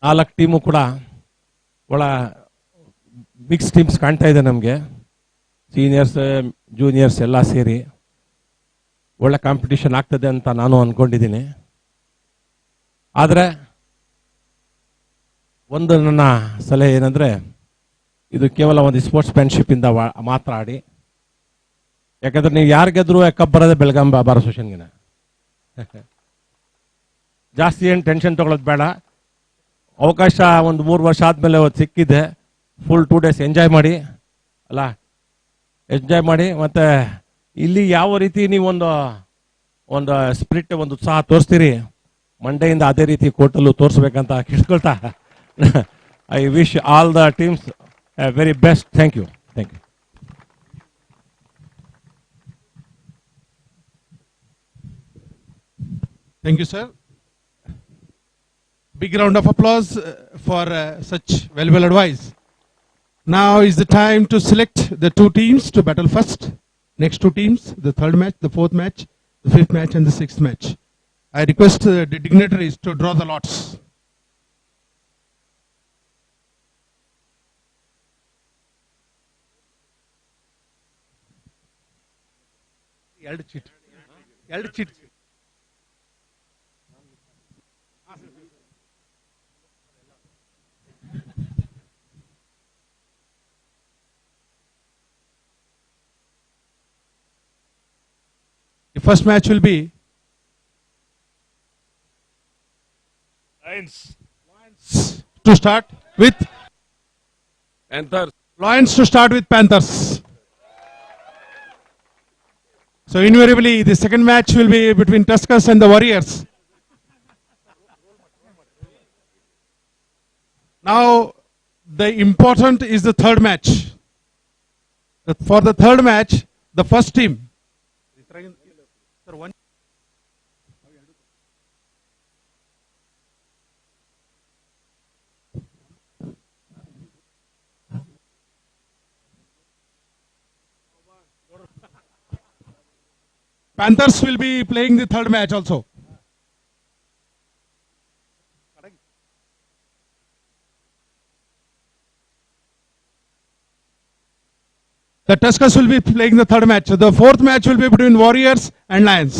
4 team ಕೂಡ ಒಳ mix teams ಕಾಣ್ತಾ ಇದೆ ನಮಗೆ. ಸೀನಿಯರ್ಸ್ ಜೂನಿಯರ್ಸ್ ಎಲ್ಲ ಸೇರಿ ಒಳ್ಳೆ ಕಾಂಪಿಟೇಷನ್ ಆಗ್ತದೆ ಅಂತ ನಾನು ಅಂದ್ಕೊಂಡಿದ್ದೀನಿ. ಆದರೆ ಒಂದು ನನ್ನ ಸಲಹೆ ಏನಂದರೆ, ಇದು ಕೇವಲ ಒಂದು ಸ್ಪೋರ್ಟ್ಸ್ಮ್ಯಾನ್ಶಿಪ್ ಇಂದ ಮಾತ್ರ ಆಡಿ. ಯಾಕಂದ್ರೆ ನೀವು ಯಾರು ಗೆದ್ರು ಕಪ್ ಬರೋದೇ ಬೆಳಗಾಂ ಬಾರ್ ಅಸೋಸಿಯೇಷನ್ಗೆ. ಜಾಸ್ತಿ ಏನು ಟೆನ್ಷನ್ ತಗೊಳ್ಳೋದು ಬೇಡ. ಅವಕಾಶ ಒಂದು 3 ವರ್ಷ ಆದಮೇಲೆ ಸಿಕ್ಕಿದೆ. ಫುಲ್ 2 days ಎಂಜಾಯ್ ಮಾಡಿ ಅಲ್ಲ, ಎಂಜಾಯ್ ಮಾಡಿ. ಮತ್ತು ಇಲ್ಲಿ ಯಾವ ರೀತಿ ನೀವು ಒಂದು ಸ್ಪಿರಿಟ್, ಒಂದು ಉತ್ಸಾಹ ತೋರಿಸ್ತೀರಿ, ಮಂಡೆಯಿಂದ ಅದೇ ರೀತಿ ಕೋರ್ಟಲ್ಲೂ ತೋರಿಸ್ಬೇಕಂತ ಕೇಳ್ಕೊಳ್ತಾ, I wish all the teams very best. Thank you. Thank you. Thank you, sir. Big round of applause for such valuable advice. Now is the time to select the 2 teams to battle first. Next 2 teams, the 3rd match, the 4th match, the 5th match and the 6th match. I request the dignitaries to draw the lots. ಎರಡು cheat. The first match will be Lions to start with Panthers. Lions to start with Panthers. So invariably the second match will be between Tuskers and the Warriors. Now the important is the 3rd match. For the 3rd match, the first team. Panthers will be playing the 3rd match also. The Tuskers will be playing the 3rd match. The 4th match will be between Warriors and Lions.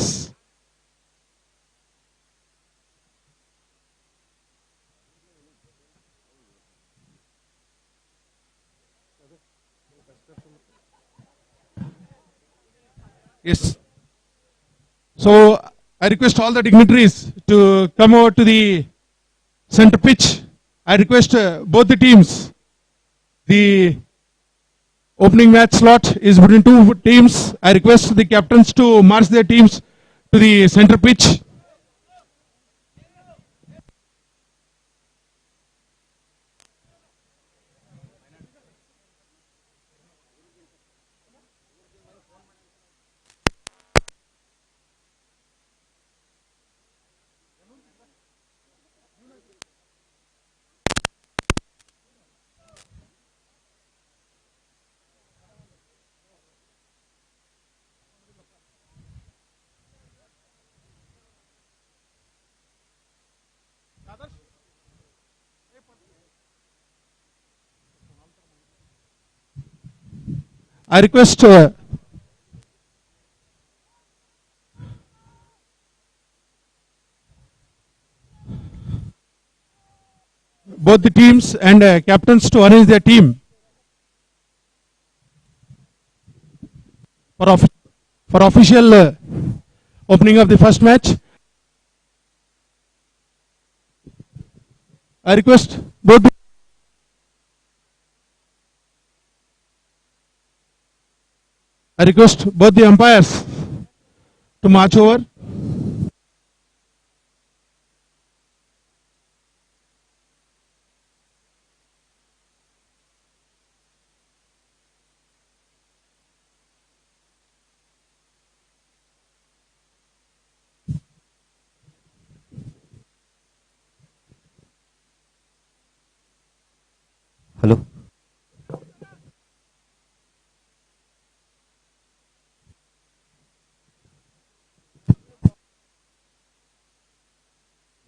Yes. So I request all the dignitaries to come over to the center pitch. I request both the teams. The opening match slot is between 2 teams. I request the captains to march their teams to the center pitch. I request both the teams and captains to arrange their team for official opening of the first match. I request both the umpires to march over. Hello.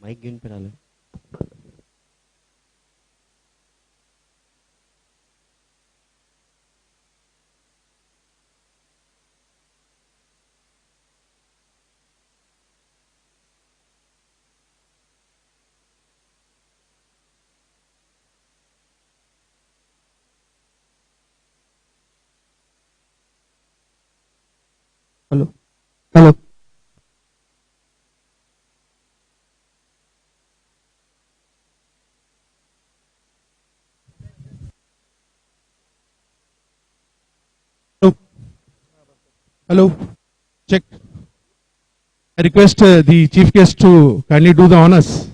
Mic gain पे डालें. Hello. Hello. Hello. Hello. Check. I request the chief guest to kindly do the honors.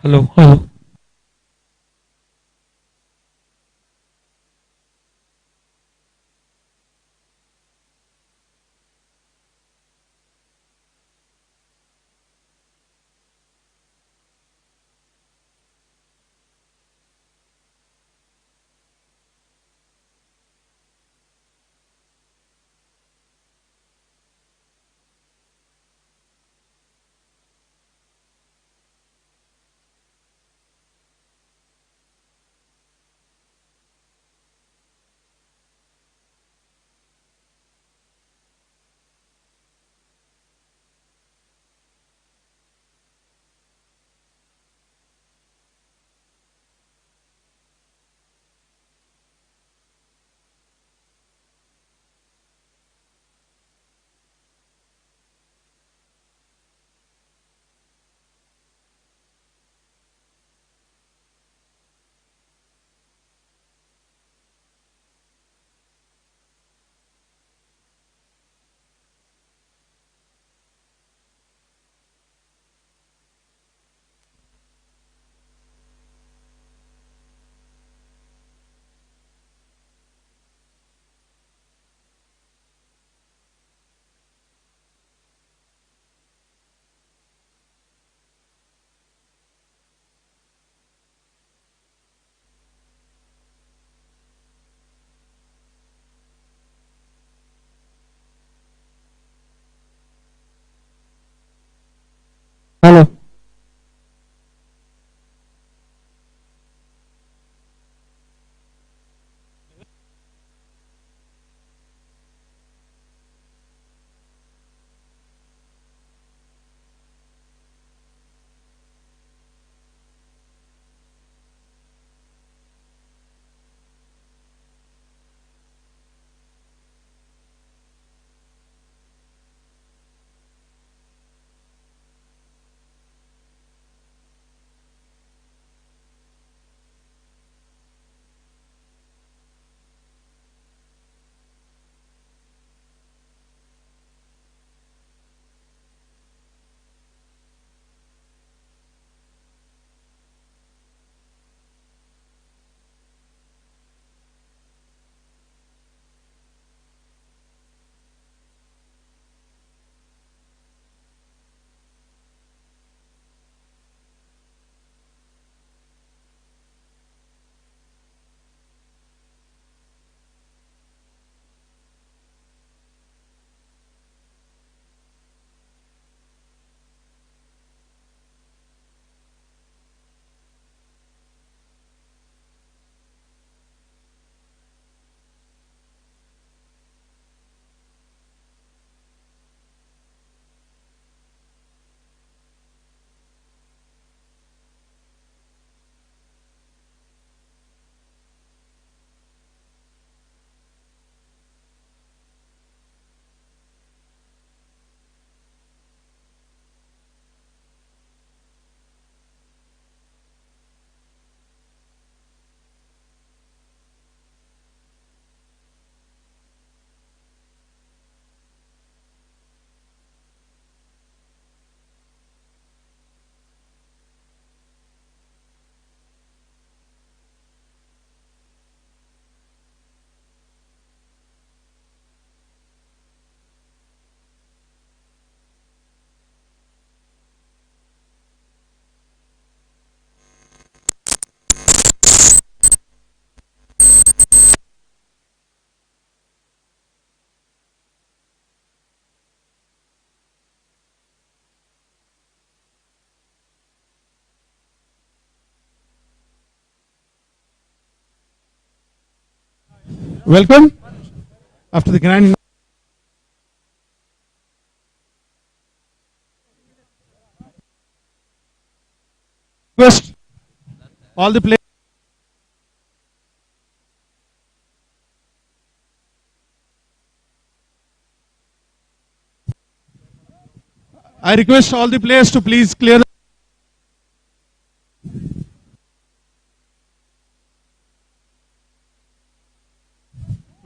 Hello, hello. Hello. Welcome. After the grand request, all the players. I request all the players to please clear.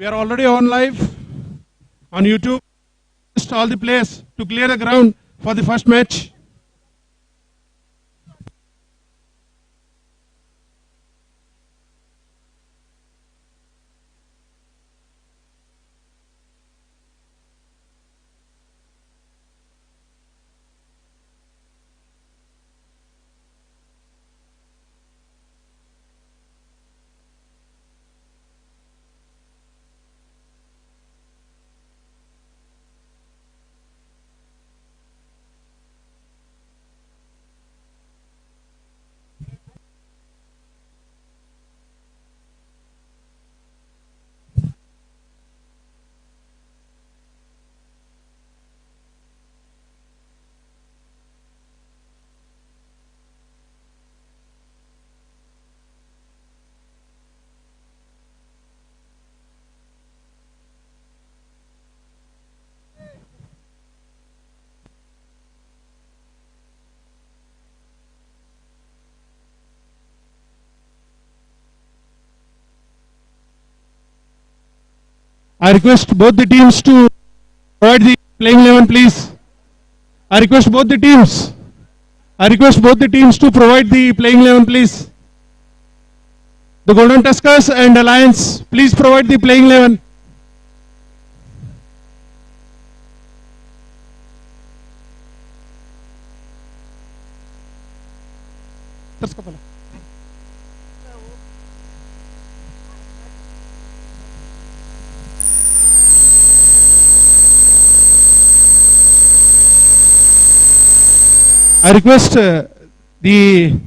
We are already on live on YouTube. Request all the players to clear the ground for the first match. I request both the teams to provide the playing 11, please. I request both the teams. I request both the teams to provide the playing 11, please. The Golden Tuskers and Alliance, please provide the playing 11. I request the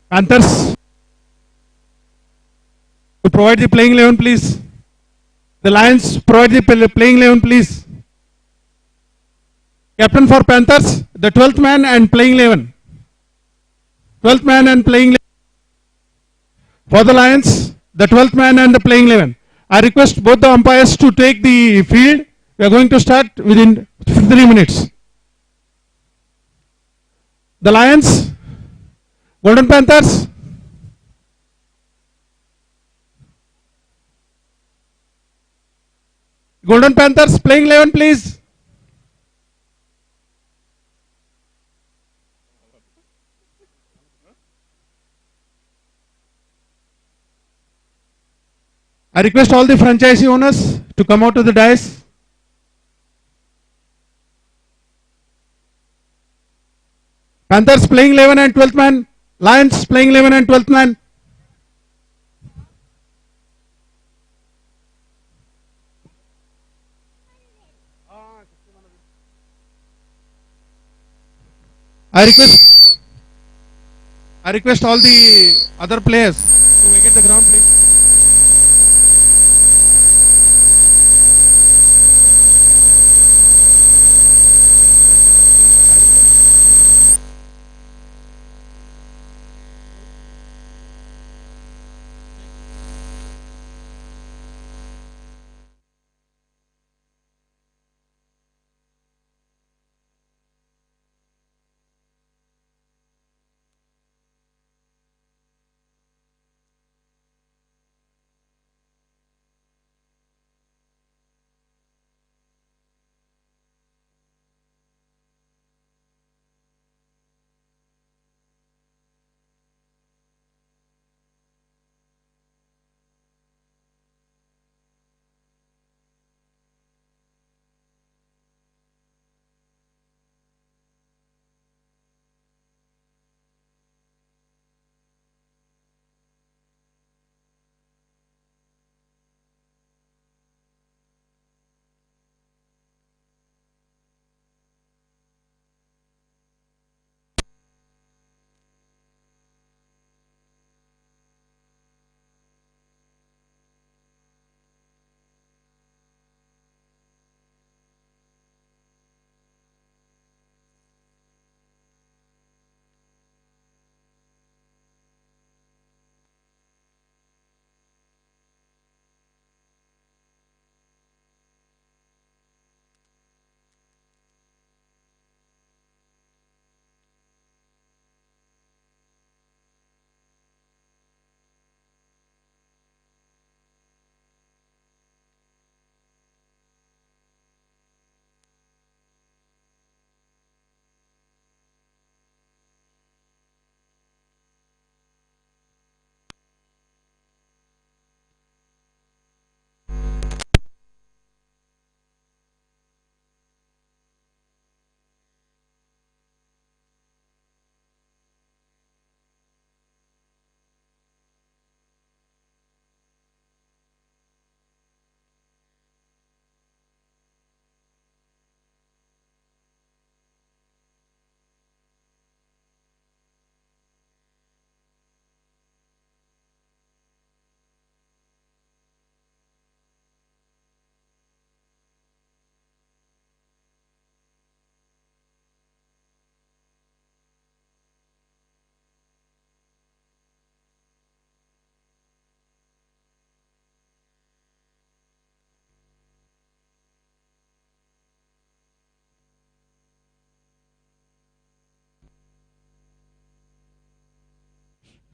Panthers to provide the playing 11, please. The Lions, provide the playing 11, please. Captain for Panthers, the 12th man and playing 11. 12th man and playing 11. For the Lions, the 12th man and the playing 11. I request both the umpires to take the field. We are going to start within 3 minutes. The Lions, Golden Panthers, Golden Panthers, playing 11, please. I request all the franchisee owners to come out to the dais. Panthers playing 11 and 12th man. Lions playing 11 and 12th man. I request all the other players to vacate the ground, please.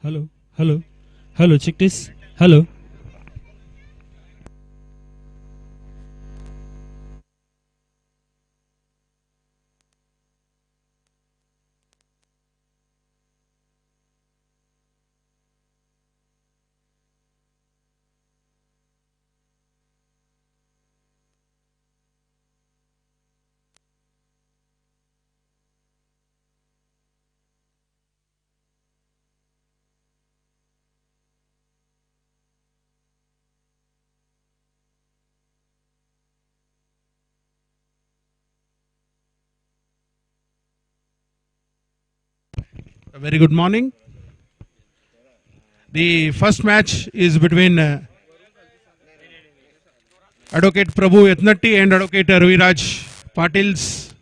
Hello, hello, hello, check this. Hello. Very good morning. The first match is between Advocate Prabhu Yatnatti and Advocate Raviraj Patil's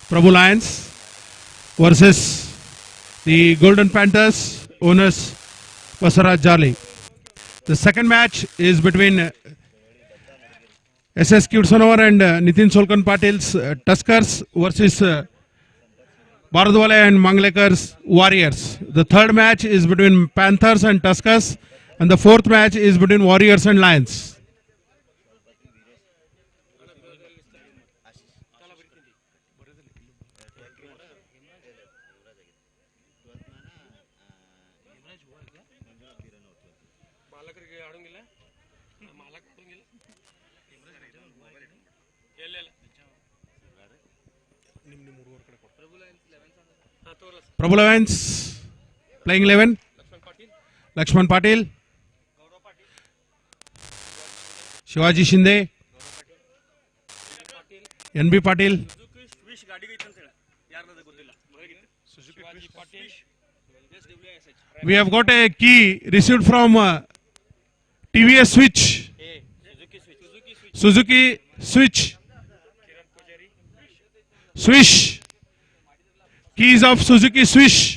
Prabhu Lions versus the Golden Panthers owners Basaraj Jali. The second match is between SS Kudsonovar and Nitin Solkan Patil's Tuskers versus Bharadwala and Mangalekar's Warriors. The third match is between Panthers and Tuskers, and the fourth match is between Warriors and Lions. Prabhu Lions playing 11. Lakshman Patil, Shivaji Shinde, NB Patil. We have got a key received from TVS Switch, Suzuki Switch, Swish, keys of Suzuki Swish.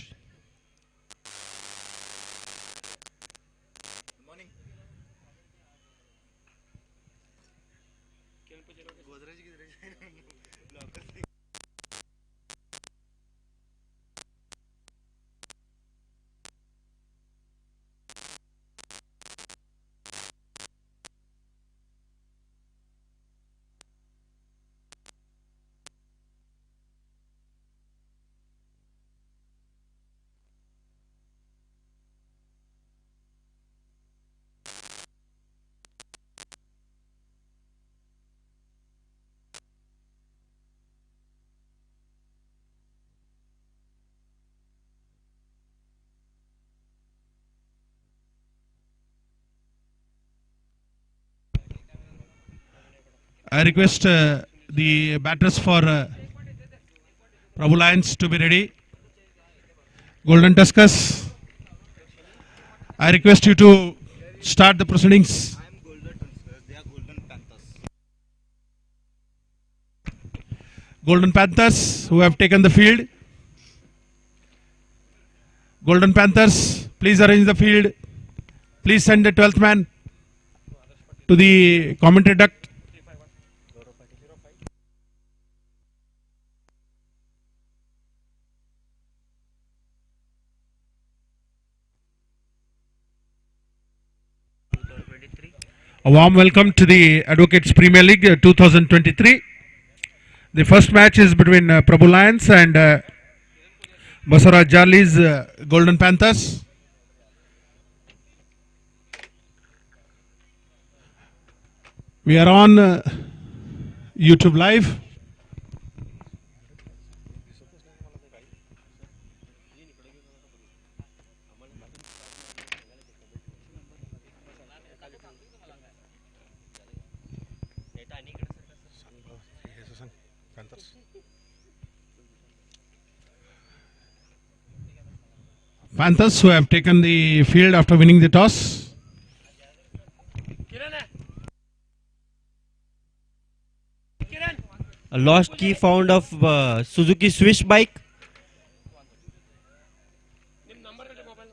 I request the batters for Prabhu Lions to be ready. Golden Tuskers, I request you to start the proceedings. Golden Panthers who have taken the field. Golden Panthers, please arrange the field. Please send the 12th man to the commentary duct. A warm welcome to the Advocates Premier League 2023. The first match is between Prabhu Lions and Basaraj Jali's Golden Panthers. We are on YouTube Live. Panthers who have taken the field after winning the toss. A lost key found of Suzuki Swish bike.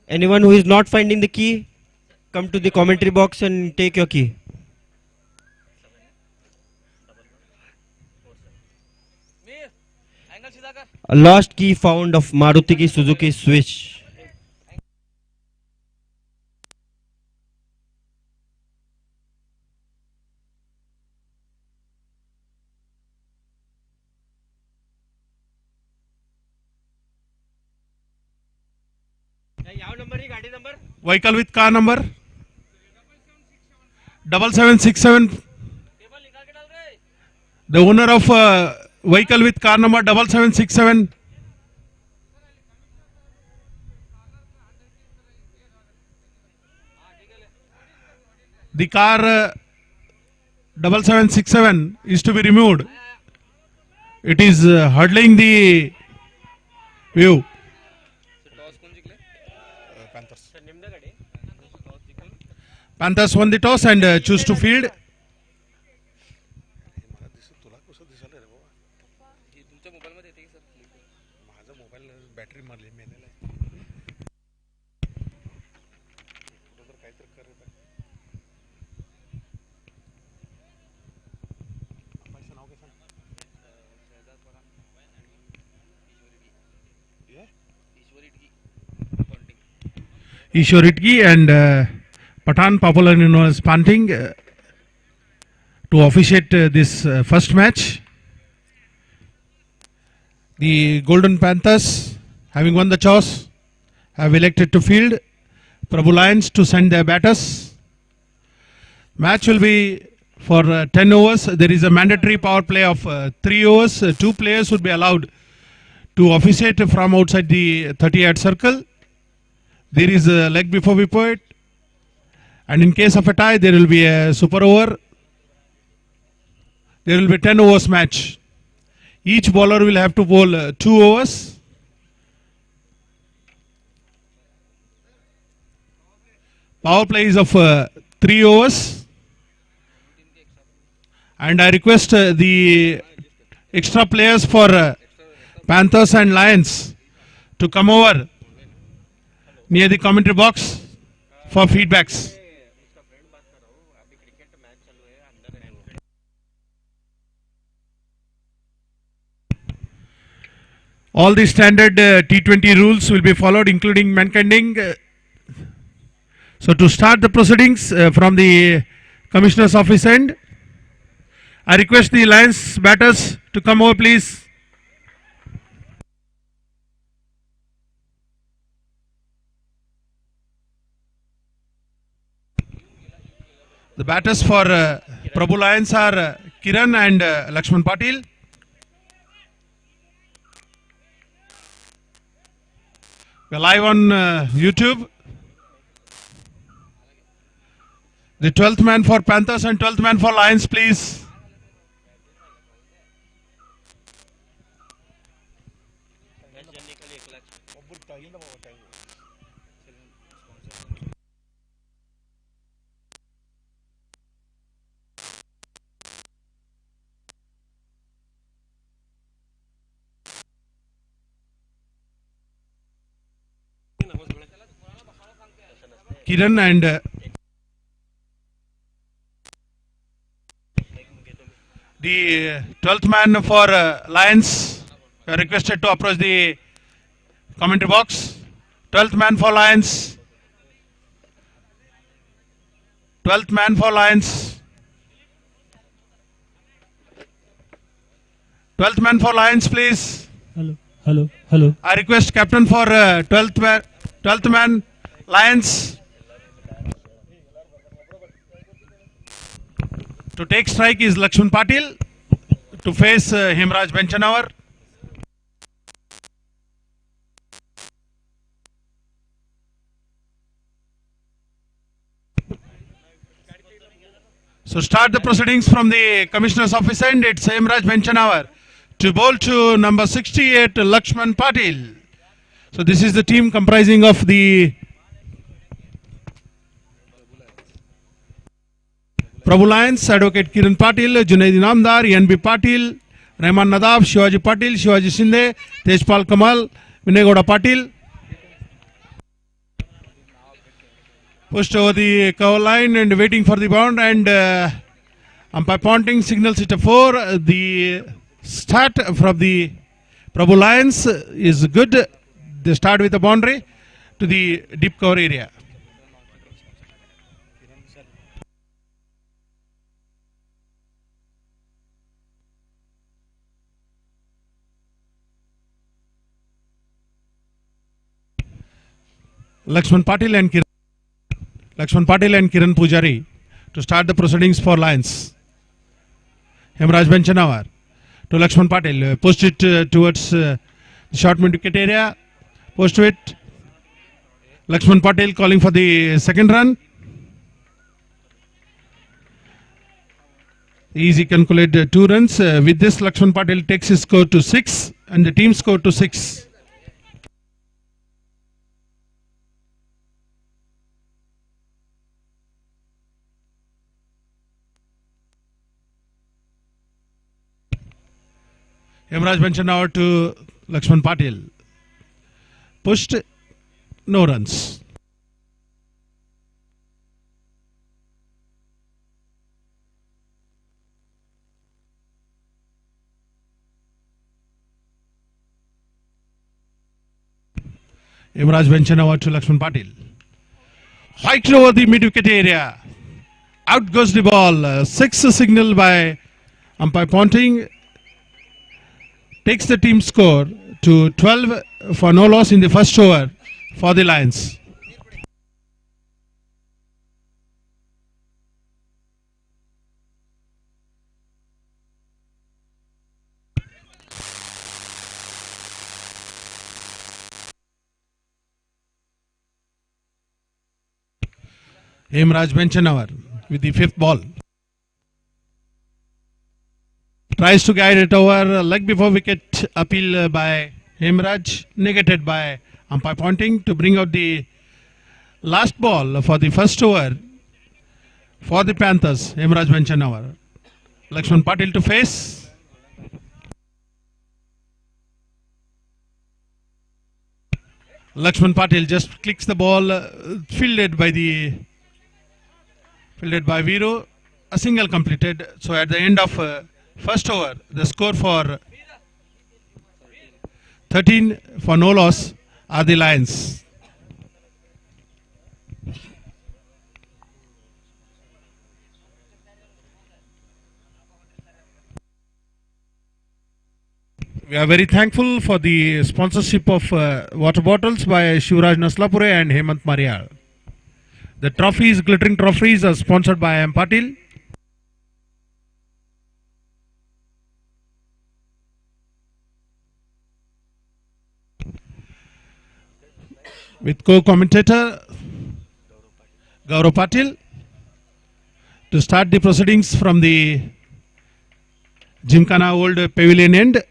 Anyone who is not finding the key, come to the commentary box and take your key. A lost key found of Maruti Suzuki Swish. Vehicle with car number 7767. The owner of vehicle with car number 7767. The car 7767 is to be removed. It is hurdling the view. Panthers won the toss and choose to field. Ishwar Itgi and Patan, popularly known as Panting, to officiate this first match. The Golden Panthers, having won the toss, have elected to field. Prabhu Lions to send their batters. Match will be for 10 overs. There is a mandatory power play of 3 overs. 2 players would be allowed to officiate from outside the 30-yard circle. There is a leg before wicket, and in case of a tie, there will be a super over. There will be 10 overs match. Each bowler will have to bowl 2 overs. Power play is of 3 overs. And I request the extra players for Panthers and Lions to come over near the commentary box for feedbacks. All the standard T20 rules will be followed, including mankinding. So to start the proceedings from the Commissioner's office end, I request the Lions batters to come over, please. The batters for Prabhu Lions are Kiran and Lakshman Patil. We are live on YouTube. The 12th man for Panthers and 12th man for Lions, please. Kiran and the 12th man for Lions are requested to approach the commentary box. 12th man for Lions. 12th man for Lions. 12th man for Lions, please. Hello. I request captain for 12th man Lions to take strike is Lakshman Patil to face Hemraj Benchanawar. So start the proceedings from the Commissioner's office end. It's Hemraj Benchanawar to bowl to number 68 Lakshman Patil. So this is the team comprising of the Prabhu Lions, Advocate Kiran Patil, Junaid Namdar, NB Patil, Rahman Nadab, Shivaji Patil, Shivaji Shinde, Tejpal Kamal, Vinay Gowda Patil. Pushed over the cover line and waiting for the bound, and umpire Ponting signals it a 4. The start from the Prabhu Lions is good. They start with a boundary to the deep cover area. Lakshman Patil and Kiran Pujari to start the proceedings for Lions. Hemraj Benchanawar to Lakshman Patil. Post it towards the short mid wicket area. Post to it. Lakshman Patil calling for the second run. Easy calculate 2 runs. With this, Lakshman Patil takes his score to 6 and the team score to 6. Hemraj Bencha now to Lakshman Patil. Pushed, no runs. Hemraj Bencha now to Lakshman Patil. Right over the mid-wicket area. Out goes the ball. Six signal by umpire Ponting. Takes the team score to 12 for no loss in the first over for the Lions. Hemraj Benchanawar with the fifth ball. Tries to guide it over leg before wicket, appeal by Hemraj, negated by umpire Ponting to bring out the last ball for the first over for the Panthers. Hemraj Benchanawar. Lakshman Patil to face. Lakshman Patil just clicks the ball, fielded by Viru. A single completed. So at the end of first over, the score for 13 for no loss are the Lions. We are very thankful for the sponsorship of water bottles by Shivraj Naslapure and Hemant Marial. The trophies, glittering trophies, are sponsored by M. Patil. With co-commentator Gaurav Patil to start the proceedings from the Gymkhana Old Pavilion end.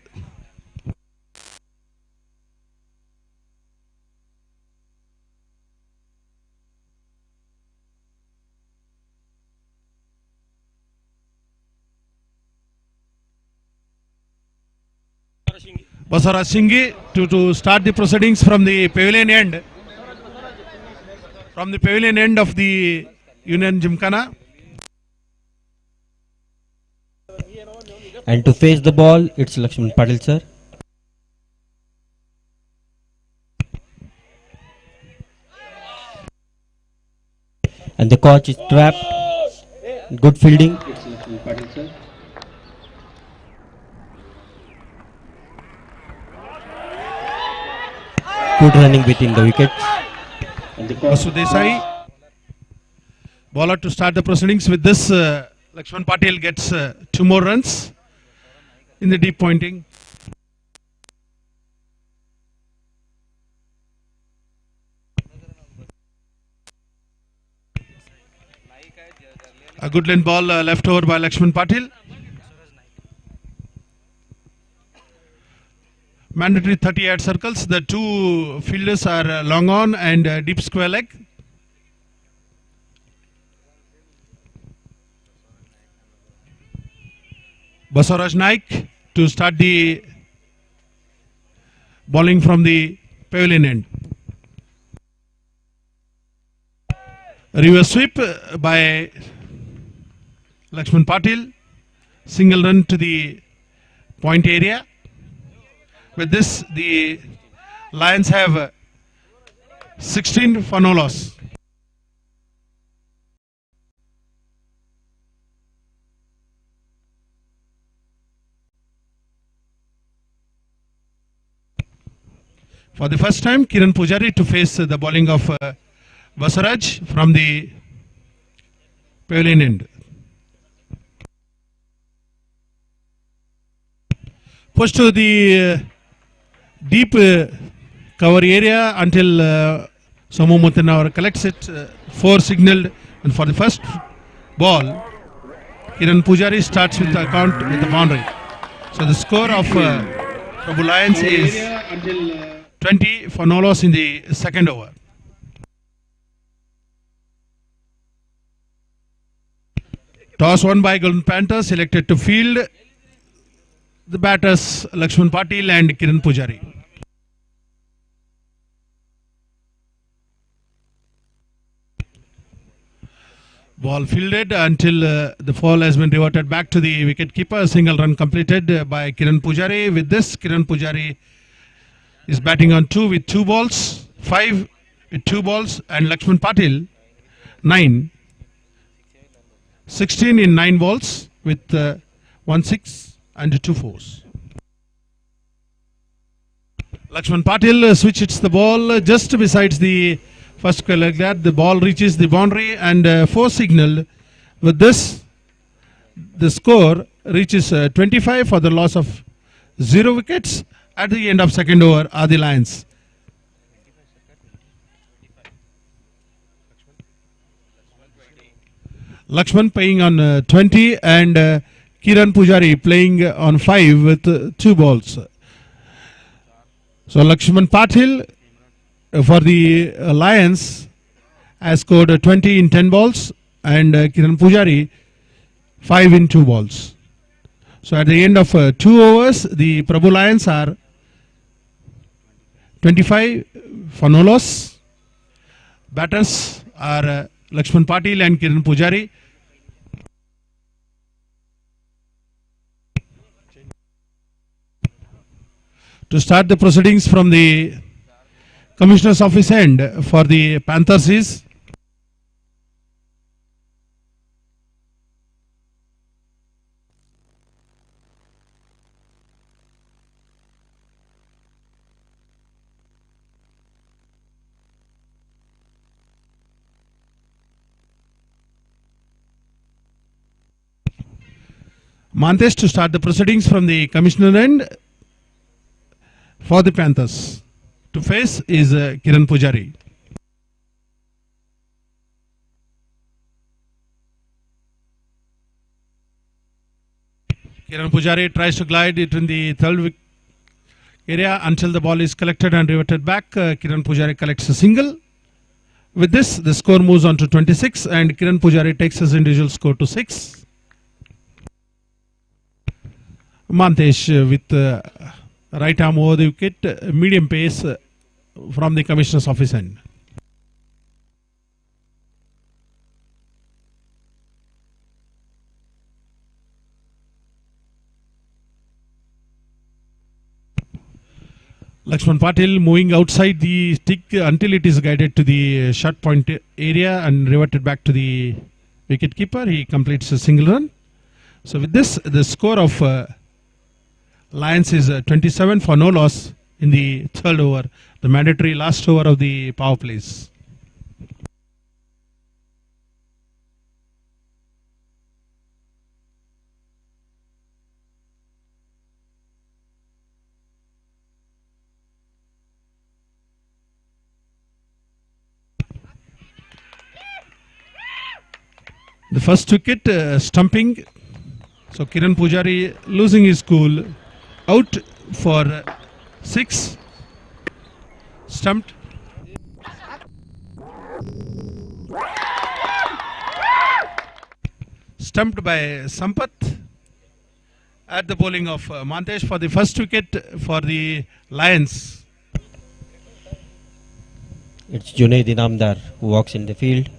Basara Singhi to start the proceedings from the pavilion end. From the pavilion end of the Union Gymkhana. And to face the ball, it's Lakshman Patil, sir. And the coach is trapped. Good fielding. It's Lakshman Patil, sir. Good running between the wickets. Vasu Desai. Bowler to start the proceedings. With this, Lakshman Patil gets 2 more runs in the deep pointing. A good length ball left over by Lakshman Patil. Mandatory 30-yard circles. The two fielders are long on and deep square leg. Basaraj Naik to start the bowling from the pavilion end. Reverse sweep by Lakshman Patil. Single run to the point area. With this, the Lions have 16 for no loss. For the first time, Kiran Pujari to face the bowling of Basaraj from the pavilion end. Push to the deep cover area until Somu Muthanavar collects it. 4 signaled, and for the first ball, Kiran Pujari starts with the count with the boundary. So the score of Prabhu Lions is 20 for no loss in the second over. Toss won by Golden Panthers, selected to field the batters Lakshman Patil and Kiran Pujari. Ball fielded until the ball has been reverted back to the wicket keeper. A single run completed by Kiran Pujari. With this, Kiran Pujari is batting on 2 with 2 balls, 5 with 2 balls, and Lakshman Patil 9. 16 in 9 balls with 1 6 and 2 4s. Lakshman Patil switches the ball just besides the first square like that. The ball reaches the boundary and 4 signal. With this, the score reaches 25 for the loss of 0 wickets. At the end of second over are the Lions. Lakshman playing on 20 and Kiran Pujari playing on 5 with 2 balls. So Lakshman Patil for the Lions has scored 20 in 10 balls and Kiran Pujari 5 in 2 balls. So at the end of 2 overs, the Prabhu Lions are 25 for no loss. Batters are Lakshman Patil and Kiran Pujari. To start the proceedings from the Commissioner's office end for the Panthers is Mantesh to start the proceedings from the Commissioner end for the Panthers. To face is Kiran Pujari. Kiran Pujari tries to glide it in the third area until the ball is collected and reverted back. Kiran Pujari collects a single. With this, the score moves on to 26 and Kiran Pujari takes his individual score to 6. Mantesh with right arm over the wicket, medium pace from the Commissioner's office end. Lakshman Patil moving outside the stick until it is guided to the short point area and reverted back to the wicket keeper. He completes a single run. So with this, the score of Lions is 27 for no loss in the third over, the mandatory last over of the power plays. The first wicket stumping. So Kiran Pujari losing his cool. Out for 6. Stumped. Stumped by Sampath at the bowling of Mantesh for the first wicket for the Lions. It's Junaid Inamdar who walks in the field.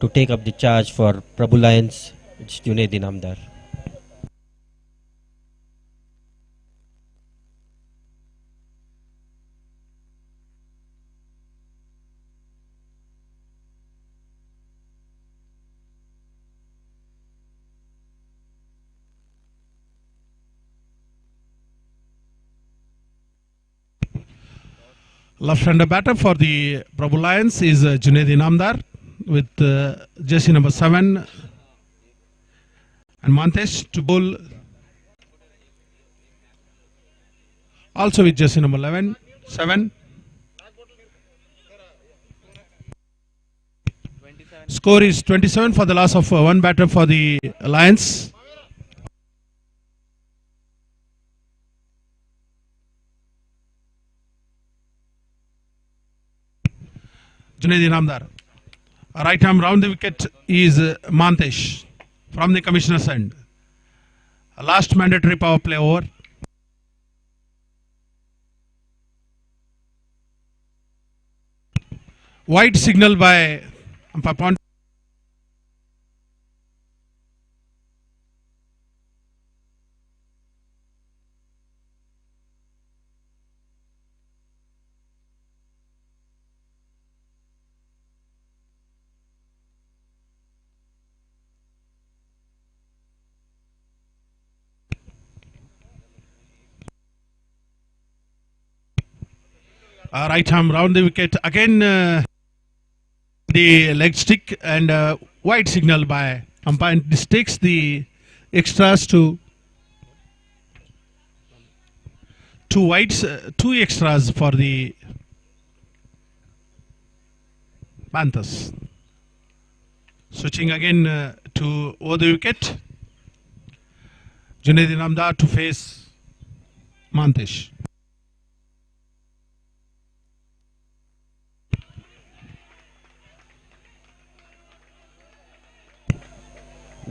To take up the charge for Prabhu Lions, it's Junaid Inamdar. Left-hander batter for the Prabhu Lions is Junaid Inamdar with jersey number 7 and Mantesh to bowl also with jersey number 7. Score is 27 for the loss of one batter for the Lions. Junaid Inamdar Right arm round the wicket is Mantesh from the commissioner's end. Last mandatory power play over. White signal by umpire Pont. Right arm round the wicket again. The leg stick and white signal by umpire. This takes the extras to two whites, two extras for the Panthers. Switching again to over the wicket. Junaid Inamdar to face Mantesh.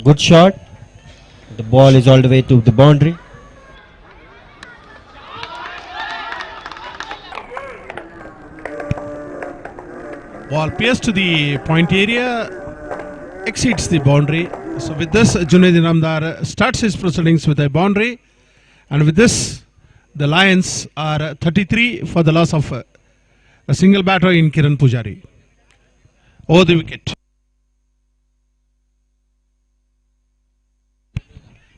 Good shot. The ball is all the way to the boundary. Ball pierced to the point area, exceeds the boundary. So with this, Junaid Inamdar starts his proceedings with a boundary, and with this, the Lions are 33 for the loss of a single batter in Kiran Pujari. Over the wicket.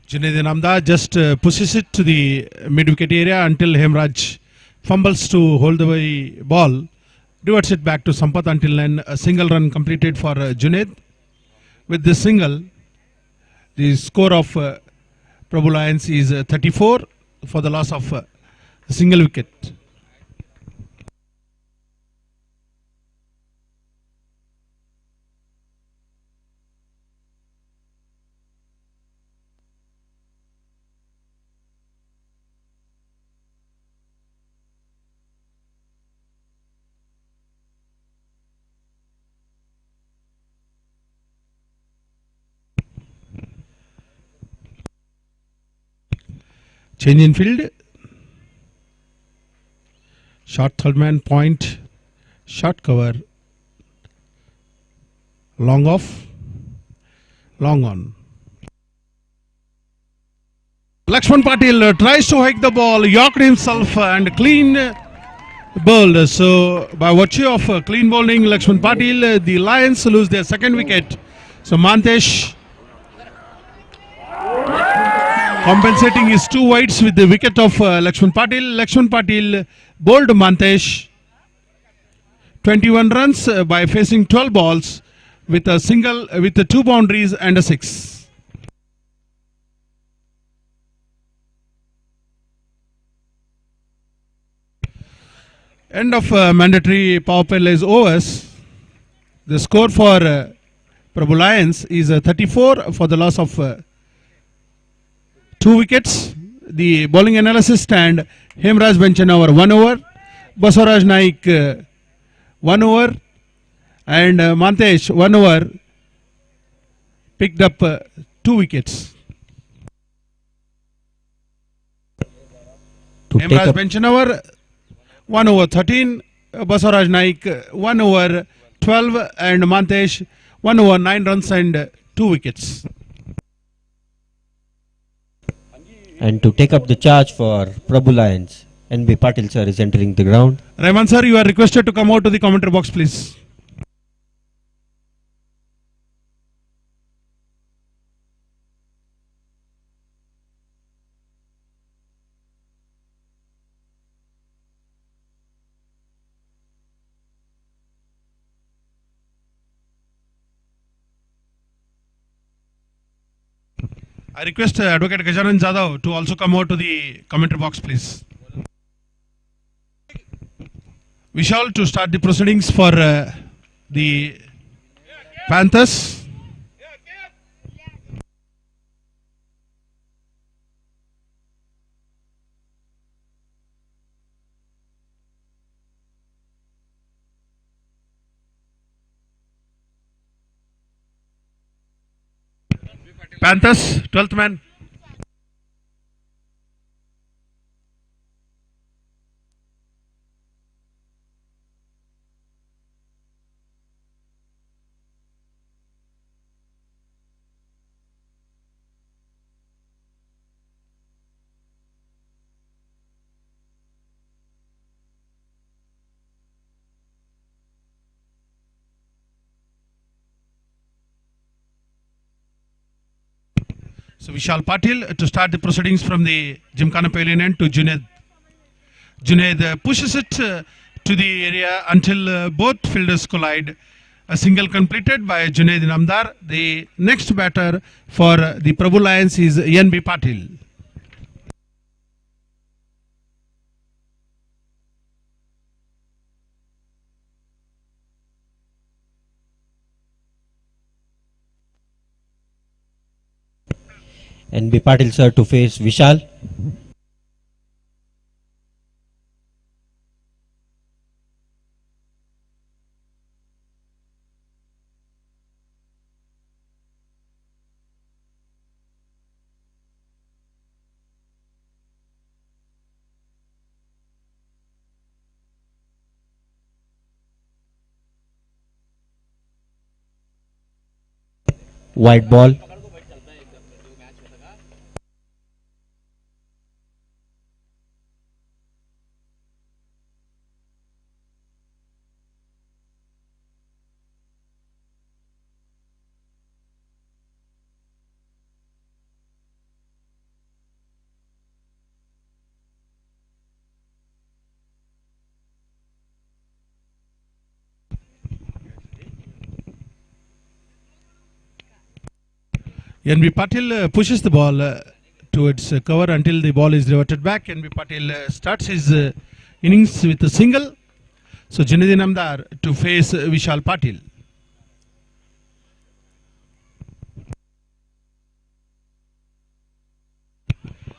Junaid Inamdar just pushes it to the mid-wicket area until Hemraj fumbles to hold the ball. Reverts it back to Sampath until then a single run completed for Junaid. With this single, the score of Prabhu Lions is 34 for the loss of a single wicket. Change in field. Short third man point. Short cover. Long off. Long on. Lakshman Patil tries to hike the ball. Yorked himself and clean bowled. So by virtue of clean bowling, Lakshman Patil, the Lions lose their second wicket. So Mantesh compensating his two wides with the wicket of Lakshman Patil. Lakshman Patil bowled Mantesh 21 runs by facing 12 balls with a single, with the two boundaries and a six. End of mandatory power play is overs. The score for Prabhu Lions is 34 for the loss of two wickets. The bowling analysis stand: Hemraj Benchanawar 1 over, Baswaraj Naik 1 over, and Mantesh 1 over, picked up 2 wickets. Hemraj Benchanawar 1 over 13, Baswaraj Naik 1 over 12, and Mantesh 1 over 9 runs and 2 wickets. And to take up the charge for Prabhu Lions, NB Patil sir is entering the ground. Rahman sir, you are requested to come out to the commentary box, please. I request Advocate Gajanan Jadhav to also come out to the commentary box, please. Vishal to start the proceedings for the Panthers. Panthers, 12th man. So Vishal Patil to start the proceedings from the Gymkhana Pavilion end to Junaid. Junaid pushes it to the area until both fielders collide. A single completed by Junaid Namdar. The next batter for the Prabhu Lions is N.B. Patil. NB Patil sir to face Vishal. White ball. N.B. Patil pushes the ball towards cover until the ball is reverted back. N.B. Patil starts his innings with a single. So Junaid Namdar to face Vishal Patil.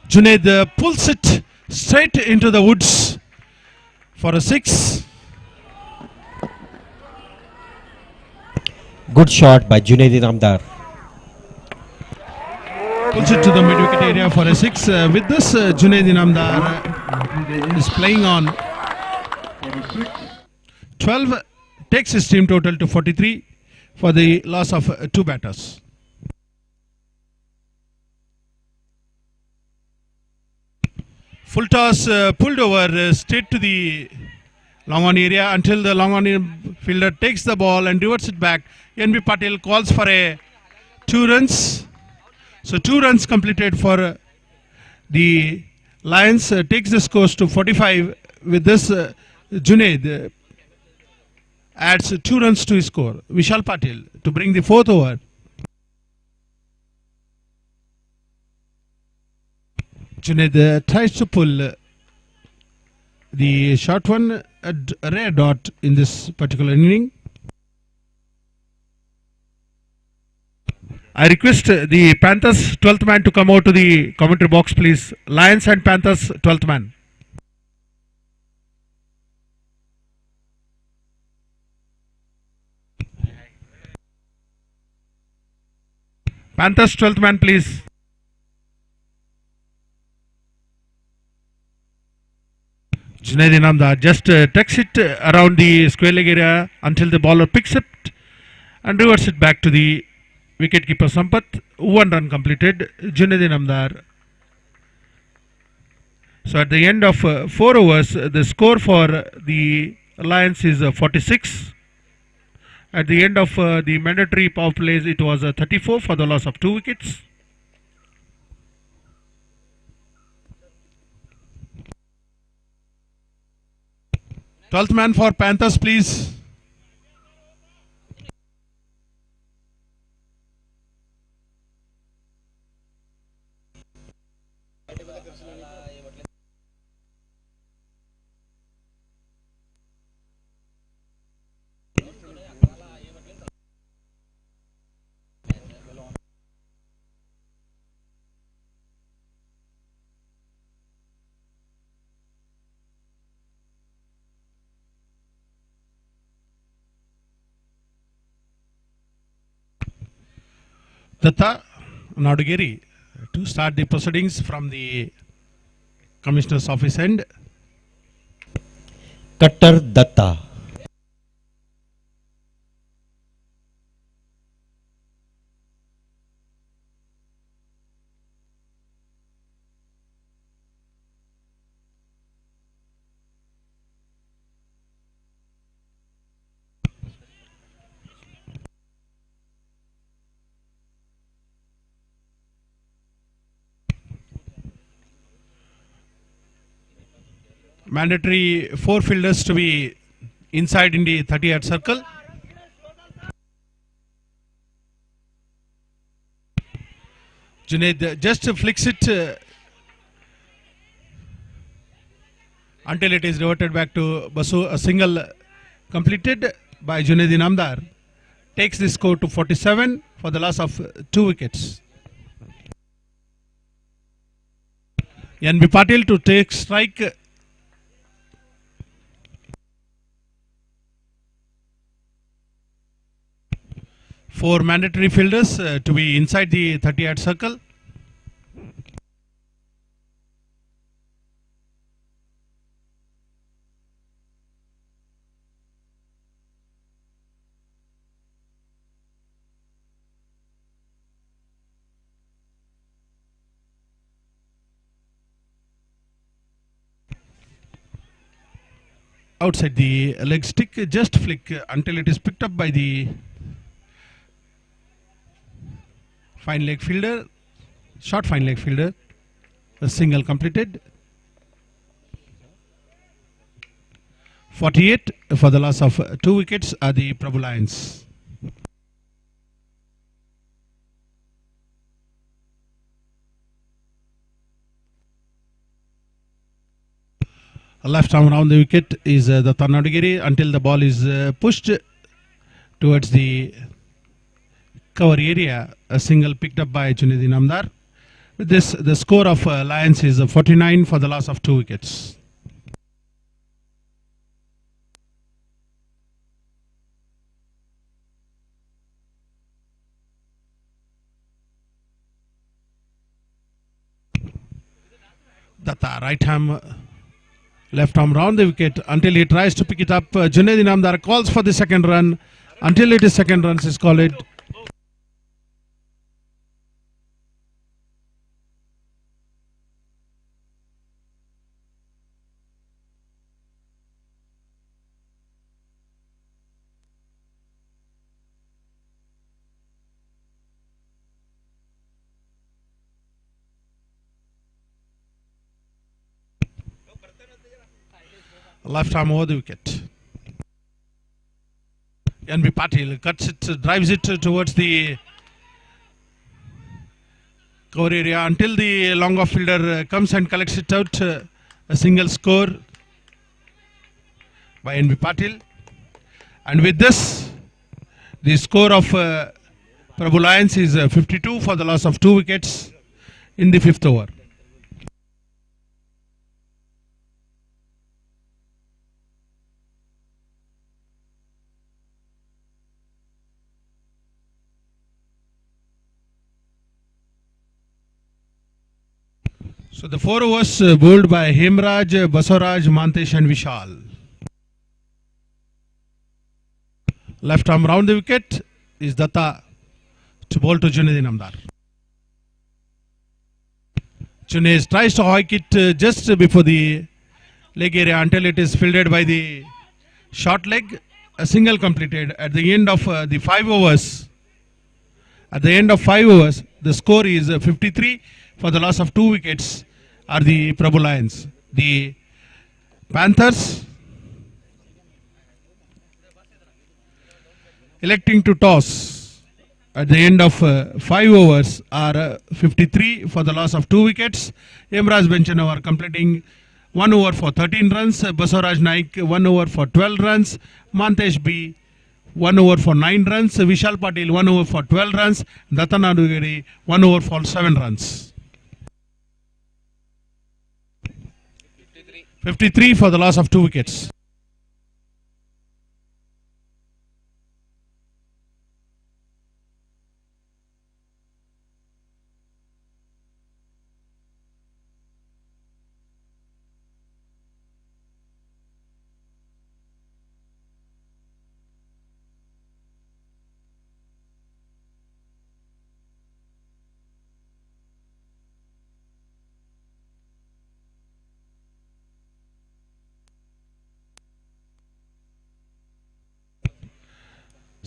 Junaid pulls it straight into the woods for a 6. Good shot by Junaid Namdar. Pulls it to the mid-wicket area for a 6. With this, Junaid Namdar is playing on 12, takes his team total to 43 for the loss of 2 batters. Full toss pulled over straight to the long on area until the long on fielder takes the ball and reverts it back. N.B. Patil calls for a 2 runs. So 2 runs completed for the Lions, takes the scores to 45. With this, Junaid adds 2 runs to his score. Vishal Patil to bring the 4th over. Junaid tries to pull the short one, a rare dot in this particular inning. I request the Panthers 12th man to come out to the commentary box, please. Lions and Panthers 12th man. Panthers 12th man, please. Junaid Namdar just takes it around the square leg area until the bowler picks it and reverts it back to the wicketkeeper Sampath. 1 run completed. Junaid Namdar. So at the end of 4 overs, the score for the Lions is 46. At the end of the mandatory power plays, it was 34 for the loss of 2 wickets. Twelfth man for Panthers, please. Datta Nadugiri to start the proceedings from the Commissioner's office end. Kattar Datta. Mandatory 4 fielders to be inside in the 30-yard circle. Junaid just flicks it until it is reverted back to Basu. A single completed by Junaid Inamdar takes the score to 47 for the loss of 2 wickets. NB Patil to take strike. Four mandatory fielders to be inside the 30-yard circle. Outside the leg stick, just flick until it is picked up by the fine leg fielder, short fine leg fielder. A single completed. 48 for the loss of 2 wickets are the Prabhu Lions. Left arm around the wicket is the Tanadagiri until the ball is pushed towards the cover area. A single picked up by Junaid Inamdar. With this, the score of Lions is 49 for the loss of 2 wickets. Datta, right arm, left arm round the wicket until he tries to pick it up. Junaid Inamdar calls for the second run. Until it is second runs is called. Left arm over the wicket. NB Patil cuts it, drives it towards the cover area until the long off fielder comes and collects it out. A single score by NB Patil. And with this, the score of Prabhu Lions is 52 for the loss of 2 wickets in the 5th over. So the 4 overs bowled by Hemraj, Basaraj, Mantesh and Vishal. Left arm round the wicket is Datta to bowl to Junaid Inamdar. Junaid tries to hike it just before the leg area until it is fielded by the short leg. A single completed at the end of the 5 overs. At the end of 5 overs, the score is 53 for the loss of 2 wickets are the Prabhu Lions. The Panthers electing to toss at the end of 5 overs are 53 for the loss of 2 wickets. Emraj Benchanavar completing 1 over for 13 runs. Basaraj Naik 1 over for 12 runs. Mantesh B 1 over for 9 runs. Vishal Patil 1 over for 12 runs. Datta Nadugiri 1 over for 7 runs. 53 for the loss of 2 wickets.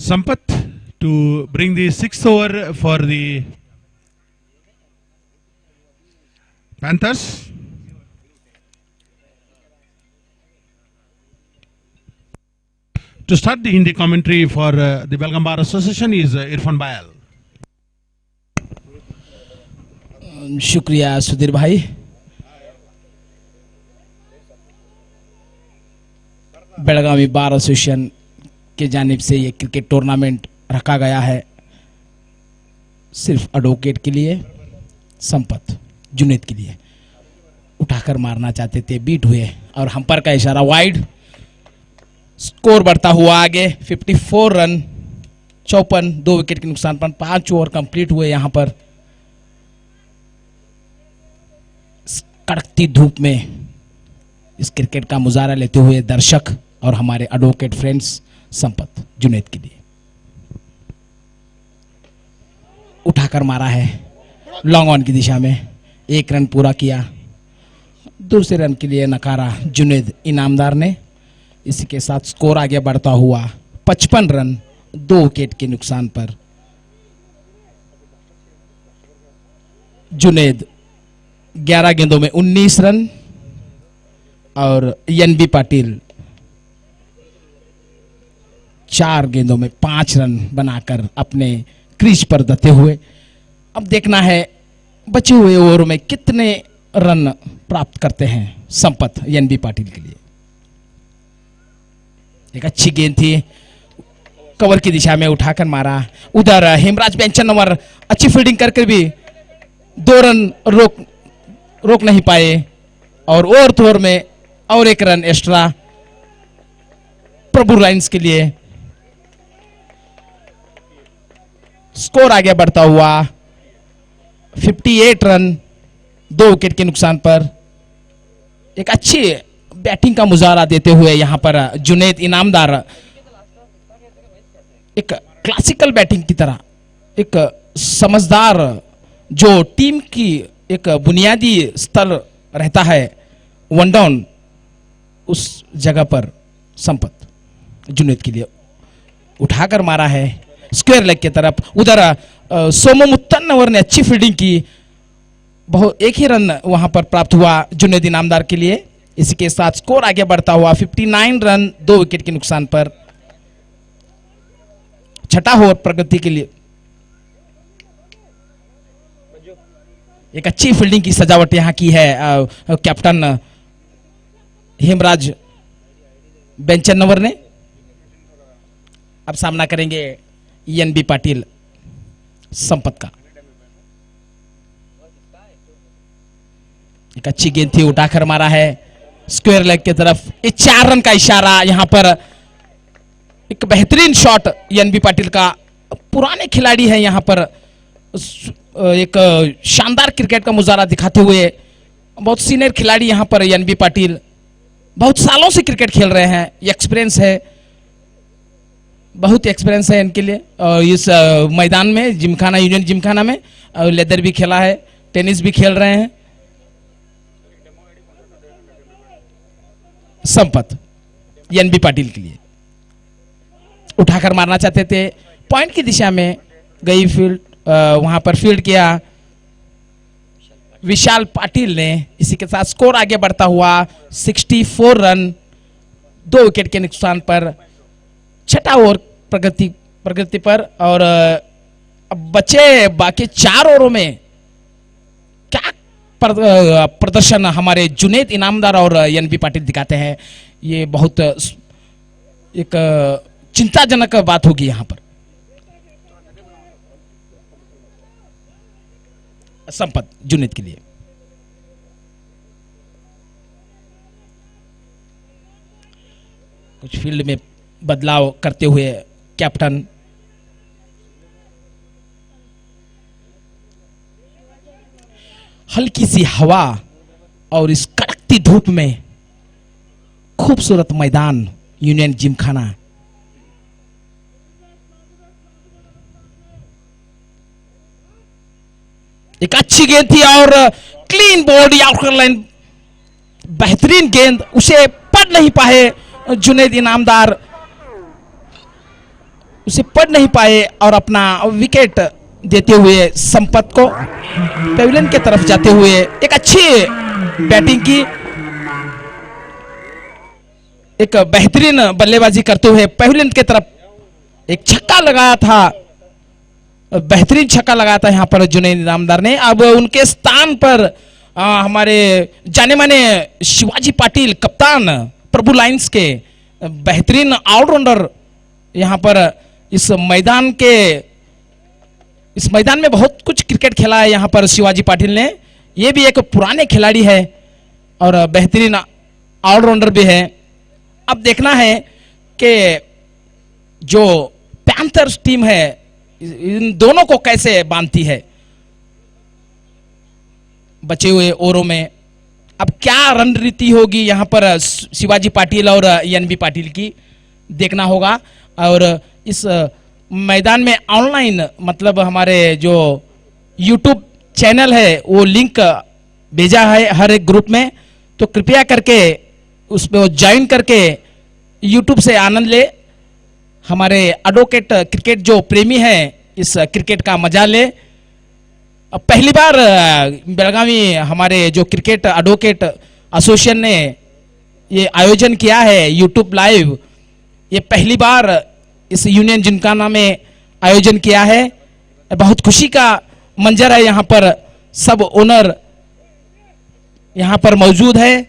Sampath to bring the sixth over for the Panthers. To start the Hindi commentary for the Belgaum Bar Association is Irfan Bayal. शुक्रिया सुधीर भाई। Belagavi bar association के जानिब से ये cricket tournament रखा गया है सिर्फ एडवोकेट के लिए, संपत जुनेद के लिए। उठाकर मारना चाहते थे, बीट हुए और हम्पर का इशारा वाइड। स्कोर बढ़ता हुआ आगे 54 रन 54, 2 विकेट के नुकसान पर 5 ओवर कंप्लीट हुए। यहां पर कड़कती धूप में इस क्रिकेट का मुजाहरा लेते हुए दर्शक और हमारे एडवोकेट फ्रेंड्स संपत जुनेद के लिए। उठाकर मारा है लॉन्ग ऑन की दिशा में, 1 रन पूरा किया। दूसरे रन के लिए नकारा जुनेद इनामदार ने। इसी के साथ स्कोर आगे बढ़ता हुआ 55 रन 2 विकेट के नुकसान पर। जुनेद 11 गेंदों में 19 रन और एनबी पाटिल 4 गेंदों में 5 रन बनाकर अपने क्रीज पर दते हुए। अब देखना है बचे हुए ओवर में कितने रन प्राप्त करते हैं संपत एनबी पाटिल के लिए। एक अच्छी गेंद थी, कवर की दिशा में उठाकर मारा। उधर हेमराज बेंचनवर अच्छी फील्डिंग करके भी 2 रन रोक नहीं पाए और ओवर में और 1 रन एक्स्ट्रा प्रभु लाइन्स के लिए। स्कोर आगे बढ़ता हुआ 58 रन 2 विकेट के नुकसान पर। एक अच्छी बैटिंग का मुजाहरा देते हुए यहां पर जुनेद इनामदार एक क्लासिकल बैटिंग की तरह, एक समझदार जो टीम की एक बुनियादी स्तर रहता है वन डाउन, उस जगह पर संपत जुनेद के लिए उठाकर मारा है स्क्वायर लेग की तरफ। उधर सोमो मुत्तन्नवर ने अच्छी फील्डिंग की, बहुत 1 ही रन वहां पर प्राप्त हुआ जुनेद इनामदार के लिए। इसी के साथ स्कोर आगे बढ़ता हुआ 59 रन 2 विकेट के नुकसान पर। छठा ओवर प्रगति के लिए एक अच्छी फील्डिंग की सजावट यहां की है कैप्टन हेमराज बेंचनवर ने। अब सामना करेंगे एनबी पाटिल संपत का। एक अच्छी गेंद थी, उठाकर मारा है स्क्वायर लेग की तरफ। 4 रन का इशारा यहां पर। एक बेहतरीन शॉट एनबी पाटिल का। पुराने खिलाड़ी हैं यहां पर, एक शानदार क्रिकेट का मुजाहरा दिखाते हुए। बहुत सीनियर खिलाड़ी यहां पर एनबी पाटिल, बहुत सालों से क्रिकेट खेल रहे हैं, एक्सपीरियंस है, बहुत एक्सपीरियंस है इनके लिए। इस मैदान में जिमखाना, यूनियन जिमखाना में लेदर भी खेला है, टेनिस भी खेल रहे हैं। संपत एनबी पाटिल के लिए उठाकर मारना चाहते थे, पॉइंट की दिशा में गई फील्ड, वहां पर फील्ड किया विशाल पाटिल ने। इसी के साथ स्कोर आगे बढ़ता हुआ 64 रन 2 विकेट के नुकसान पर। छठा ओवर प्रगति पर और अब बचे बाकी 4 ओवरों में क्या प्रदर्शन हमारे जुनेद इनामदार और एनबी पाटिल दिखाते हैं, ये बहुत एक चिंताजनक बात होगी यहां पर। संपत जुनेद के लिए कुछ फील्ड में बदलाव करते हुए कैप्टन हल्की सी हवा और इस कड़कती धूप में खूबसूरत मैदान यूनियन जिमखाना। एक अच्छी गेंद थी और क्लीन बॉडी आउटर लाइन, बेहतरीन गेंद, उसे पढ़ नहीं पाए जुनेद इनामदार। उसे पढ़ नहीं पाए और अपना विकेट देते हुए संपत को पेविलियन की तरफ जाते हुए एक अच्छी बैटिंग की, एक बेहतरीन बल्लेबाजी करते हुए पेविलियन की तरफ एक छक्का लगाया था, बेहतरीन छक्का लगाया था यहाँ पर जुनैद इनामदार ने। अब उनके स्थान पर हमारे जाने माने शिवाजी पाटिल कप्तान प्रभु लाइंस के बेहतरीन ऑलराउंडर यहाँ पर इस मैदान में बहुत कुछ क्रिकेट खेला है यहाँ पर शिवाजी पाटिल ने। ये भी एक पुराने खिलाड़ी है और बेहतरीन ऑलराउंडर भी है। अब देखना है कि जो पैंथर्स टीम है इन दोनों को कैसे बांधती है बचे हुए ओवरों में। अब क्या रणनीति होगी यहाँ पर शिवाजी पाटिल और एनबी पाटिल की, देखना होगा। और इस मैदान में ऑनलाइन मतलब हमारे जो यूट्यूब चैनल है वो लिंक भेजा है हर एक ग्रुप में, तो कृपया करके उसमें ज्वाइन करके यूट्यूब से आनंद ले। हमारे एडवोकेट क्रिकेट जो प्रेमी है इस क्रिकेट का मजा ले। अब पहली बार बेलगावी हमारे जो क्रिकेट एडवोकेट एसोसिएशन ने ये आयोजन किया है यूट्यूब लाइव, ये पहली बार इस यूनियन जिमखाना में आयोजन किया है। बहुत खुशी का मंजर है, यहाँ पर सब ओनर यहाँ पर मौजूद है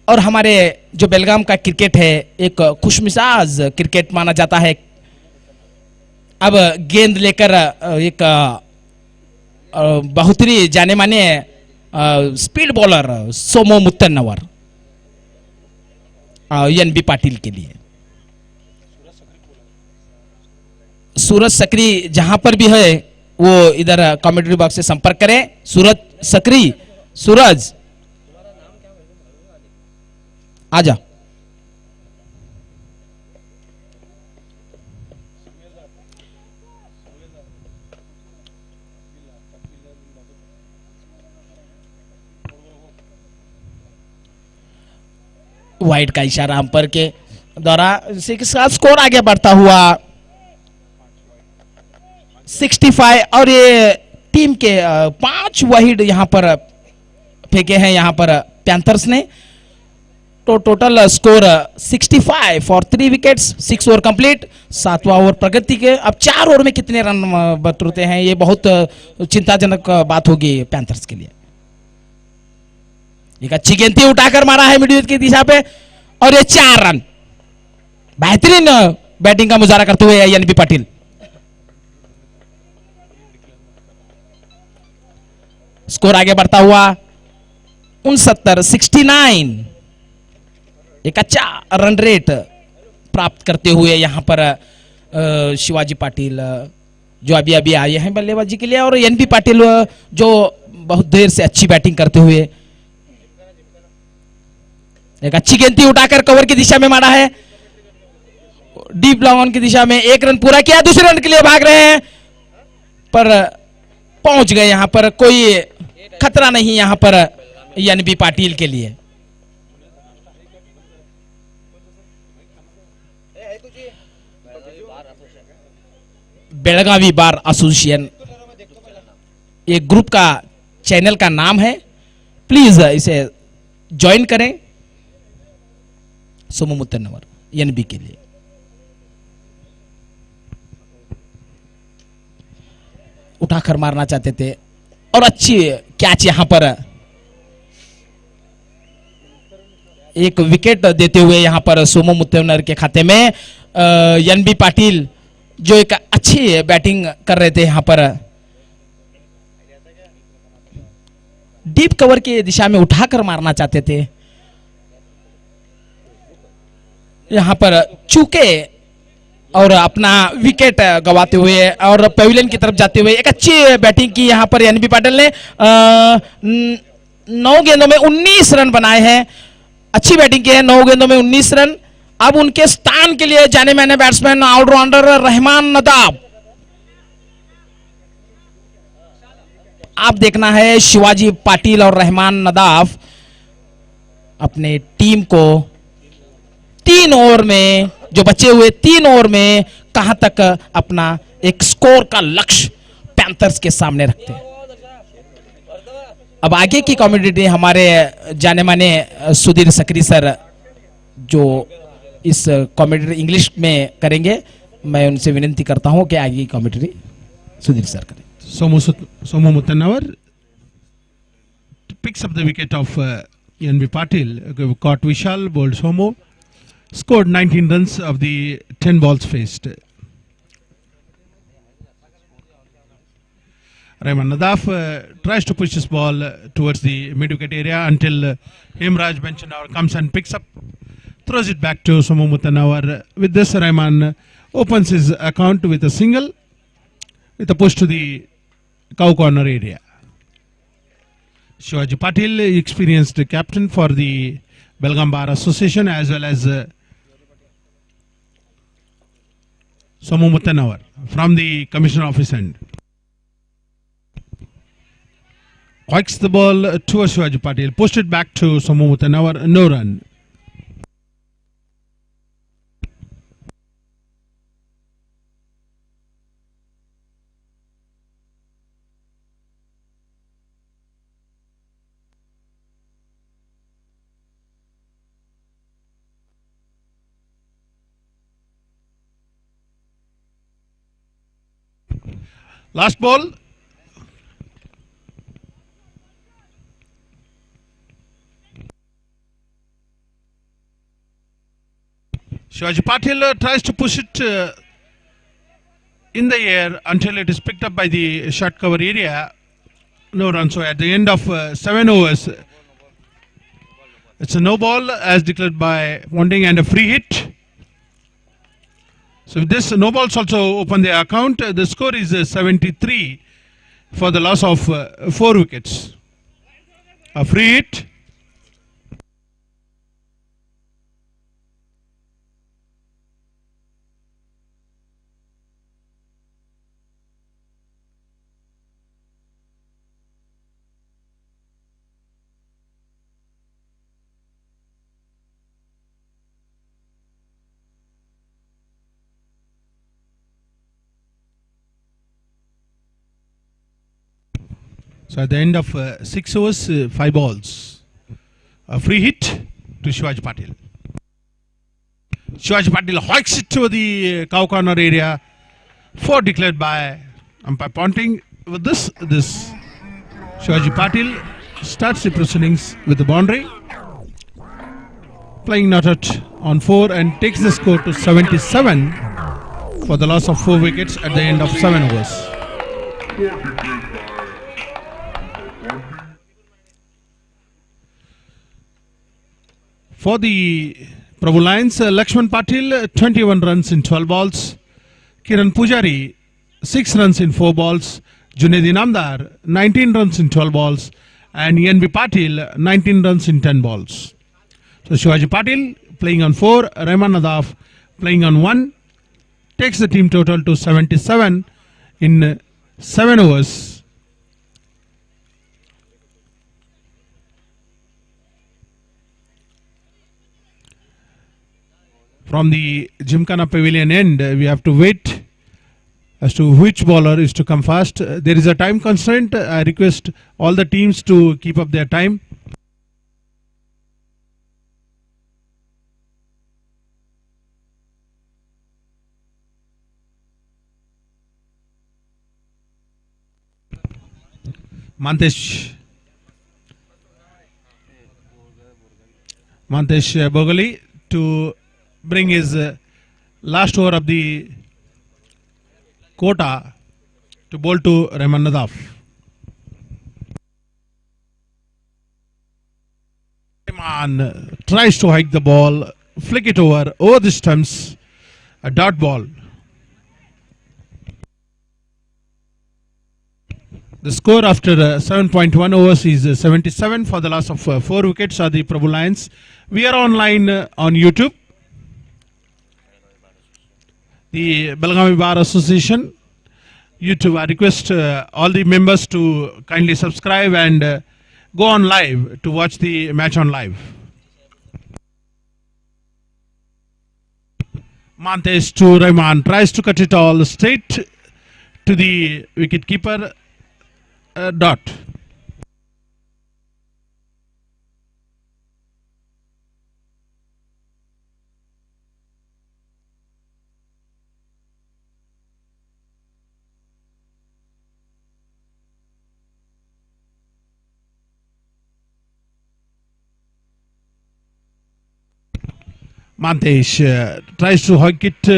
और हमारे जो बेलगाम का क्रिकेट है एक खुशमिजाज क्रिकेट माना जाता है। अब गेंद लेकर एक बहुत ही जाने माने स्पीड बॉलर सोमो मुत्तन्नवर एनबी पाटिल के लिए। सूरज सकरी जहां पर भी है वो इधर कमेंट्री बॉक्स से संपर्क करें। सूरज सकरी, सूरज आजा। वाइड का इशारा अंपायर के द्वारा स्कोर आगे बढ़ता हुआ 65 और ये टीम के 5 वाइड यहां पर फेंके हैं यहाँ पर पैंथर्स ने। तो total score 65 for 3 wickets, 6 over complete, 7वां ओवर प्रगति के। अब 4 ओवर में कितने रन बटोरते हैं ये बहुत चिंताजनक बात होगी पैंथर्स के लिए। एक अच्छी गेंद उठाकर मारा है मिड विकेट की दिशा पे और ये 4 रन। बेहतरीन बैटिंग का मुजाहरा करते हुए एनबी पाटिल। स्कोर आगे बढ़ता हुआ 69, एक अच्छा रन रेट प्राप्त करते हुए यहां पर शिवाजी पाटिल जो अभी अभी आए हैं बल्लेबाजी के लिए और एनबी पाटिल जो बहुत देर से अच्छी बैटिंग करते हुए। एक अच्छी गेंद उठाकर कवर की दिशा में मारा है, डीप लॉन्ग ऑन की दिशा में 1 रन पूरा किया। दूसरे रन के लिए भाग रहे हैं पर पहुंच गए, यहां पर कोई खतरा नहीं यहां पर एनबी पाटिल के लिए। बेलगावी बार एसोसिएशन ये ग्रुप का चैनल का नाम है, प्लीज इसे ज्वाइन करें। सोमो मुत्तन्नवर एनबी के लिए। उठाकर मारना चाहते थे और अच्छी कैच यहां पर एक विकेट देते हुए यहां पर सोमो मुत्तन्नवर के खाते में एनबी पाटिल जो एक अच्छी बैटिंग कर रहे थे यहां पर डीप कवर की दिशा में उठाकर मारना चाहते थे, यहां पर चूके और अपना विकेट गवाते हुए और पेविलियन की तरफ जाते हुए एक अच्छी बैटिंग की यहां पर एनबी पाटिल ने 9 गेंदों में 19 रन बनाए हैं। अच्छी बैटिंग की है, 9 गेंदों में 19 रन। अब उनके स्थान के लिए जाने माने बैट्समैन ऑलराउंडर रहमान नदाब। आप देखना है शिवाजी पाटिल और रहमान नदाफ अपने टीम को 3 ओवर में जो बचे हुए 3 ओवर में कहां तक अपना एक स्कोर का लक्ष्य पैंथर्स के सामने रखते हैं। अब आगे की कमेंटेटरी हमारे जाने माने सुधीर सकरी सर जो इस कमेंटेटरी इंग्लिश में करेंगे, मैं उनसे विनती करता हूं कि आगे की कमेंटेटरी सुधीर सर करें। Somu Muttanawar picks up the wicket of NB Patil, caught Vishal, bowled Somu, scored 19 runs of the 10 balls faced. Rayman Nadaf tries to push his ball towards the mid-wicket area until Hemraj Benchanawar comes and picks up, throws it back to Somu Muttanawar. With this, Rayman opens his account with a single, with a push to the cow corner area. Shivaji Patil, experienced captain for the Belgaum Bar Association, as well as Somu Muttanawar from the commissioner office end. Hikes the ball towards Shivaji Patil, pushed it back to Somu Muttanawar, no run. Last ball. Shivaji Patil tries to push it in the air until it is picked up by the short cover area. No run. So at the end of 7 overs, it's a no ball as declared by Wonding and a free hit. So this no balls also open the account. The score is 73 for the loss of 4 wickets. A free hit. So at the end of 6 overs, 5 balls. A free hit to Shivaji Patil. Shivaji Patil hikes it to the cow corner area. 4 declared by umpire Ponting. With this Shivaji Patil starts the proceedings with the boundary. Playing not out on 4 and takes the score to 77 for the loss of 4 wickets at the end of 7 overs. For the Prabhu Lions, Lakshman Patil 21 runs in 12 balls, Kiran Pujari 6 runs in 4 balls, Junaid Inamdar 19 runs in 12 balls, and NB Patil 19 runs in 10 balls. So Shivaji Patil playing on 4, Rayman Nadaf playing on 1, takes the team total to 77 in 7 overs. From the Gymkhana Pavilion end, we have to wait as to which bowler is to come fast. There is a time constraint. I request all the teams to keep up their time. Mantesh Bogali to bring his last over of the quota to bowl to Rayman Nadaf. Rayman tries to hike the ball, flick it over the stumps, a dot ball. The score after 7.1 overs is 77 for the loss of 4 wickets are the Prabhu Lions. We are online on YouTube. The Belgaum Bar Association YouTube. I request all the members to kindly subscribe and go on live to watch the match on live. Mantesh to Rahman, tries to cut it all straight to the wicket keeper. Dot. Mantesh tries to hook it,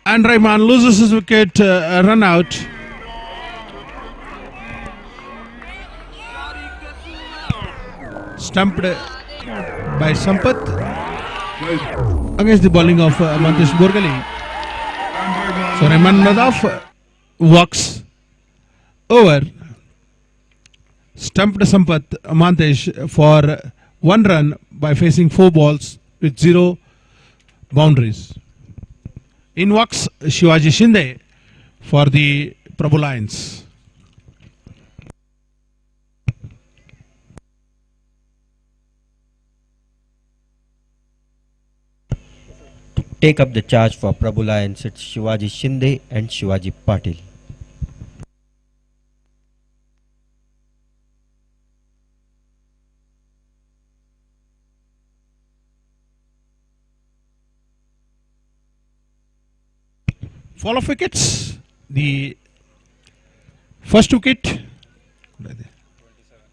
and Rahman loses his wicket, run out. Stumped by Sampath against the bowling of Mantesh Borgali. So Rahman Nadaf walks over, stumped Sampath Mantesh for 1 run by facing 4 balls with 0 boundaries. In walks Shivaji Shinde for the Prabhu Lions. Take up the charge for Prabhu Lions. It's Shivaji Shinde and Shivaji Patil. Fall of wickets. The first wicket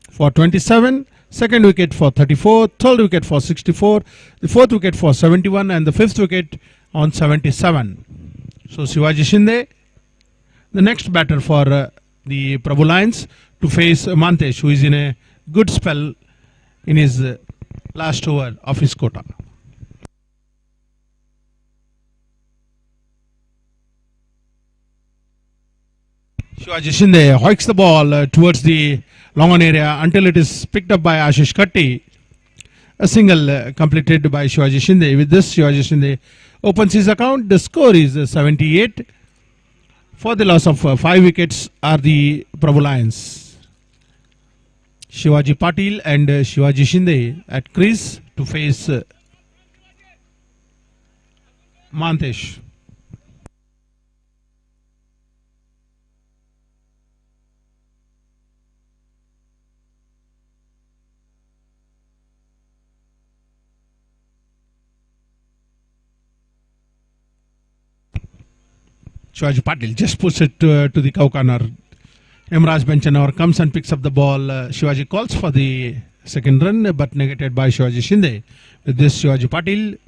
for 27, second wicket for 34, third wicket for 64, the fourth wicket for 71, and the fifth wicket on 77. So Shivaji Shinde, the next batter for the Prabhu Lions, to face Mantesh, who is in a good spell in his last over of his quota. Shivaji Shinde hoiks the ball towards the long on area until it is picked up by Ashish Katti. A single completed by Shivaji Shinde. With this, Shivaji Shinde opens his account. The score is 78. For the loss of 5 wickets are the Prabhu Lions. Shivaji Patil and Shivaji Shinde at crease to face Mantesh. Shivaji Patil just puts it to the cow corner. Imraj Benchanawar comes and picks up the ball. Shivaji calls for the second run, but negated by Shivaji Shinde. With this, Shivaji Patil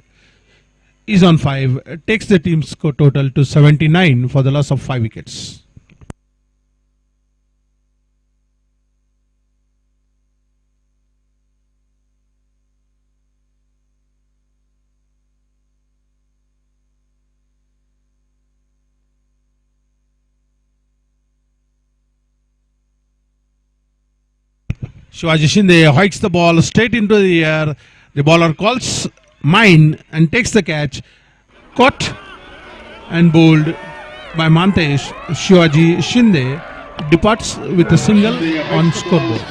is on 5, takes the team's score total to 79 for the loss of 5 wickets. Shivaji Shinde hikes the ball straight into the air. The bowler calls mine and takes the catch. Caught and bowled by Mantesh. Shivaji Shinde departs with a single on scoreboard.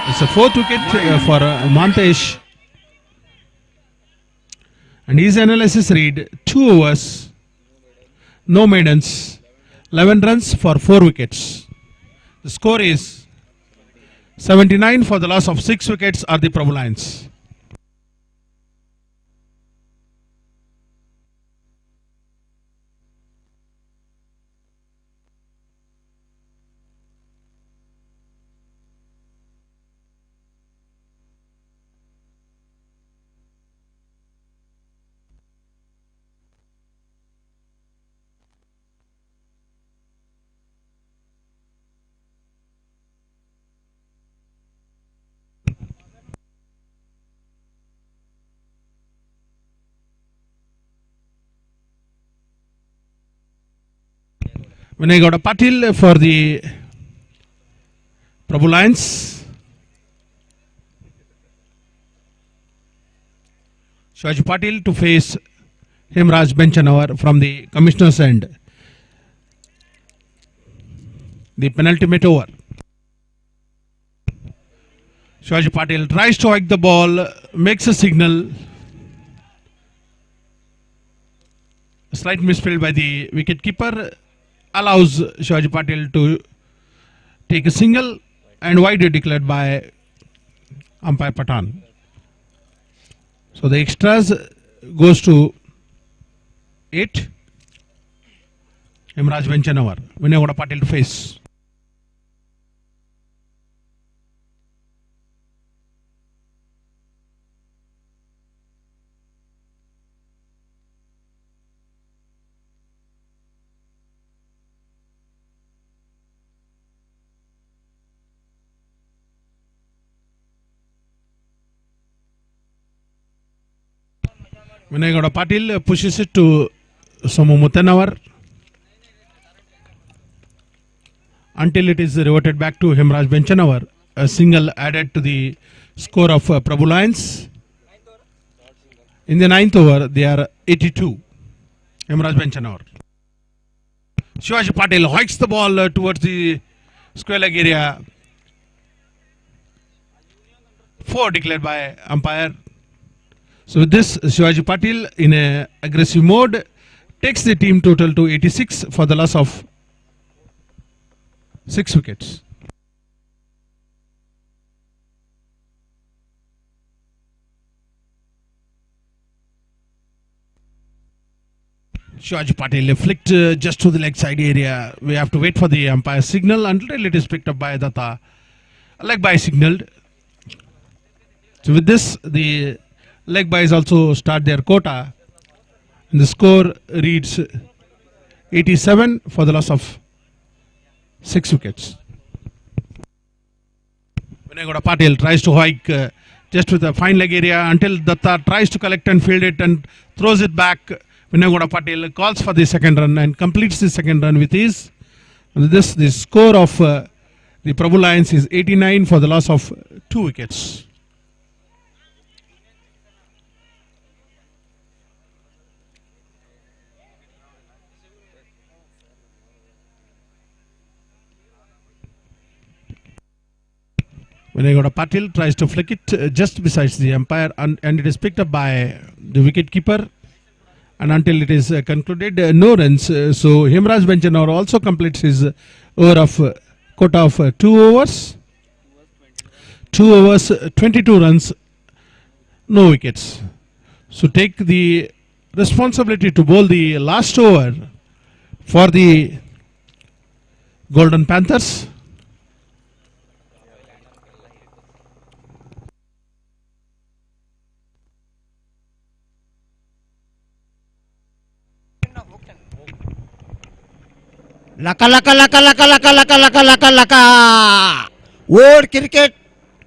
It's a 4th wicket for Mantesh. And his analysis read 2 overs, no maidens, 11 runs for 4 wickets. The score is 79 for the loss of 6 wickets are the Prabhu Lions. Vinay Gowda Patil for the Prabhu Lions. Shivaji Patil to face Hemraj Benchanawar from the commissioner's end. The penultimate over. Shivaji Patil tries to hike the ball, makes a signal. slight misfield by the wicket keeper allows Shivaji Patil to take a single and wide declared by umpire Patan. So the extras goes to 8. Hemraj Venchanawar, Vinayagowda Patil to face. Vinayagowda Patil pushes it to Somu Muthenawar until it is reverted back to Hemraj Venchanawar. A single added to the score of Prabhu Lions. In the 9th over, they are 82. Hemraj Venchanawar. Shivaji Patil hoiks the ball towards the square leg area. 4 declared by umpire. So with this, Shivaji Patil in a aggressive mode takes the team total to 86 for the loss of 6 wickets. Shivaji Patil flicked just to the leg side area. We have to wait for the umpire signal until it is picked up by Datta. A leg by signaled. So with this, the leg bys also start their quota. And the score reads 87 for the loss of 6 wickets. Vinayagowda Patil tries to hike just with a fine leg area until Datta tries to collect and field it and throws it back. Vinayagowda Patil calls for the second run and completes the second run with ease. And with this, the score of the Prabhu Lions is 89 for the loss of 2 wickets. Vinayagowda Patil tries to flick it just besides the umpire and it is picked up by the wicket keeper. And until it is concluded, no runs. So Hemraj Venchanawar also completes his over of quota of 2 overs. 2 overs, 22 runs, no wickets. So take the responsibility to bowl the last over for the Golden Panthers. Laka laka laka laka laka laka laka laka laka. World cricket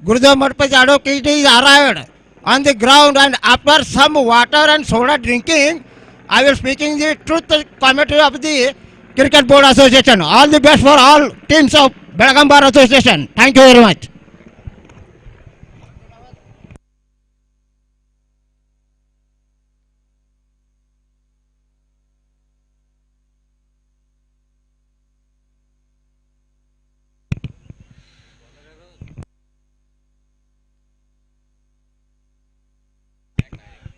Gurudev Madhpaj Advocate is arrived on the ground and after some water and soda drinking, I will speaking the truth committee of the Cricket Board Association. All the best for all teams of Belgaum Bar Association. Thank you very much.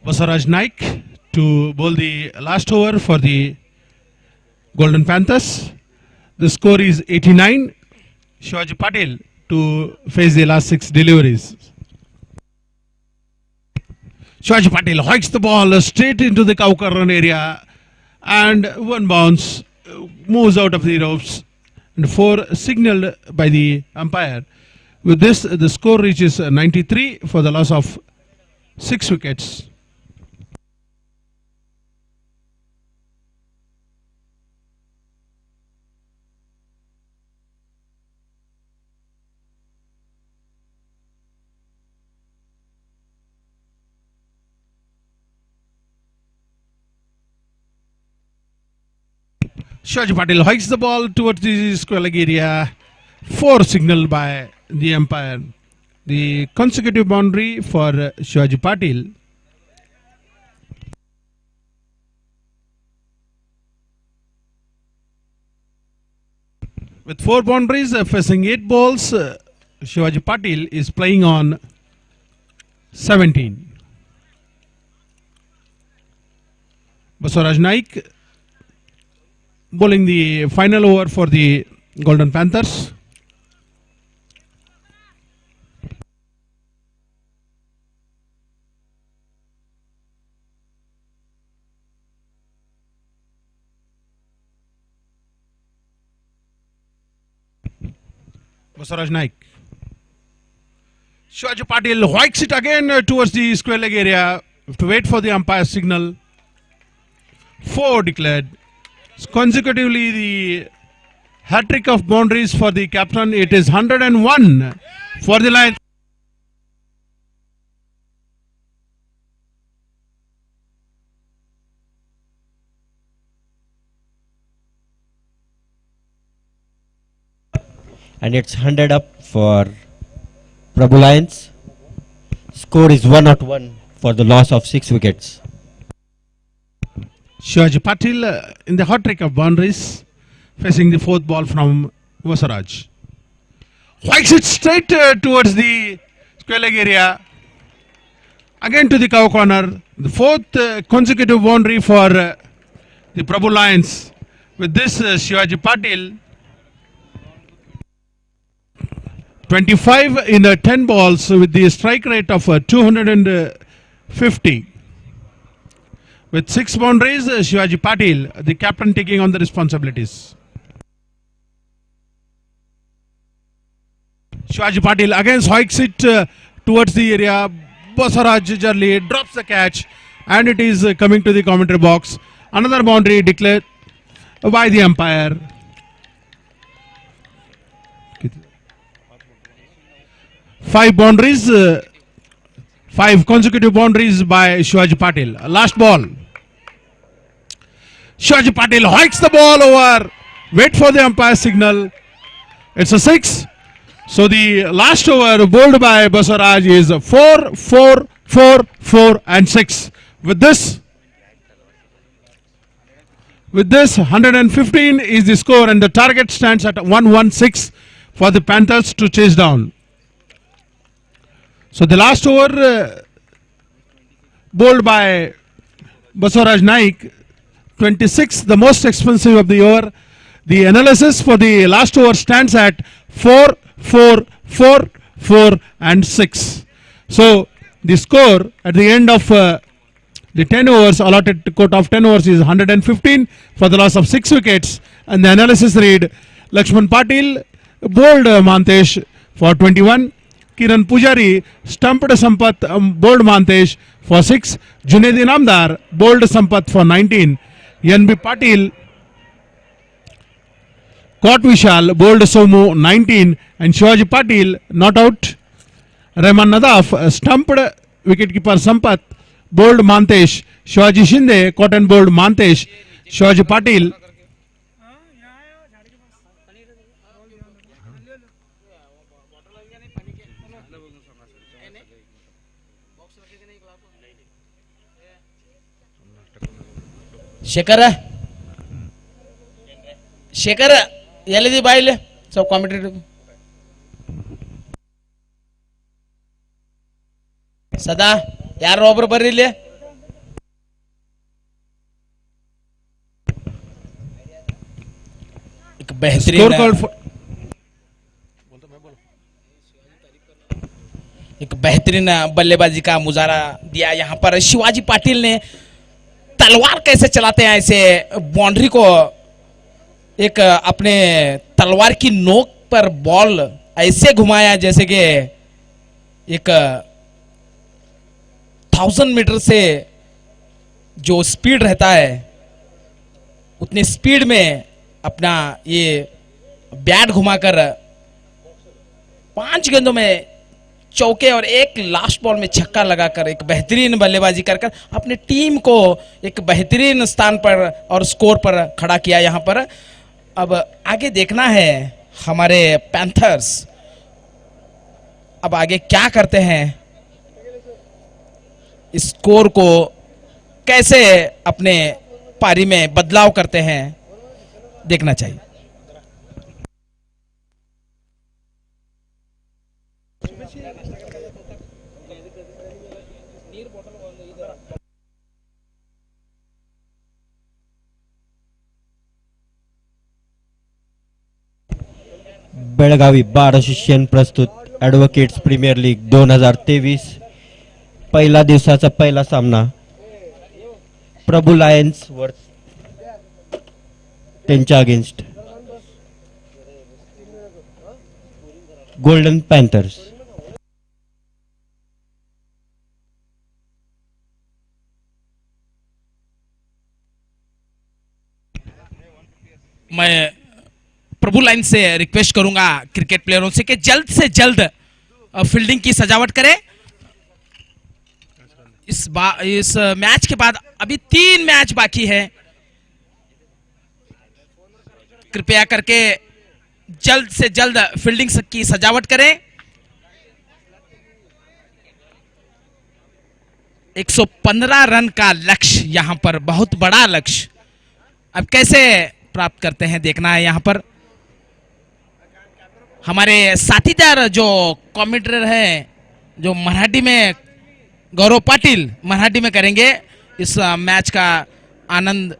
Basaraj Naik to bowl the last over for the Golden Panthers. The score is 89. Shivaji Patil to face the last 6 deliveries. Shivaji Patil hikes the ball straight into the Kaukar run area and one bounce moves out of the ropes and 4 signaled by the umpire. With this, the score reaches 93 for the loss of 6 wickets. Shivaji Patil hikes the ball towards the square leg area. 4 signaled by the umpire. The consecutive boundary for Shivaji Patil. With 4 boundaries facing 8 balls, Shivaji Patil is playing on 17. Basaraj Naik bowling the final over for the Golden Panthers. Basaraj Naik. Shivaji Patil hikes it again towards the square leg area. Have to wait for the umpire signal. 4 declared. Consecutively the hat-trick of boundaries for the captain. It is 101 for the line. And it's 100 up for Prabhu Lions. Score is 1-1 for the loss of 6 wickets. Shivaji Patil in the hot trick of boundaries, facing the 4th ball from Vasaraj. Hikes it straight towards the square leg area. Again to the cover corner. The 4th consecutive boundary for the Prabhu Lions. With this, Shivaji Patil 25 in 10 balls with the strike rate of 250. With 6 boundaries, Shivaji Patil, the captain, taking on the responsibilities. Shivaji Patil again hikes it towards the area. Basaraj Jarli drops the catch and it is coming to the commentary box. Another boundary declared by the umpire. 5 boundaries, 5 consecutive boundaries by Shivaji Patil. Last ball. Shivaji Patil hikes the ball over. Wait for the umpire signal. It's a 6. So the last over bowled by Basaraj is 4, 4, 4, 4 and 6. With this 115 is the score and the target stands at 116 for the Panthers to chase down. So the last over bowled by Basaraj Naik, 26, the most expensive of the over. The analysis for the last over stands at 4, 4, 4, 4 and 6. So the score at the end of the 10 overs, allotted quota of 10 overs is 115 for the loss of 6 wickets. And the analysis read, Lakshman Patil bowled Mantesh for 21. Kiran Pujari stumped Sampath, bowled Mantesh for 6. Junaid Namdar bowled Sampath for 19. NB Patil caught Vishal, bowled Somu 19. And Shivaji Patil not out. Rahman Nadaf stumped wicketkeeper Sampath, bowled Mantesh. Shivaji Shinde caught and bowled Mantesh. Shivaji Patil ಶೇಖರ ಎಲ್ಲಿದಿ ಬಾಯಿಲೆ ಸ್ವಲ್ಪ commentary ಸದಾ ಯಾರೋ ಒಬ್ರು ಬರ್ರಿ ಇಲ್ಲಿ एक बेहतरीन बल्लेबाजी का मुजाहरा दिया यहाँ पर शिवाजी पाटिल ने। तलवार कैसे चलाते हैं ऐसे बाउंड्री को, एक अपने तलवार की नोक पर बॉल ऐसे घुमाया जैसे कि एक 1000 मीटर से जो स्पीड रहता है उतनी स्पीड में अपना ये बैट घुमाकर 5 गेंदों में चौके और एक लास्ट बॉल में छक्का लगाकर एक बेहतरीन बल्लेबाजी कर अपनी टीम को एक बेहतरीन स्थान पर और स्कोर पर खड़ा किया। यहाँ पर अब आगे देखना है हमारे पैंथर्स अब आगे क्या करते हैं, स्कोर को कैसे अपने पारी में बदलाव करते हैं, देखना चाहिए। बेळगावी बार असोसिएशन प्रस्तुत ॲडव्होकेट्स प्रीमियर लीग 2023 पहिला दिवसाचा पहिला सामना प्रभू लायन्स त्यांच्या अगेन्स्ट गोल्डन पॅन्थर्स. मैं प्रभु लाइन से रिक्वेस्ट करूंगा क्रिकेट प्लेयरों से कि जल्द से जल्द फील्डिंग की सजावट करें. इस मैच के बाद अभी 3 मैच बाकी है. कृपया करके जल्द से जल्द फील्डिंग की सजावट करें. 115 रन का लक्ष्य, यहां पर बहुत बड़ा लक्ष्य. अब कैसे प्राप्त करते हैं देखना है. यहां पर हमारे साथीदार जो कमेंटेटर हैं, जो मराठी में गौरव पाटिल मराठी में करेंगे इस मैच का आनंद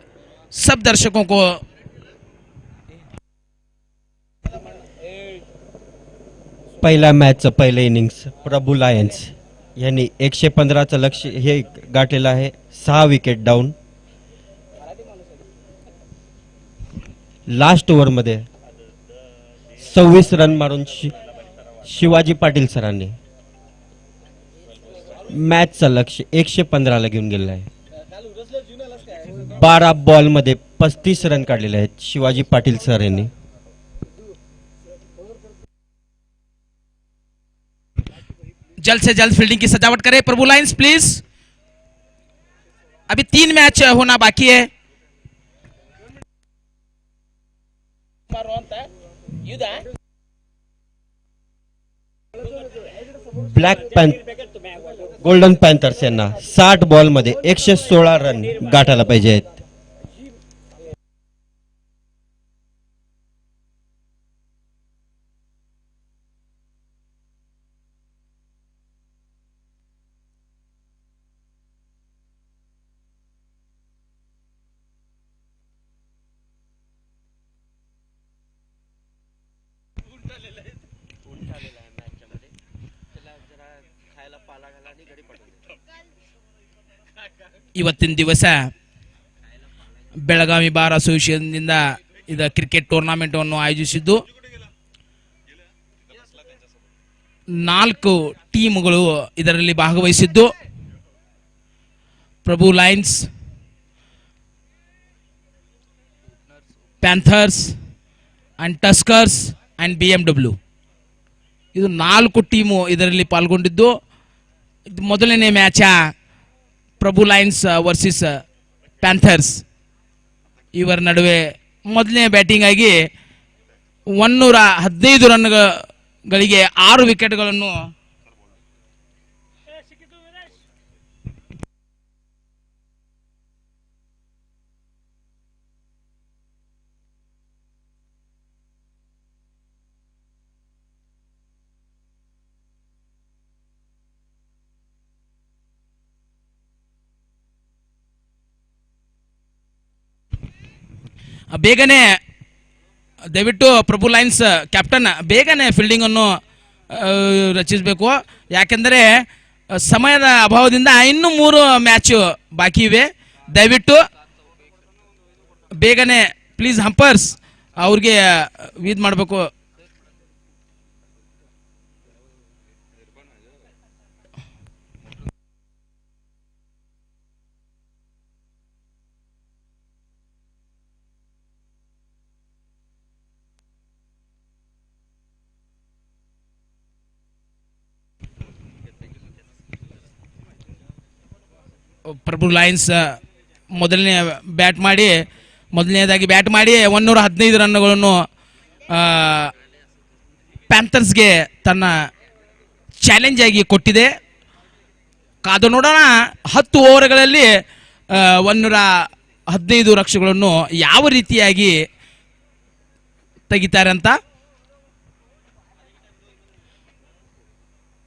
सब दर्शकों को. पहिल्या मॅचचं पहिलं इनिंग्स प्रभू लायन्स यांनी 115चं लक्ष्य हे गाठलेलं आहे. 6 विकेट डाऊन. लास्ट ओव्हरमध्ये 26 रन मारून शिवाजी पाटील सरांनी मॅचचं लक्ष्य 115 ला घेऊन गेलेलं आहे. 12 बॉलमध्ये 35 रन काढलेले आहेत शिवाजी पाटील सर यांनी. जल्द से जल्द फील्डिंग की सजावट करें प्रभु लाइन्स प्लीज. अभी 3 मैच होना बाकी है. गोल्डन पॅन्थर्स यांना 60 बॉलमध्ये 116 रन गाठायला पाहिजे आहेत. ಇವತ್ತಿನ ದಿವಸ ಬೆಳಗಾವಿ ಬಾರ್ ಅಸೋಸಿಯೇಷನ್ನಿಂದ ಇದು ಕ್ರಿಕೆಟ್ ಟೂರ್ನಮೆಂಟ್ ಅನ್ನು ಆಯೋಜಿಸಿದ್ದು 4 ಟೀಮ್ಗಳು ಇದರಲ್ಲಿ ಭಾಗವಹಿಸಿದ್ದು. Prabhu Lions, Panthers and Tuskers and BMW ಇದು 4 ಟೀಮು ಇದರಲ್ಲಿ ಪಾಲ್ಗೊಂಡಿದ್ದು. ಮೊದಲನೇ match Prabhu Lions versus Panthers ಇವರ ನಡುವೆ ಮೊದಲನೇ ಬ್ಯಾಟಿಂಗ್ ಆಗಿ 115 ರನ್ಗಳಿಗೆ 6 ವಿಕೆಟ್ಗಳನ್ನು ಬೇಗನೆ ದಯವಿಟ್ಟು ಪ್ರಭು ಲೈನ್ಸ್ ಕ್ಯಾಪ್ಟನ್ ಬೇಗನೆ ಫೀಲ್ಡಿಂಗ್ ಅನ್ನು ರಚಿಸಬೇಕು. ಯಾಕೆಂದರೆ ಸಮಯದ ಅಭಾವದಿಂದ ಇನ್ನೂ 3 ಮ್ಯಾಚ್ ಬಾಕಿ ಇವೆ. ದಯವಿಟ್ಟು ಬೇಗನೆ ಪ್ಲೀಸ್ ಹಂಪರ್ಸ್ ಅವ್ರಿಗೆ ಇದು ಮಾಡಬೇಕು. ಪ್ರಭು ಲೈನ್ಸ್ ಮೊದಲನೇದಾಗಿ ಬ್ಯಾಟ್ ಮಾಡಿ 115 ರನ್ಗಳನ್ನು ಪ್ಯಾಂಥರ್ಸ್ಗೆ ತನ್ನ ಚಾಲೆಂಜ್ ಆಗಿ ಕೊಟ್ಟಿದೆ. ಕಾದು ನೋಡೋಣ 10 ಓವರ್ಗಳಲ್ಲಿ 115 ರನ್ಗಳನ್ನು ಯಾವ ರೀತಿಯಾಗಿ ತೆಗಿತಾರೆ ಅಂತ.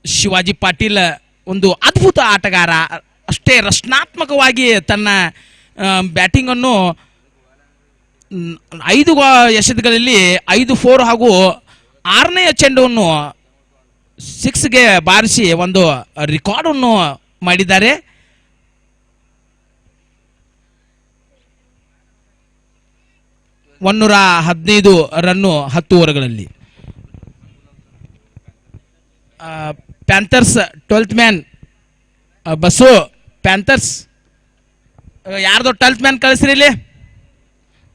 ಶಿವಾಜಿ ಪಾಟೀಲ್ ಒಂದು ಅದ್ಭುತ ಆಟಗಾರ. ಅಷ್ಟೇ ರಚನಾತ್ಮಕವಾಗಿ ತನ್ನ ಬ್ಯಾಟಿಂಗನ್ನು 5 ಎಸೆತಗಳಲ್ಲಿ 5 4 ಹಾಗೂ 6ನೇ ಚೆಂಡವನ್ನು 6ಗೆ ಬಾರಿಸಿ ಒಂದು ರೆಕಾರ್ಡ್ ಅನ್ನು ಮಾಡಿದ್ದಾರೆ. ಒನ್ನೂರ 15 ರನ್ನು 10 ಓವರ್ಗಳಲ್ಲಿ. Panthers 12th man bus. Panthers ಯಾರ್ದು 12th ಮ್ಯಾನ್ ಕಳಿಸ್ರಿ ಇಲ್ಲಿ.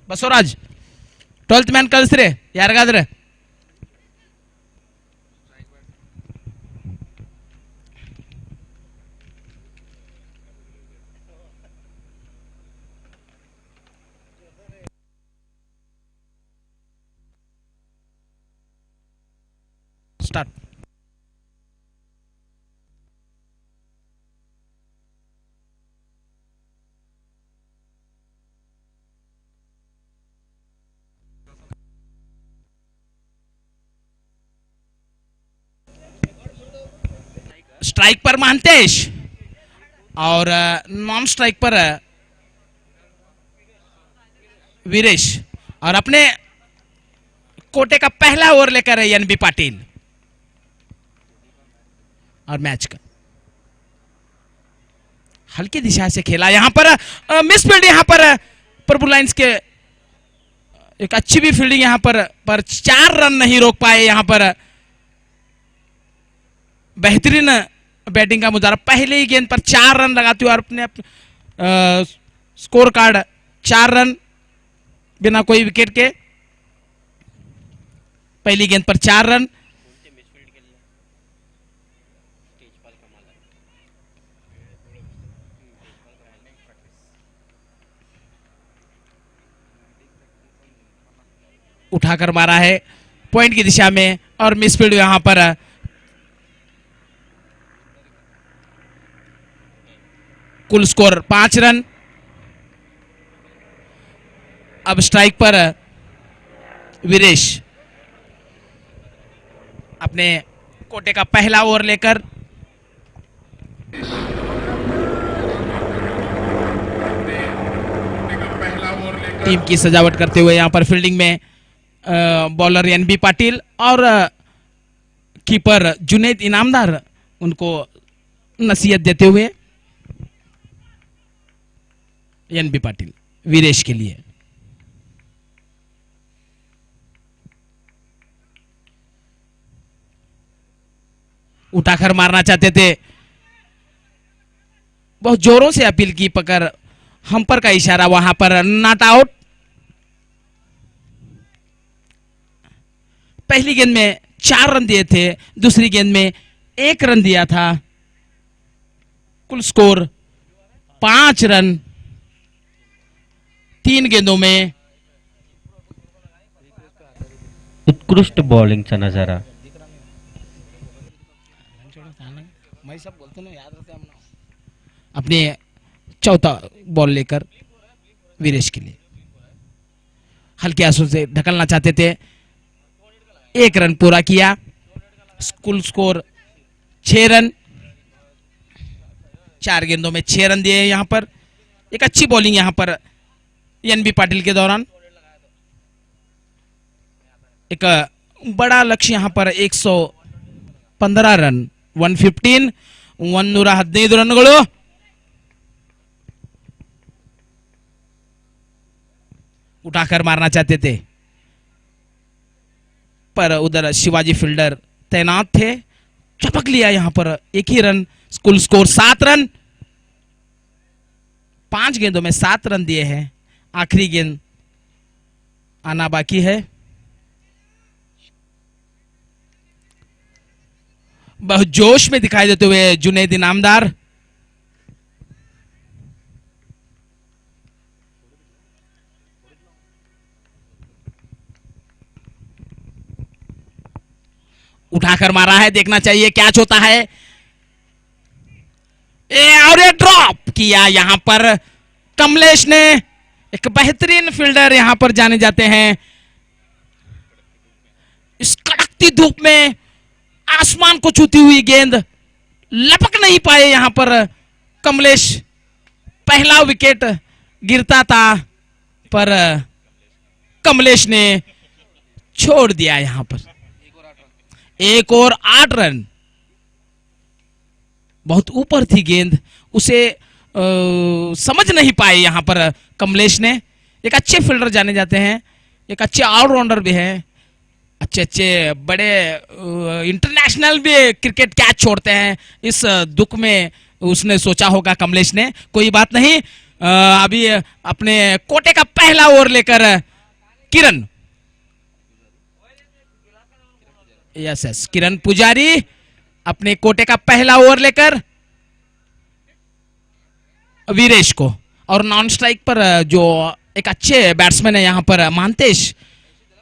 ಬಸವರಾಜ್ 12th ಮ್ಯಾನ್ ಕಳಿಸ್ರಿ ಯಾರಿಗಾದ್ರೆ. स्टार्ट. स्ट्राइक पर महंतेश और नॉन स्ट्राइक पर वीरेश और अपने कोटे का पहला ओवर लेकर एनबी पाटिल और मैच का हल्की दिशा से खेला. यहां पर मिसफील्ड. यहां पर प्रभु लाइंस के एक अच्छी भी फील्डिंग यहां पर 4 रन नहीं रोक पाए. यहां पर बेहतरीन बैटिंग का मुजाहरा. पहले ही गेंद पर 4 रन लगाते हुए और अपने स्कोर कार्ड 4 रन बिना कोई विकेट के. पहली गेंद पर 4 रन. उठाकर मारा है पॉइंट की दिशा में और मिसफील्ड. यहां पर कुल स्कोर 5 रन. अब स्ट्राइक पर वीरेश अपने कोटे का पहला ओवर लेकर टीम की सजावट करते हुए. यहां पर फील्डिंग में बॉलर एनबी पाटिल और कीपर जुनैद इनामदार उनको नसीहत देते हुए. एनबी पाटिल वीरेश के लिए. उठाकर मारना चाहते थे. बहुत जोरों से अपील की. पकड़ हम्पर का इशारा. वहां पर नॉट आउट. पहली गेंद में 4 रन दिए थे. दूसरी गेंद में 1 रन दिया था. कुल स्कोर 5 रन 3 गेंदों में. उत्कृष्ट बॉलिंगचा नजारा. मैं सब बोलते ना याद रहते हम. अपने चौथा बॉल लेकर वीरेश के लिए हल्के आंसू से ढकलना चाहते थे. 1 रन पूरा किया. कुल स्कोर 6 रन. 4 गेंदों में 6 रन दिए. यहां पर एक अच्छी बॉलिंग यहां पर एनबी पाटिल के दौरान. एक बड़ा लक्ष्य यहां पर 115 रन 115 115 ರನ್ಗಳು. उठाकर मारना चाहते थे पर उधर शिवाजी फील्डर तैनात थे. चपक लिया यहां पर 1 ही रन. कुल स्कोर 7 रन. 5 गेंदों में 7 रन दिए हैं. आखिरी गेंद आना बाकी है. बहुत जोश में दिखाई देते हुए जुनैद इनामदार. उठाकर मारा है. देखना चाहिए कैच होता है. और ये ड्रॉप किया यहां पर कमलेश ने. एक बेहतरीन फील्डर यहां पर जाने जाते हैं. इस कड़कती धूप में आसमान को छूती हुई गेंद लपक नहीं पाए यहां पर कमलेश. पहला विकेट गिरता था पर कमलेश ने छोड़ दिया यहां पर. एक और 8 रन। बहुत ऊपर थी गेंद, उसे समझ नहीं पाए यहां पर कमलेश ने। एक अच्छे फील्डर जाने जाते हैं, एक अच्छे ऑलराउंडर भी हैं, अच्छे अच्छे बड़े इंटरनेशनल भी क्रिकेट कैच छोड़ते हैं। इस दुख में उसने सोचा होगा कमलेश ने, कोई बात नहीं, अभी अपने कोटे का पहला ओवर लेकर किरण, यस किरण पुजारी अपने कोटे का पहला ओवर लेकर वीरेश को, और नॉन स्ट्राइक पर जो एक अच्छे बैट्समैन है यहां पर मानतेश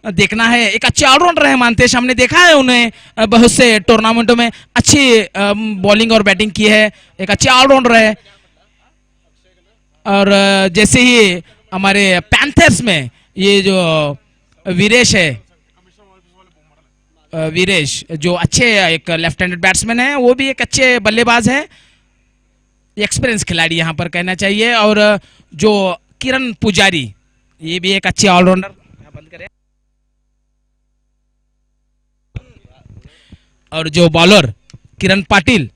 देखना है। एक अच्छे ऑलराउंडर है मानतेश, हमने देखा है उन्हें बहुत से टूर्नामेंटों में अच्छी बॉलिंग और बैटिंग की है, एक अच्छे ऑलराउंडर है। और जैसे ही हमारे पैंथर्स में ये जो वीरेश है, वीरेश जो अच्छे एक लेफ्ट हैंडेड बैट्समैन है, वो भी एक अच्छे बल्लेबाज है, एक्सपीरियंस खिलाड़ी यहां पर कहना चाहिए। और जो किरण पुजारी, ये भी एक अच्छे ऑलराउंडर। बंद करें। और जो बॉलर किरण पाटिल,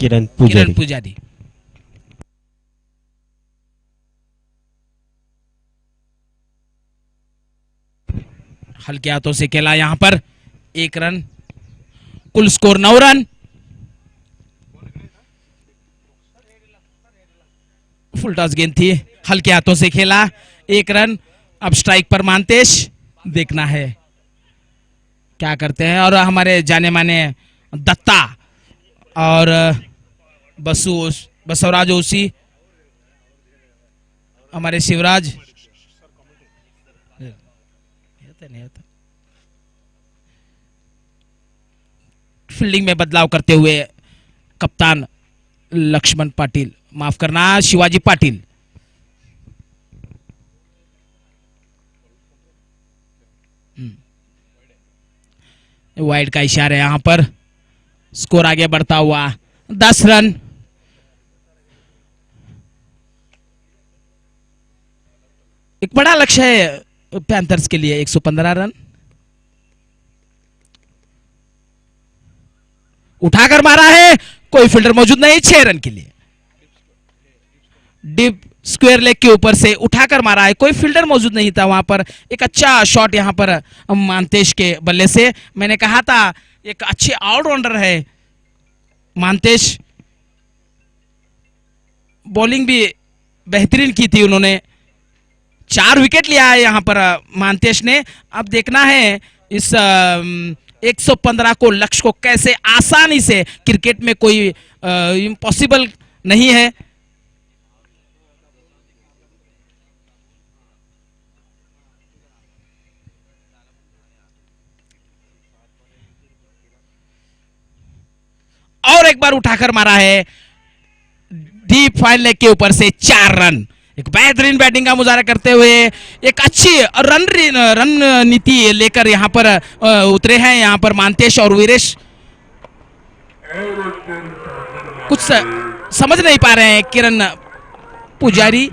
किरण किरण पुजारी। हल्के हाथों से खेला यहां पर, 1 रन, कुल स्कोर 9 रन। फुल टॉस गेंद थी, हल्के हाथों से खेला, 1 रन। अब स्ट्राइक पर मानतेश, देखना है क्या करते हैं। और हमारे जाने माने दत्ता और बसवराज ओसी, हमारे शिवराज, फील्डिंग में बदलाव करते हुए कप्तान लक्ष्मण पाटिल, माफ करना शिवाजी पाटिल। वाइड का इशारा यहां पर, स्कोर आगे बढ़ता हुआ 10 रन। एक बड़ा लक्ष्य है पैंथर्स के लिए, 115 रन। उठाकर मारा है, कोई फील्डर मौजूद नहीं, 6 रन के लिए। डीप स्क्वायर लेग के ऊपर से उठाकर मारा है, कोई फील्डर मौजूद नहीं था वहां पर। एक अच्छा शॉट यहां पर मानतेश के बल्ले से। मैंने कहा था एक अच्छे ऑलराउंडर है मानतेश, बॉलिंग भी बेहतरीन की थी उन्होंने। 4 विकेट लिया है यहां पर मानतेश ने। अब देखना है इस 115 को लक्ष्य को कैसे आसानी से, क्रिकेट में कोई इम्पॉसिबल नहीं है। और एक बार उठाकर मारा है डीप फाइन लेग के ऊपर से, 4 रन। एक बेहतरीन बैटिंग का मुजाहरा करते हुए एक अच्छी रन नीति लेकर यहां पर उतरे हैं यहां पर मानतेश और वीरेश। कुछ समझ नहीं पा रहे हैं किरण पुजारी,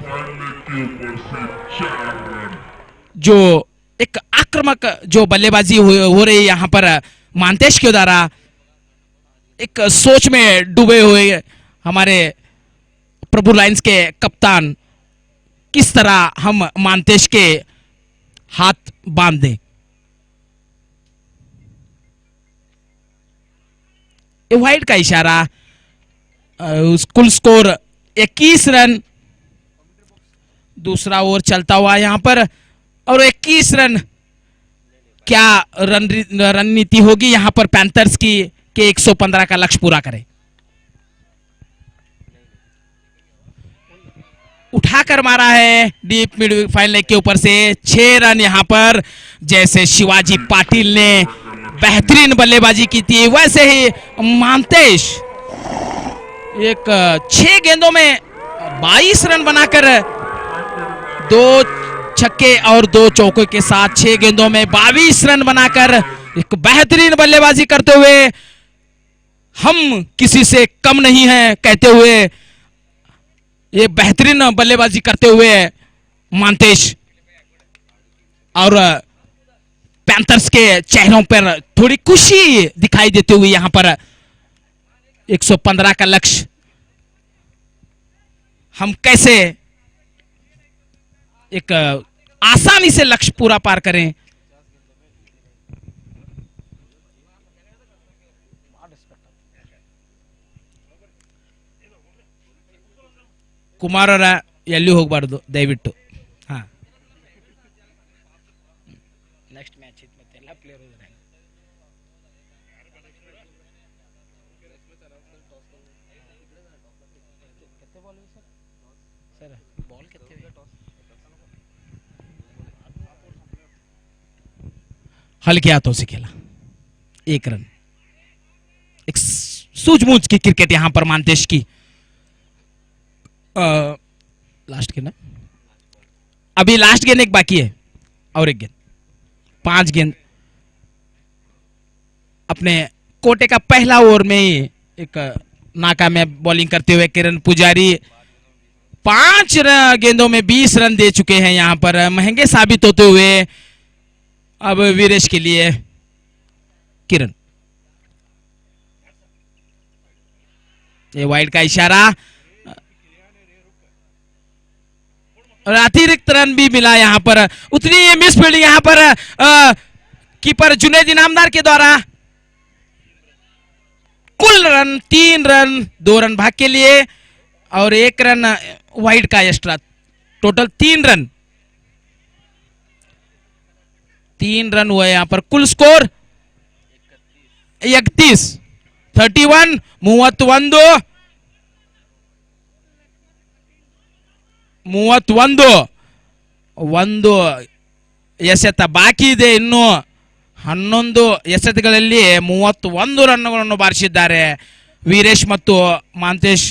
जो एक आक्रामक जो बल्लेबाजी हो रही है यहां पर मानतेश के द्वारा। एक सोच में डूबे हुए हमारे प्रभु लायंस के कप्तान, किस तरह हम मानतेश के हाथ बांध दें। वाइड का इशारा, कुल स्कोर 21 रन। दूसरा ओवर चलता हुआ यहां पर, और 21 रन। क्या रणनीति होगी यहां पर पैंथर्स की कि 115 का लक्ष्य पूरा करें। उठाकर मारा है डीप मिड फाइन लेग के ऊपर से, 6 रन यहां पर। जैसे शिवाजी पाटिल ने बेहतरीन बल्लेबाजी की थी, वैसे ही मानतेश एक 6 गेंदों में 22 रन बनाकर, 2 छक्के और 2 चौके के साथ 6 गेंदों में 22 रन बनाकर एक बेहतरीन बल्लेबाजी करते हुए, हम किसी से कम नहीं हैं कहते हुए ये बेहतरीन बल्लेबाजी करते हुए मांतेश, और पैंथर्स के चेहरों पर थोड़ी खुशी दिखाई देते हुए यहां पर 115 का लक्ष्य हम कैसे एक आसानी से लक्ष्य पूरा पार करें। ಕುಮಾರರ ಎಲ್ಲಿ ಹೋಗಬಾರದು ದಯವಿಟ್ಟು. ಹಾ, ನೆಕ್ಸ್ಟ್ ಮ್ಯಾಚ್ ಇತ್ತು ಮತ್ತೆ ಎಲ್ಲ ಪ್ಲೇಯರ್ ಇದ್ದಾರೆ. ಸರ್ ಬಾಲ್ हल्के हाथों से खेला, 1 रन। एक सूझबूझ की क्रिकेट यहां पर मानतेश की। लास्ट गेंद, अभी लास्ट गेंद एक बाकी है और एक गेंद, 5 गेंद अपने कोटे का पहला ओवर में ही एक नाकामयाब बॉलिंग करते हुए किरण पुजारी 5 गेंदों में 20 रन दे चुके हैं। यहां पर महंगे साबित होते हुए अब वीरेश के लिए किरण, ये वाइड का इशारा और अतिरिक्त रन भी मिला यहां पर। उतनी मिस फील्डिंग यहां पर कीपर जुनैद इनामदार के द्वारा। कुल रन 3 रन, 2 रन भाग के लिए और 1 रन वाइड का एक्स्ट्रा, टोटल 3 रन। 3 रन हुए यहां पर। कुल स्कोर 31, 31, 31 ಎಸೆತ ಬಾಕಿ ಇದೆ. ಇನ್ನು 11 ಎಸೆತಗಳಲ್ಲಿ 31 ರನ್ಗಳನ್ನು ಬಾರಿಸಿದ್ದಾರೆ ವೀರೇಶ್ ಮತ್ತು ಮಾಂತೇಶ್.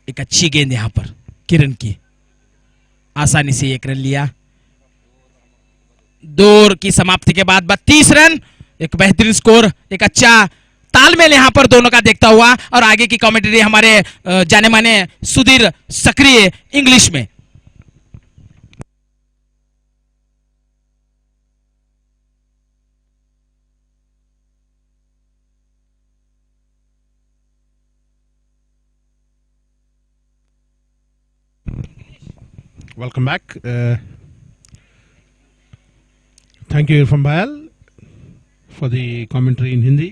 एक अच्छी गेंद यहां पर किरण की, आसानी से 1 रन लिया। 2 ओवर की समाप्ति के बाद 32 रन, एक बेहतरीन स्कोर, एक अच्छा तालमेल यहां पर दोनों का देखता हुआ। और आगे की कमेंट्री हमारे जाने माने सुधीर सक्रिय इंग्लिश में। Welcome back. Thank you Irfan Bayal for the commentary in Hindi.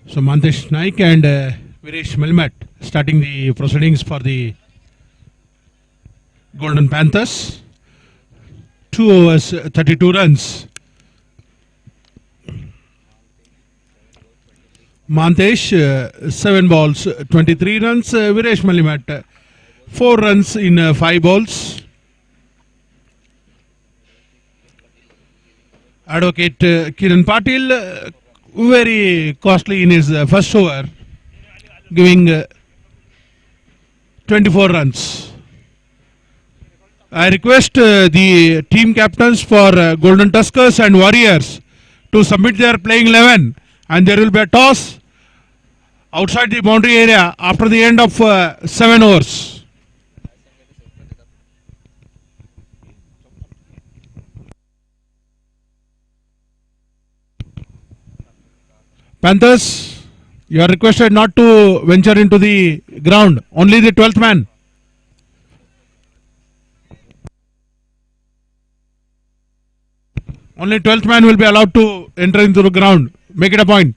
So Mantesh Naik and Viresh Melmat starting the proceedings for the Golden Panthers. 2 overs, 32 runs. Mantesh 7 balls, 23 runs. Viresh Melmat 4 runs in 5 balls. Advocate Kiran Patil very costly in his first over, giving 24 runs. I request the team captains for Golden Tuskers and Warriors to submit their playing 11, and there will be a toss outside the boundary area after the end of 7 overs. Panthers, you are requested not to venture into the ground, only the 12th man. Only 12th man will be allowed to enter into the ground. Make it a point.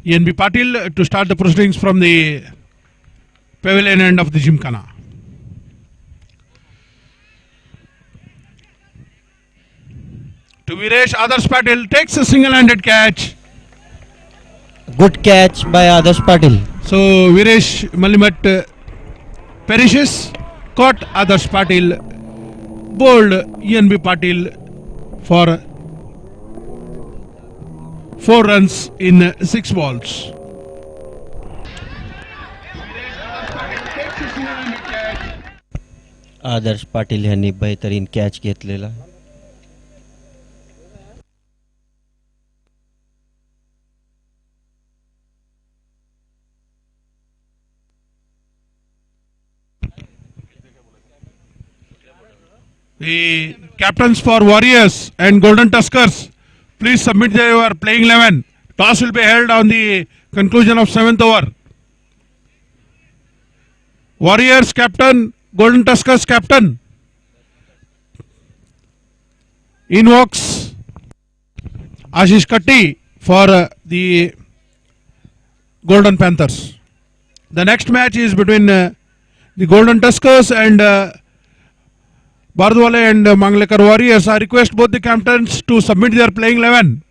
ENB Patil to start the proceedings from the pavilion end of the Gymkhana. To Viresh, Adarsh Patil takes a single-handed catch. Good catch by Adarsh Patil. So Viresh Malimat perishes, caught Adarsh Patil bowled ENB Patil for 4 runs in 6 balls. आदर्श पाटील यांनी बेहतरीन catch घेतलेला. The captains for Warriors and Golden Tuskers, please submit your playing 11. Toss will be held on the conclusion of 7th over. Warriors captain, Golden Tuskers captain. In walks Ashish Katti for the Golden Panthers. The next match is between the Golden Tuskers and Bardwale and Manglekar Warriors. I request both the captains to submit their playing 11.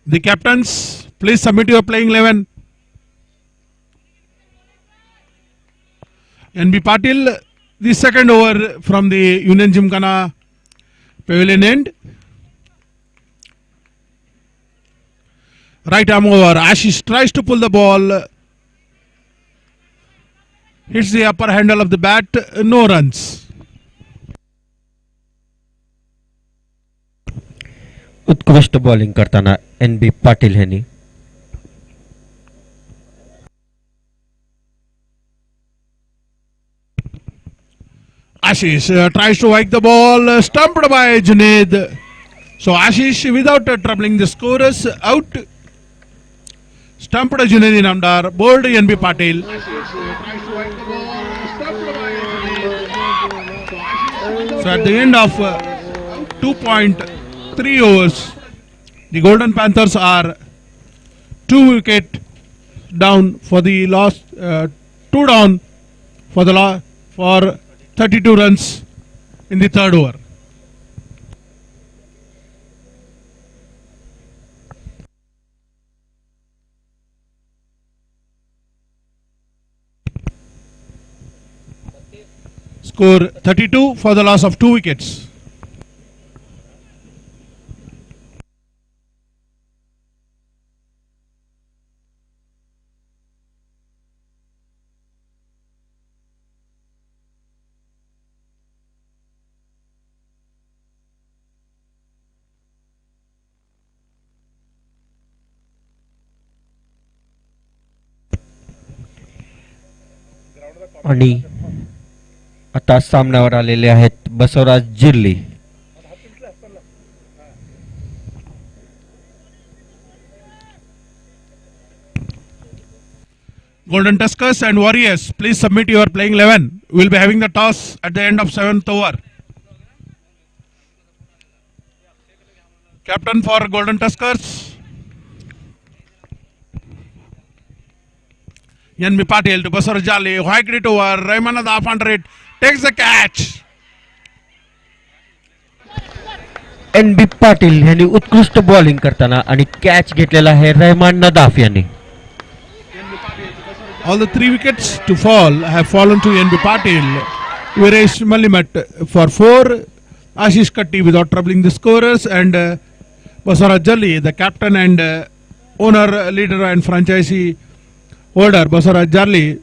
The captains, please submit your playing 11. NB Patil, the second over from the Union Gymkhana pavilion end. Right arm over. Ashish tries to pull the ball. Hits the upper handle of the bat. No runs. उत्कृष्ट bowling करताना NB Patil यांनी. Ashish tries to hike the ball. Stumped by Junaid. So Ashish, without troubling the scorers, out. Stumped Junaid Inamdar. Bowled NB Patil. So at the end of 2.3 overs, the Golden Panthers are 2 wicket down for the loss, 2 down for the for 32 runs in the third over. Score 32 for the loss of 2 wickets. आणि आता सामन्यावर आलेले आहेत Basavaraj जिर्ली. Golden Tuskers and Warriors, please submit your playing 11. We will be having the toss at the end of 7th over. Captain for Golden Tuskers, NB Patil to Basar Jali, hiked it over. Raymanad off under it, takes the catch. NB Patil यांनी उत्कृष्ट bowling करताना आणि catch घेतलेला आहे रहमान नदाफ यांनी. All the 3 wickets to fall have fallen to NB Patil. Viresh Malimat for 4. Ashish Katti without troubling the scorers, and Basaraj Jalli, the captain and owner, leader and franchisee holder, Basaraj Jalli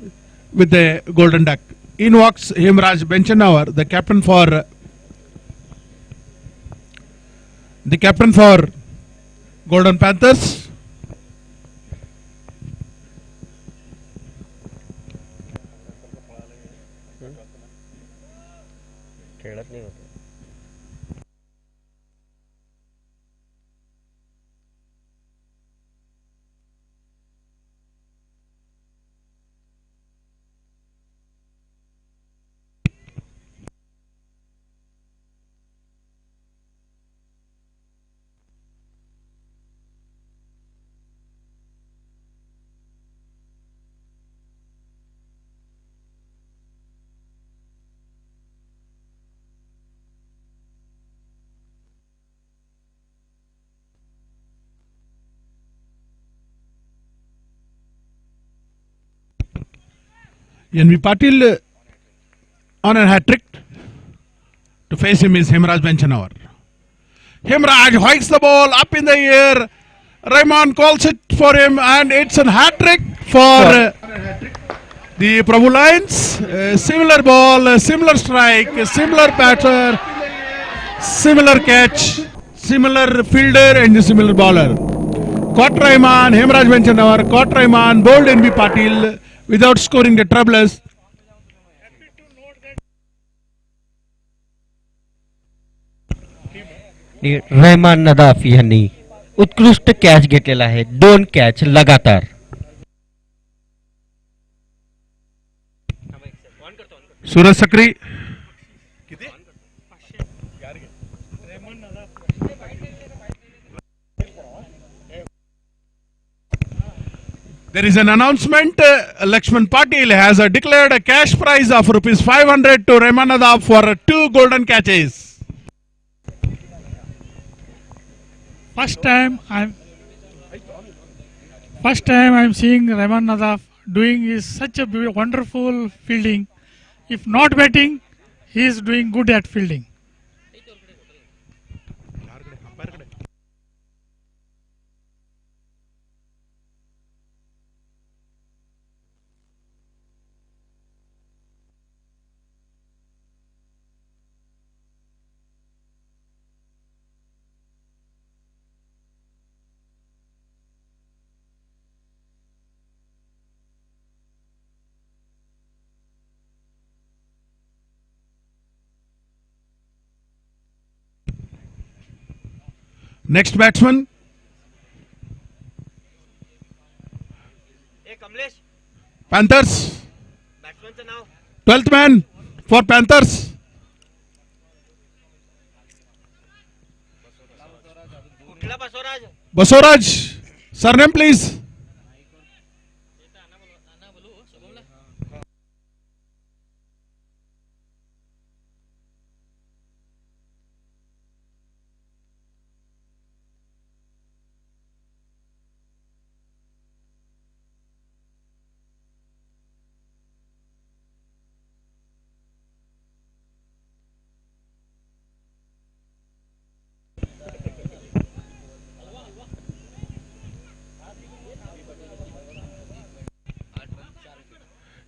with the golden duck. In walks Himraj Benchanawar, the captain for Golden Panthers. NV Patil on a hat trick. To face him is Hemraj Benchanawar. Hemraj hikes the ball up in the air. Rahman calls it for him, and it's a hat trick for the Prabhu Lions. Similar ball, similar strike, similar batter, similar catch, similar fielder, and similar bowler. Caught Rahman, Hemraj Benchanawar, caught Rahman, bowled NV Patil without scoring the troublers. Rahman Nadaf यांनी उत्कृष्ट catch घेतलेला आहे, 2 catch लगातार. Suraj Sakri. There is an announcement. Lakshman Patil has declared a cash prize of rupees 500 to Rahman Nadaf for 2 golden catches. First time I'm seeing Rahman Nadaf doing is such a wonderful fielding. If not batting, he is doing good at fielding. Next batsman. Panthers. 12th man for Panthers. Basoraj. Surname please.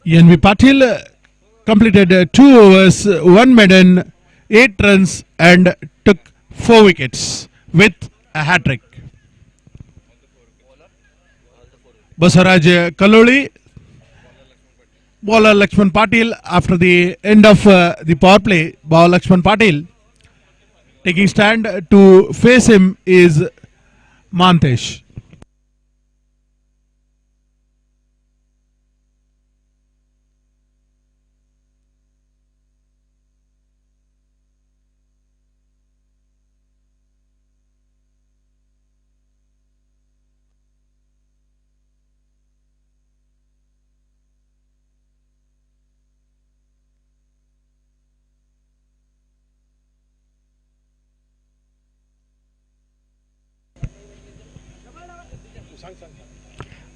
NV Patil completed 2 overs, 1 maiden, 8 runs and took 4 wickets with a hat-trick. Basaraj Kaloli, bowler Lakshman Patil after the end of the power play. Bowler Lakshman Patil taking stand to face him is Mantesh.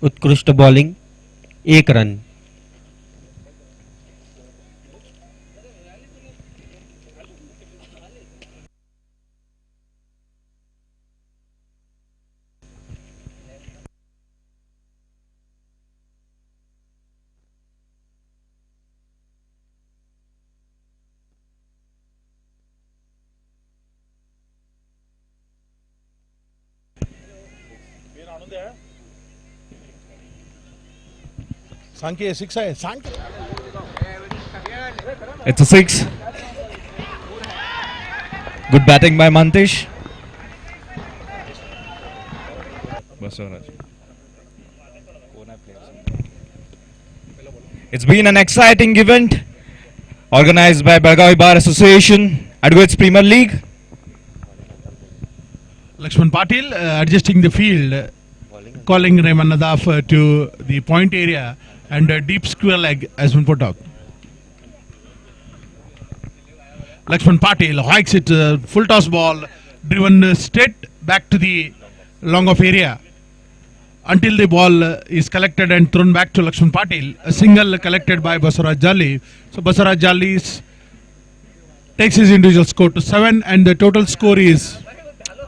उत्कृष्ट bowling, 1 run. It's a 6. Good batting by Mantesh. It's been an exciting event organized by Belgavi Bar Association, Advocates Premier League. Lakshman Patil adjusting the field, calling Rahman Nadaf to the point area, and a deep square leg has been put out. Lakshman Patil hikes it, full toss ball, driven straight back to the long off area. until the ball is collected and thrown back to Lakshman Patil. A single collected by Basaraj Jali. So Basaraj Jali takes his individual score to 7 and the total score is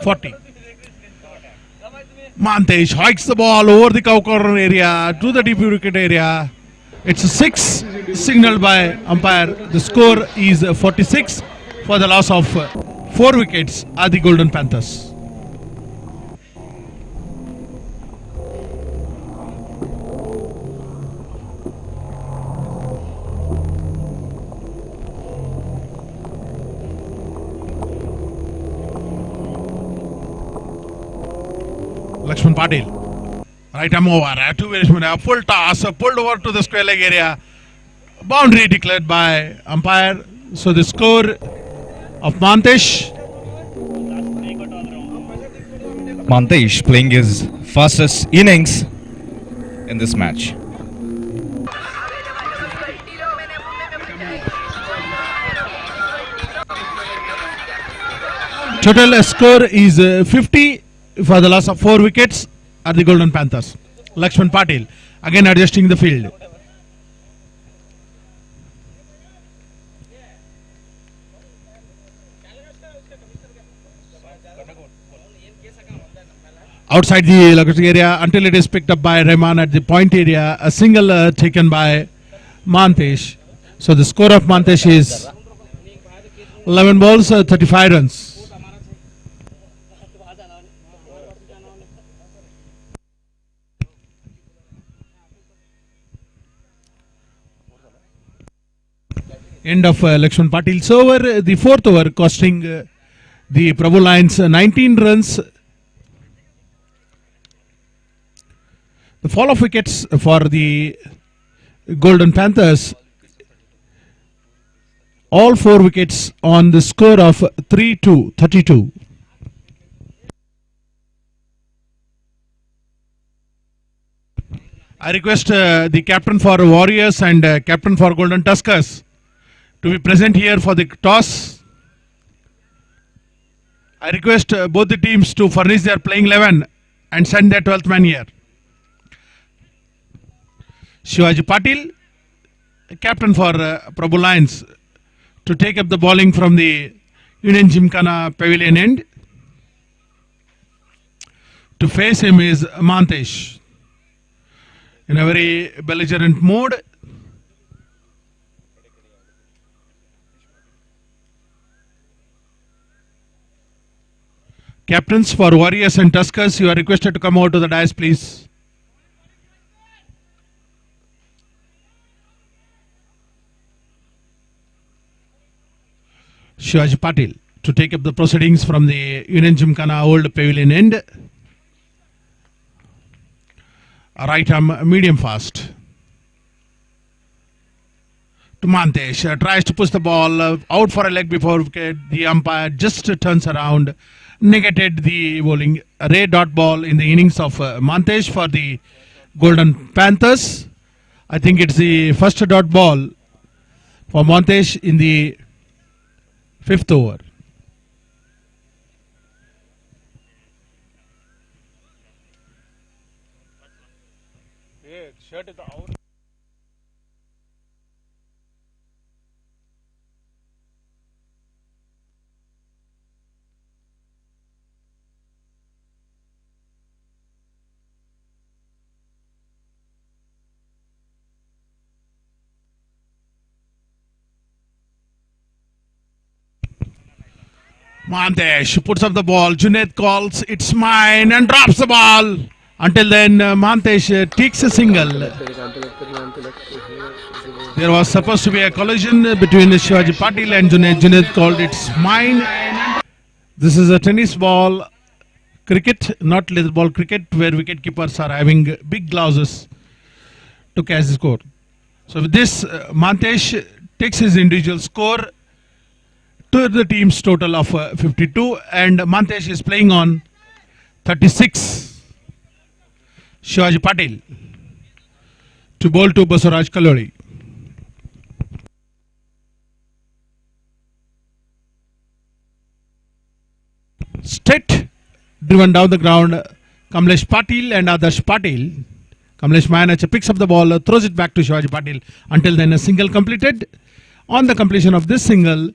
40. Mantesh hikes the ball over the cow corner area to the deep wicket area. It's a 6 signaled by umpire. The score is 46 for the loss of 4 wickets at the Golden Panthers. Lakshman Patil, right arm over, a full toss, pulled over to the square leg area. Boundary declared by umpire. So the score of Mantesh. Mantesh playing his fastest innings in this match. Total score is 50 for the loss of 4 wickets at the Golden Panthers. Lakshman Patil again adjusting the field. Outside the location area until it is picked up by Rahman at the point area. A single taken by Mantesh. So the score of Mantesh is 11 balls, 35 runs. End of Lakshman Patil's over. The 4th over costing the Prabhu Lions 19 runs. The fall of wickets for the Golden Panthers. All 4 wickets on the score of 3-32. I request the captain for Warriors and captain for Golden Tuskers to be present here for the toss. I request both the teams to furnish their playing 11 and send their 12th man here. Shivaji Patil, captain for Prabhu Lions, to take up the bowling from the Union Gymkhana pavilion end. To face him is Mantesh in a very belligerent mode. Captains for Warriors and Tuskers, you are requested to come out to the dais, please. Shivaji Patil to take up the proceedings from the Union Gymkhana old pavilion end. Right arm medium fast. To Mantesh, tries to push the ball out for a leg before wicket. The umpire just turns around, negated the bowling. A red dot ball in the innings of Mantesh for the Golden Panthers. I think it's the first dot ball for Mantesh in the 5th over. Mantesh puts up the ball. Junaid calls, it's mine, and drops the ball. Until then, Mantesh takes a single. There was supposed to be a collision between Shivaji Patil and Junaid. Junaid called, it's mine. This is a tennis ball cricket, not leather ball cricket, where wicket keepers are having big glasses to catch the score. So with this, Mantesh takes his individual score to the team's total of 52, and Mantesh is playing on 36. Shivaji Patil to bowl to Basaraj Kalori. Straight driven down the ground Kamlesh Patil and Adarsh Patil. Kamlesh Mayanacha picks up the ball, throws it back to Shivaji Patil. Until then, a single completed. On the completion of this single,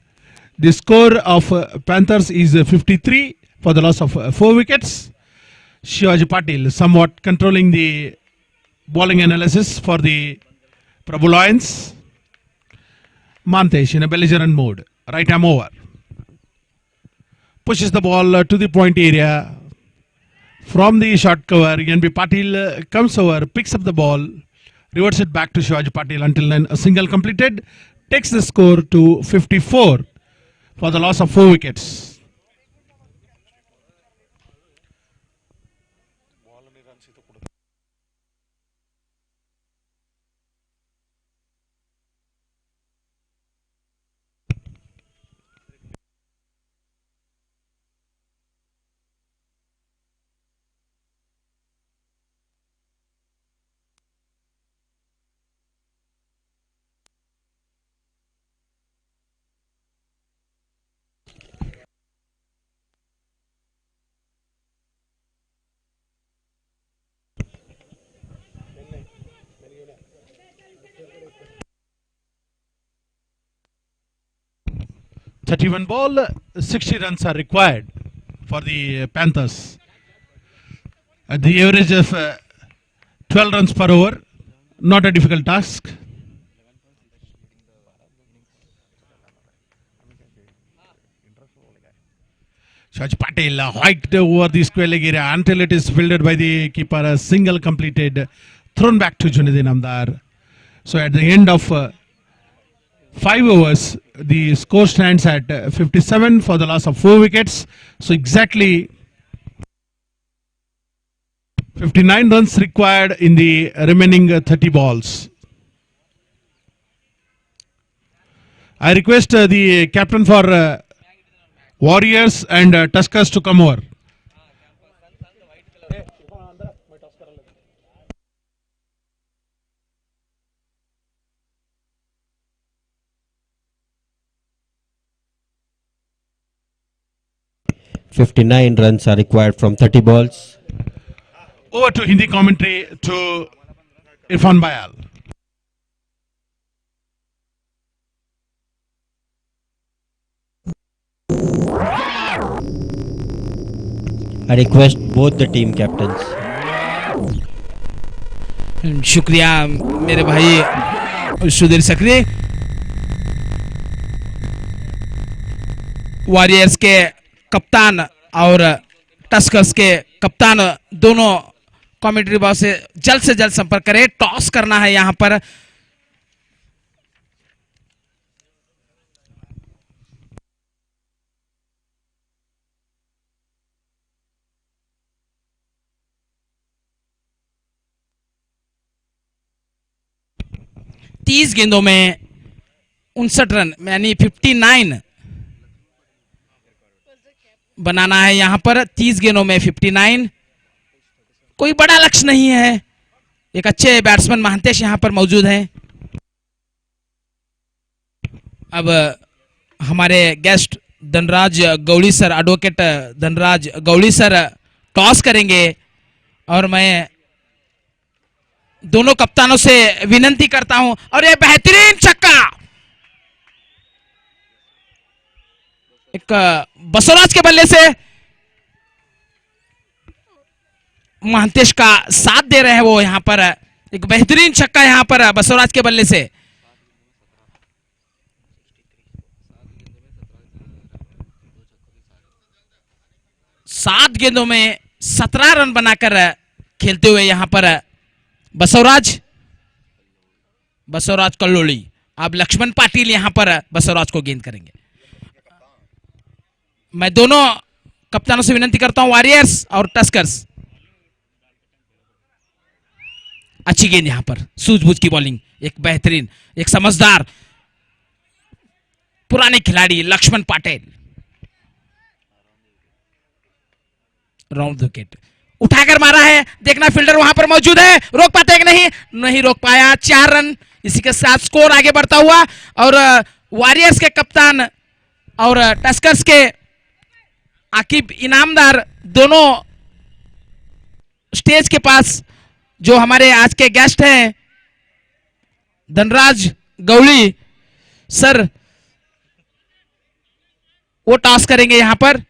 the score of Panthers is 53 for the loss of 4 wickets. Shivaji Patil somewhat controlling the bowling analysis for the Prabhu Lions. Mantesh in a belligerent mode, right arm over. Pushes the ball to the point area. From the short cover, NB Patil comes over, picks up the ball, reverts it back to Shivaji Patil. Until then, a single completed, takes the score to 54 for the loss of 4 wickets. (31 ball, 60 runs are required for the Panthers. At the average of 12 runs per over, not a difficult task. Shivaji Patil hiked over the square leg area until it is fielded by the keeper. A single completed, thrown back to Junaidin Amdar. So at the end of 5 overs, the score stands at 57 for the loss of 4 wickets. So exactly 59 runs required in the remaining 30 balls. I request the captain for Warriors and Tuskers to come over. "59 runs are required from 30 balls. Over to Hindi commentary to Irfan Bayal. I request both the team captains. शुक्रिया मेरे भाई Sudhir Sakri. Warriors के कप्तान और Tuskers के कप्तान दोनों commentary box से जल्द संपर्क करें। टॉस करना है यहां पर। तीस गेंदों में 59 रन यानी 59 बनाना है यहां पर। 30 गेंदों में 59, कोई बड़ा लक्ष्य नहीं है। एक अच्छे बैट्समैन महांतेश यहां पर मौजूद हैं। अब हमारे गेस्ट धनराज गौड़ी सर, एडवोकेट धनराज गौड़ी सर टॉस करेंगे और मैं दोनों कप्तानों से विनती करता हूं। और यह बेहतरीन छक्का एक बसवराज के बल्ले से महांतेश का साथ दे रहे हैं वो यहां पर। एक बेहतरीन छक्का यहां पर बसवराज के बल्ले से। सात गेंदों में 17 रन बनाकर खेलते हुए यहां पर बसवराज कल्लोली। अब लक्ष्मण पाटिल यहां पर बसवराज को गेंद करेंगे। मैं दोनों कप्तानों से विनती करता हूं, वॉरियर्स और टस्कर्स, अच्छी गेंद यहां पर, सूझबूझ की बॉलिंग, एक बेहतरीन, एक समझदार पुराने खिलाड़ी लक्ष्मण पाटिल। राउंड विकेट उठाकर मारा है। देखना फील्डर वहां पर मौजूद है, रोक पाते कि नहीं रोक पाया। 4 रन, इसी के साथ स्कोर आगे बढ़ता हुआ। और वॉरियर्स के कप्तान और टस्कर्स के आकिब इनामदार दोनों स्टेज के पास जो हमारे आज के गेस्ट हैं धनराज गौड़ी सर, वो टॉस करेंगे यहां पर।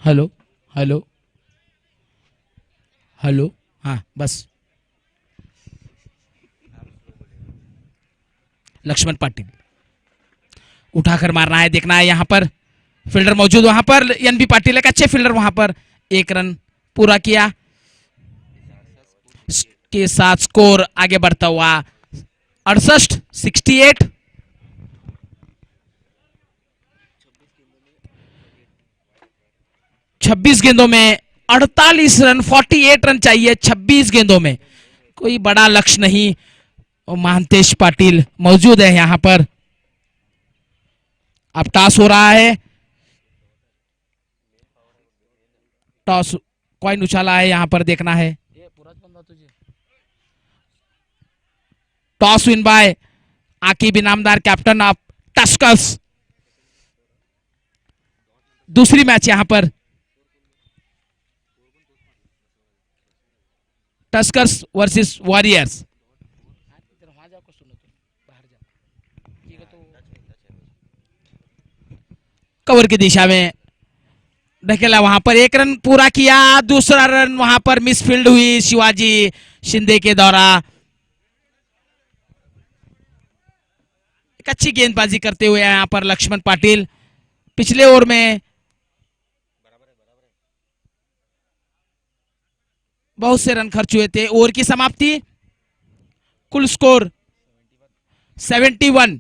हेलो हेलो हेलो, हाँ बस। लक्ष्मण पाटिल उठाकर मारना है, देखना है यहां पर फील्डर मौजूद, वहां पर एनबी पाटिल एक अच्छे फील्डर, वहां पर एक रन पूरा किया के साथ स्कोर आगे बढ़ता हुआ 68-68। छब्बीस गेंदों में 48 रन, 48 रन चाहिए 26 गेंदों में, कोई बड़ा लक्ष्य नहीं। और महांतेश पाटिल मौजूद है यहां पर। अब टॉस हो रहा है, टॉस कॉइन उछाला है यहां पर, देखना है। Toss win bye Aqib Inamdar, captain of Tuskers. दूसरी मैच यहां पर टस्कर्स वर्सेस वॉरियर्स। कवर की दिशा में ढकेला, वहां पर एक रन पूरा किया, दूसरा रन वहां पर मिसफील्ड हुई शिवाजी शिंदे के द्वारा। एक अच्छी गेंदबाजी करते हुए यहां पर लक्ष्मण पाटिल। पिछले ओवर में बहुत से रन खर्च हुए थे। ओवर की समाप्ति, कुल score 71।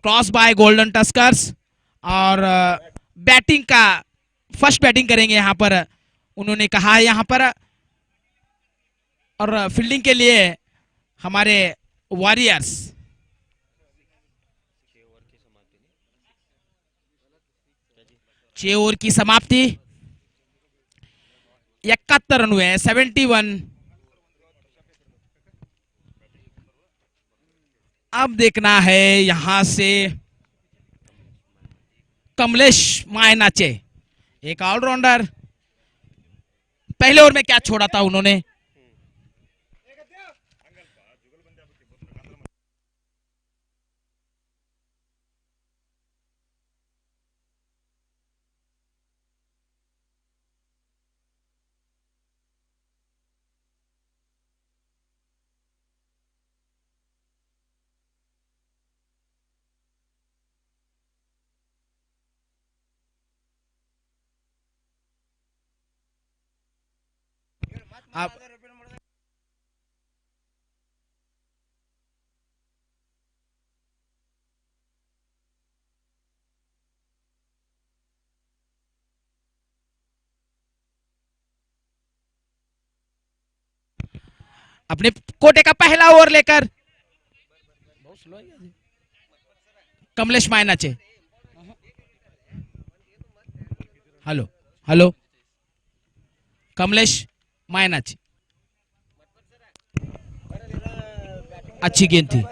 Cross bye golden Tuskers. और बैटिंग का फर्स्ट बैटिंग करेंगे यहां पर, उन्होंने कहा है यहां पर। और फील्डिंग के लिए हमारे वॉरियर्स। 6 ओवर की समाप्ति, 71 रन हुए हैं, 71। अब देखना है यहां से कमलेश मायनाचे, एक ऑलराउंडर। पहले ओवर में क्या छोड़ा था उन्होंने, आप अपने कोटे का पहला ओवर लेकर कमलेश मायनाचे। हेलो हेलो, कमलेश मायनाचे, अच्छी गेंद थी,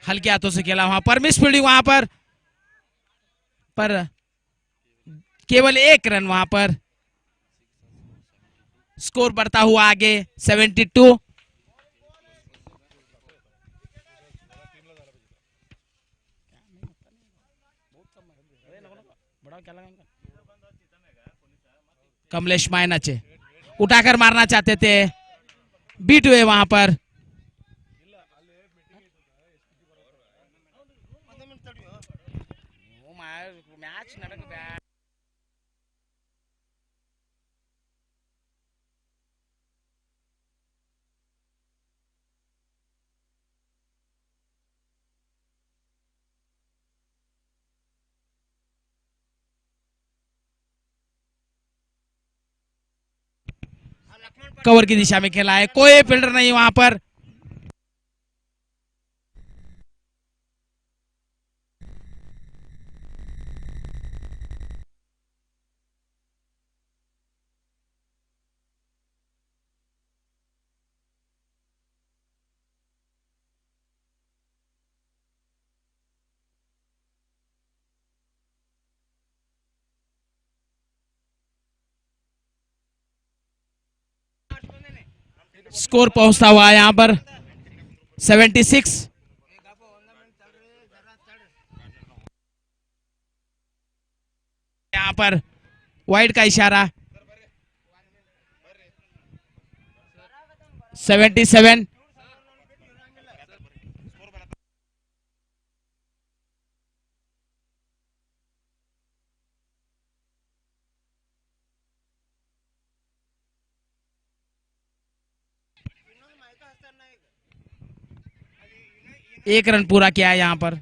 हल्के हाथों से खेला, वहां पर मिस फील्डिंग, वहां पर केवल एक रन, वहां पर स्कोर बढ़ता हुआ आगे 72। कमलेश मायनाचे उठाकर मारना चाहते थे, बीट हुए वहां पर। कवर की दिशा में खेला है, कोई फील्डर नहीं वहां पर। स्कोर पहुंचता हुआ है यहाँ पर 76। यहाँ पर वाइड का इशारा 77। एक रन पूरा किया है यहाँ पर।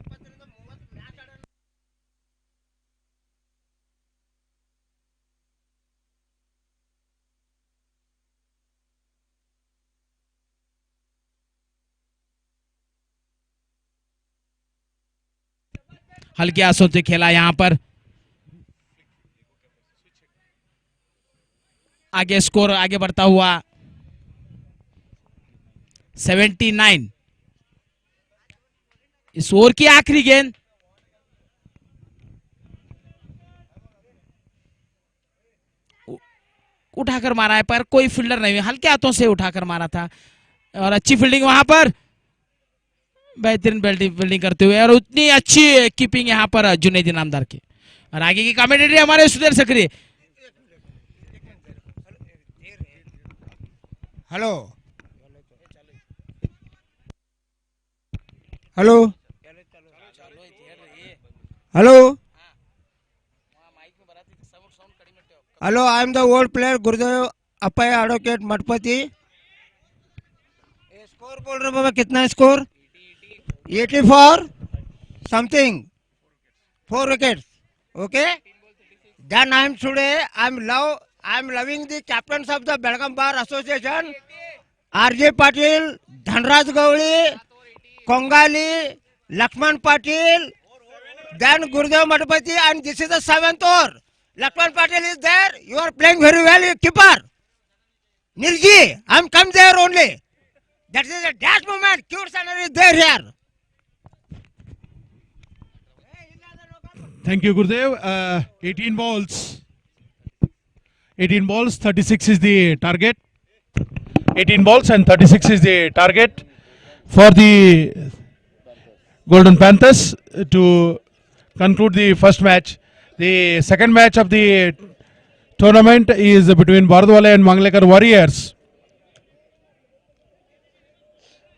हल्के हाथों से खेला यहाँ पर। आगे स्कोर आगे बढ़ता हुआ 79। इस ओवर की आखिरी गेंद उठाकर मारा है, पर कोई फील्डर नहीं, हल्के हाथों से उठाकर मारा था। और अच्छी फील्डिंग वहां पर, बेहतरीन फील्डिंग करते हुए, और उतनी अच्छी कीपिंग यहां पर जुनैद इनामदार की। और आगे की कमेंटेटरी हमारे सुधीर सक्रिय। Hello hello hello hello, I am the old player Gurudev Appaya advocate Mathapati. Score बोल रहे बाबा, कितना score? 84 something, 4 wickets. Okay, then I am today I am loving the captains of the Belgaum Bar Association, R.J. Patil, Dhanraj Gowli, Kongali, Lakshman Patil, then Gurudev Madhupati, and this is the 7th over. Lakshman Patil is there. You are playing very well, you keeper. Nirji, I am come there only. That is a dash moment. Cute scenery is there here. Thank you, Gurudev. 18 balls. 18 balls, 36 is the target. 18 balls and 36 is the target for the Golden Panthers to conclude the first match. The second match of the tournament is between Bardwala and Manglekar Warriors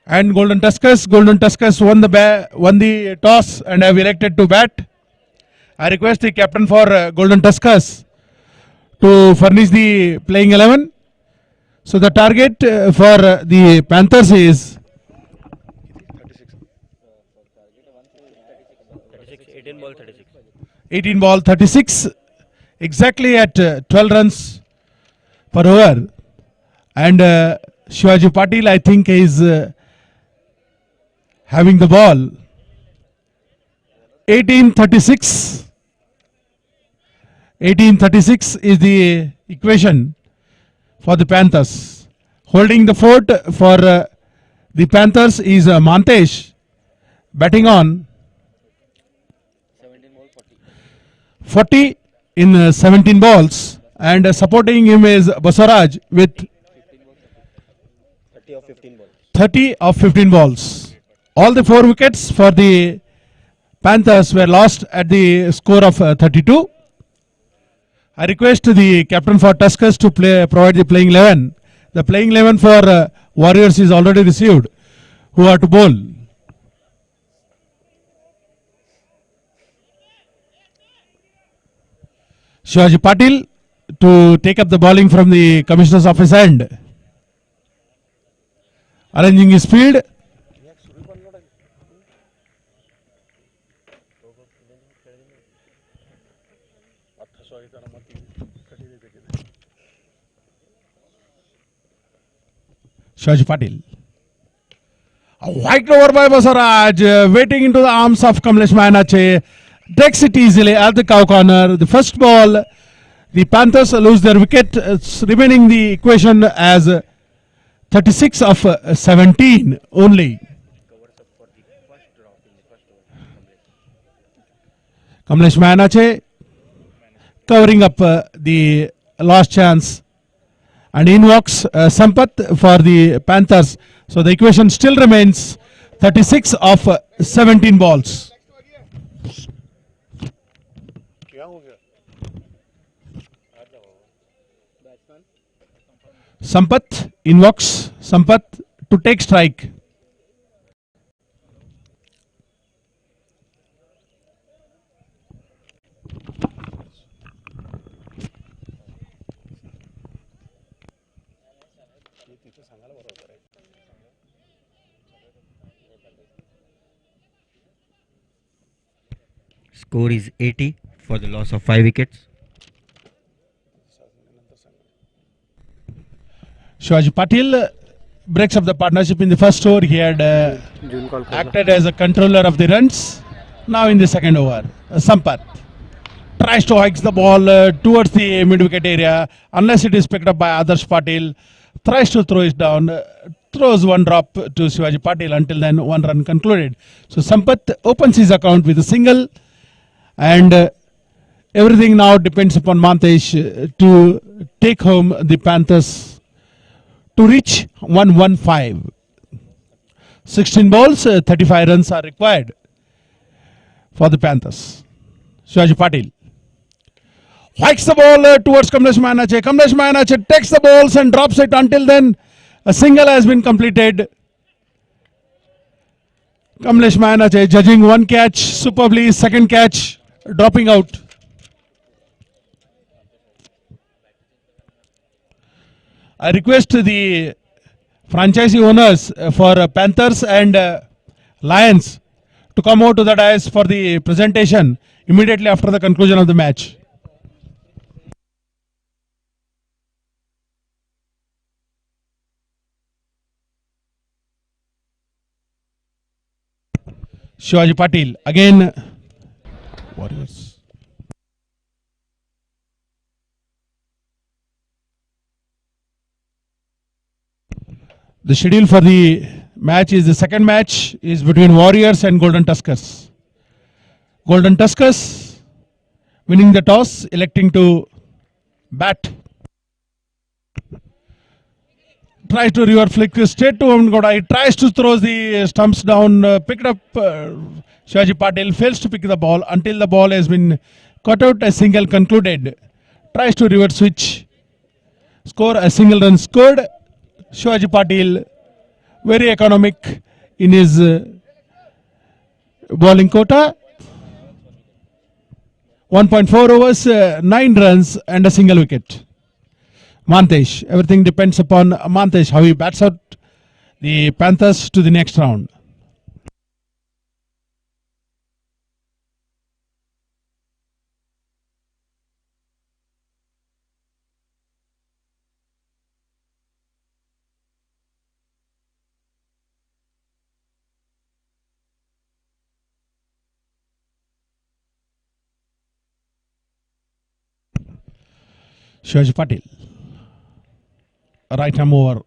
and Golden Tuskers. Golden Tuskers won the toss and have elected to bat. I request the captain for Golden Tuskers to furnish the playing 11. So the target for the Panthers is 18 ball 36, exactly at 12 runs per over. And Shivaji Patil, I think, is having the ball. 1836. 1836 is the equation for the Panthers. Holding the fort for the Panthers is Mantesh, batting on 40 in 17 balls, and supporting him is Basaraj with 30 of 15 balls. All the 4 wickets for the Panthers were lost at the score of 32. I request the captain for Tuskers to provide the playing 11. The playing 11 for Warriors is already received, who are to bowl. Shivaji Patil to take up the bowling from the commissioner's office end. Arranging his field. Shivaji Patil. A wide over by Basaraj, waiting into the arms of Kamlesh Manache. Takes it easily at the cow corner. The first ball, the Panthers lose their wicket, remaining the equation as 36 of 17 only. Kamlesh Manache covering up the last chance And in walks Sampath for the Panthers. So the equation still remains 36 of 17 balls. Sampath invokes Sampath to take strike. Score is 80 for the loss of 5 wickets. Shivaji Patil breaks up the partnership in the first over. He had acted as a controller of the runs. Now in the second over, Sampath tries to hikes the ball towards the mid-wicket area. Unless it is picked up by Adarsh Patil, tries to throw it down, throws one drop to Shivaji Patil. Until then, one run concluded. So Sampath opens his account with a single, and everything now depends upon Mantesh to take home the Panthers to reach 115. 16 balls, 35 runs are required for the Panthers. Shivaji Patil hikes the ball towards Kamlesh Manache. Kamlesh Manache takes the balls and drops it. Until then, a single has been completed. Kamlesh Manache judging one catch superbly, second catch dropping out. I request the franchisee owners for Panthers and Lions to come out to the dais for the presentation immediately after the conclusion of the match. Shivaji Patil again. Warriors. The schedule for the match is the second match is between Warriors and Golden Tuskers. Golden Tuskers winning the toss, electing to bat. Tries to river flick straight to Amgoda. He tries to throw the stumps down, picked up. Shivaji Patil fails to pick the ball until the ball has been cut out. A single concluded. Tries to reverse switch. Score a single run scored. Shivaji Patil very economic in his bowling quota. 1.4 overs, 9 runs and a single wicket. Mantesh, everything depends upon Mantesh, how he bats out the Panthers to the next round. Shivaji Patil, right arm over.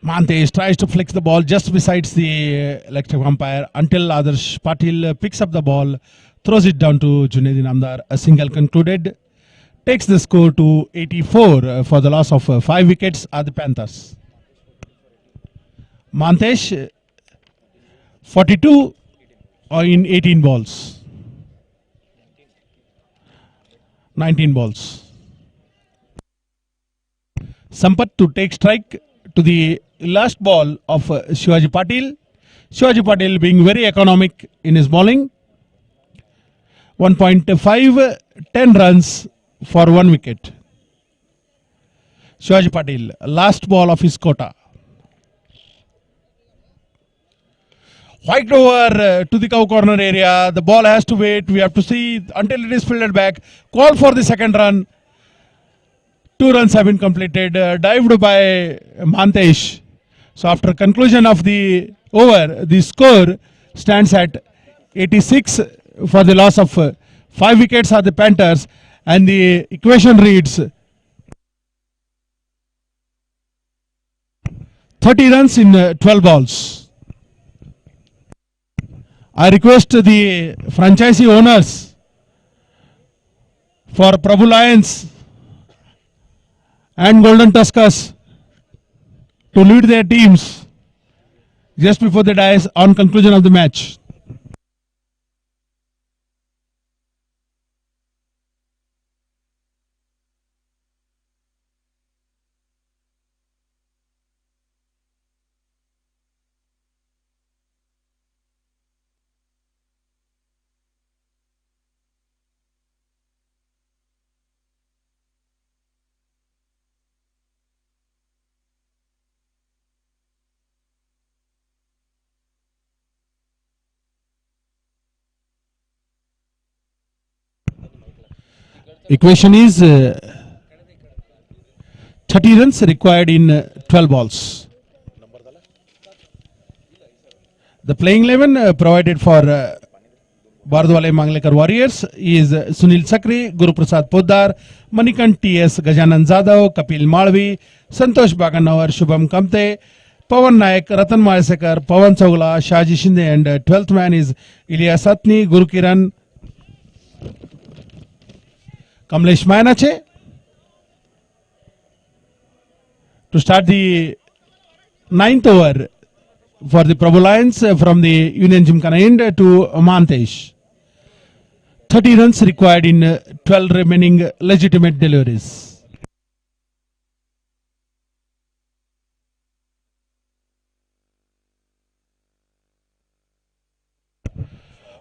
Mantesh tries to flick the ball just besides the electric umpire until Adarsh Patil picks up the ball, throws it down to Junaid Namdar. A single concluded. Takes the score to 84 for the loss of 5 wickets are the Panthers. Mantesh 42 in 18 balls. 19 balls. Sampath to take strike to the last ball of Shivaji Patil. Shivaji Patil being very economic in his bowling. 1.5, 10 runs for 1 wicket. Shivaji Patil, last ball of his quota. White over to the cow corner area. The ball has to wait. We have to see until it is fielded back. Call for the second run. 2 runs have been completed. Dived by Mantesh. So after conclusion of the over, the score stands at 86 for the loss of 5 wickets are the Panthers. And the equation reads 30 runs in 12 balls. I request the franchisee owners for Prabhu Lions and Golden Tuskers to lead their teams just before the dice on conclusion of the match. Equation is 30 runs required in 12 balls. The playing 11 provided for Bardwale Manglekar Warriors is Sunil Sakri, Guru Prasad Poddar, Manikant T.S. Gajanan Zadav, Kapil Malvi, Santosh Baganawar, Shubham Kamte, Pawan Naik, Ratan Mayasekar, Pawan Chaugla, Shaji Shinde, and 12th man is Ilya Satni, Guru Kiran, Kamlesh Mayanache. To start the 9th over for the Prabhu Lions from the Union Gymkhana end to Mantesh. 30 runs required in 12 remaining legitimate deliveries.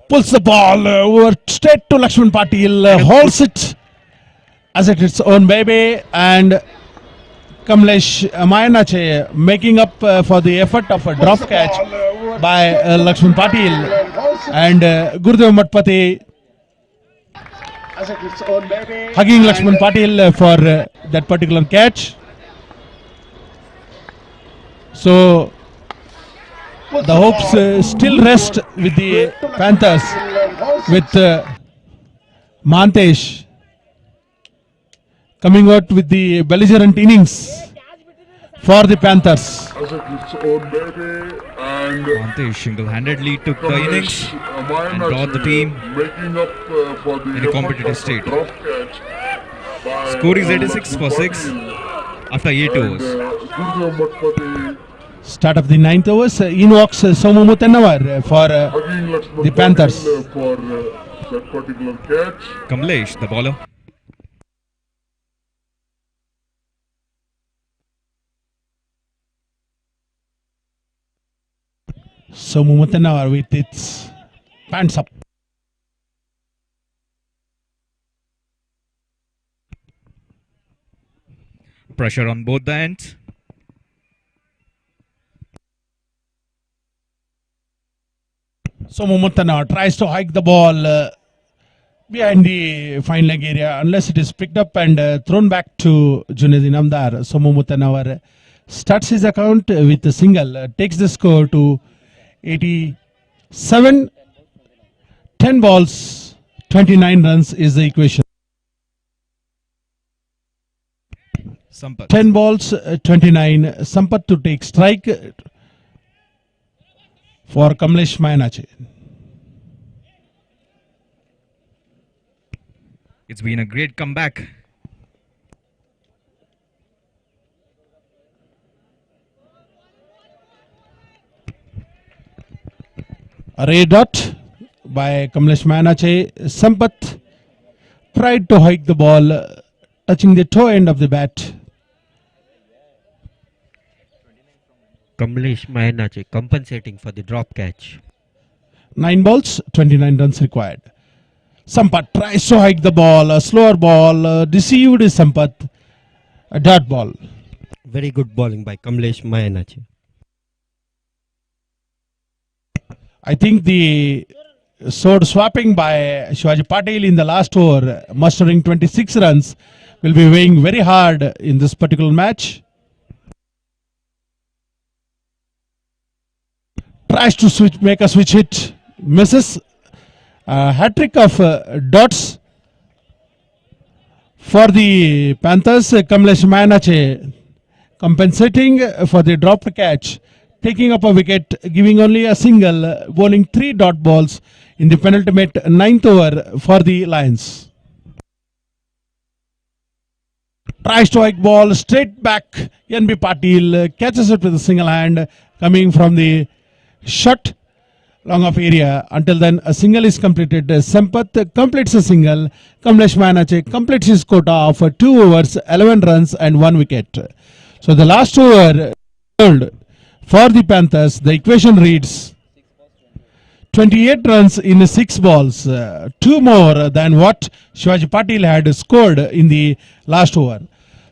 Pulls the ball over straight to Lakshman Patil, holds it as it its own baby, and Kamlesh Mayanache making up for the effort of a drop catch by Lakshman Patil, and Gurudev Matpati hugging Lakshman Patil for that particular catch. So the hopes still rest with the Panthers, with Mantesh coming out with the belligerent innings for the Panthers. Mantesh single-handedly took the innings and brought the team in a competitive state. Score is 86 for 6 after 8 overs. Start of the 9th overs, in walks Somu Mutennawar for the Panthers. Kamlesh, the bowler. Somu Mutennawar with its pants up. Pressure on both the ends. Somu Mutennawar tries to hike the ball behind the fine leg area, unless it is picked up and thrown back to Junaid Namdar. Somu Mutennawar starts his account with a single, takes the score to 87. 10 balls, 29 runs is the equation. Sampath. 10 balls, 29. Sampath to take strike for Kamlesh Mayanache. It's been a great comeback. A ray dot by Kamlesh Mayanache. Sampath tried to hike the ball, touching the toe end of the bat. Kamlesh Mayanache compensating for the drop catch. 9 balls, 29 runs required. Sampath tries to hike the ball, a slower ball, deceived is Sampath, a dot ball. Very good bowling by Kamlesh Mayanache. I think the sword swapping by Shivaji Patil in the last over, mustering 26 runs, will be weighing very hard in this particular match. Tries to make a switch hit, misses. Hat trick of dots for the Panthers. Kamlesh Mayanache compensating for the dropped catch, taking up a wicket, giving only a single, bowling 3 dot balls in the penultimate 9th over for the Lions. tries to hike ball straight back. NB Patil catches it with a single hand coming from the shot long of area. Until then, a single is completed. Sampath completes a single. Kamlesh Manache completes his quota of 2 overs, 11 runs and 1 wicket. So the last over for the Panthers, the equation reads 28 runs in 6 balls, 2 more than what Shivaji Patil had scored in the last over.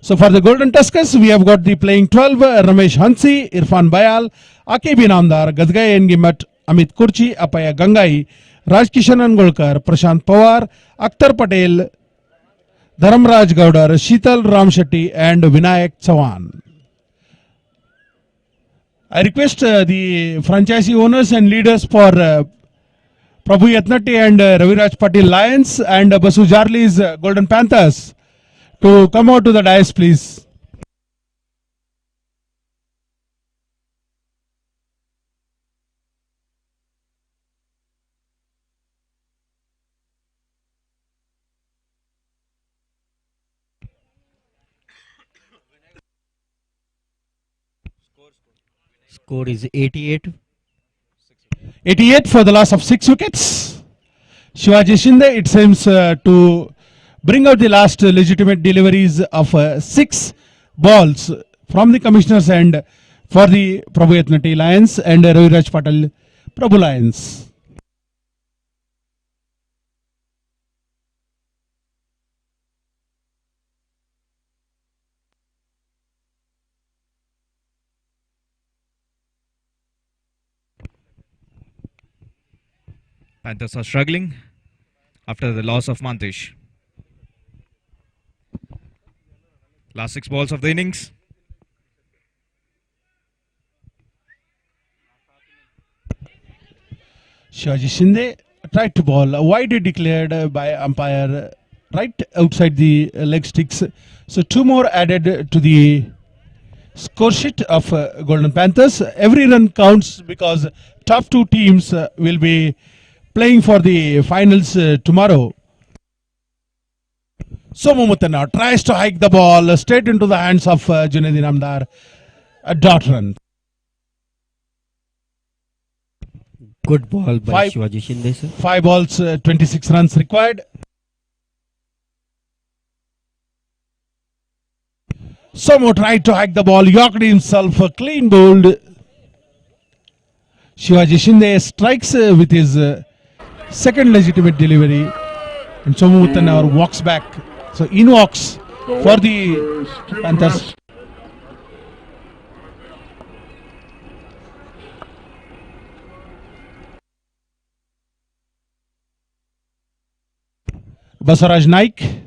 So for the Golden Tuskers, we have got the playing 12, Ramesh Hansi, Irfan Bayal, Akebi Namdar, Gadgai Engimat, Amit Kurchi, Apaya Gangai, Rajkishan Angolkar, Prashant Pawar, Akhtar Patel, Dharamraj Gaudar, Sheetal Ramshetty and Vinayak Chavan. I request the franchisee owners and leaders for Prabhu Yatnatti and Raviraj Patil Lions and Basu Jarli's Golden Panthers to come out to the dais, please. Score is 88. 88 for the loss of 6 wickets. Shivaji Shinde, it seems to bring out the last legitimate deliveries of 6 balls from the commissioner's end for the Prabhu Yatnatti Lions and Raviraj Patil Prabhu Lions. Panthers are struggling after the loss of Mantesh. Last 6 balls of the innings. Shivaji Shinde tried to bowl, wide declared by umpire right outside the leg sticks. So 2 more added to the score sheet of Golden Panthers. Every run counts because top 2 teams will be playing for the finals tomorrow. Somu Mutana tries to hike the ball straight into the hands of Junaid Namdar. A dot run. Good ball by 5 Shivaji Shinde, sir. 5 balls, 26 runs required. Somu tried to hike the ball, yorked himself, a clean bowled. Shivaji Shinde strikes with his second legitimate delivery, and Somu Muttanawar walks back. So in walks for the Panthers. Basaraj Naik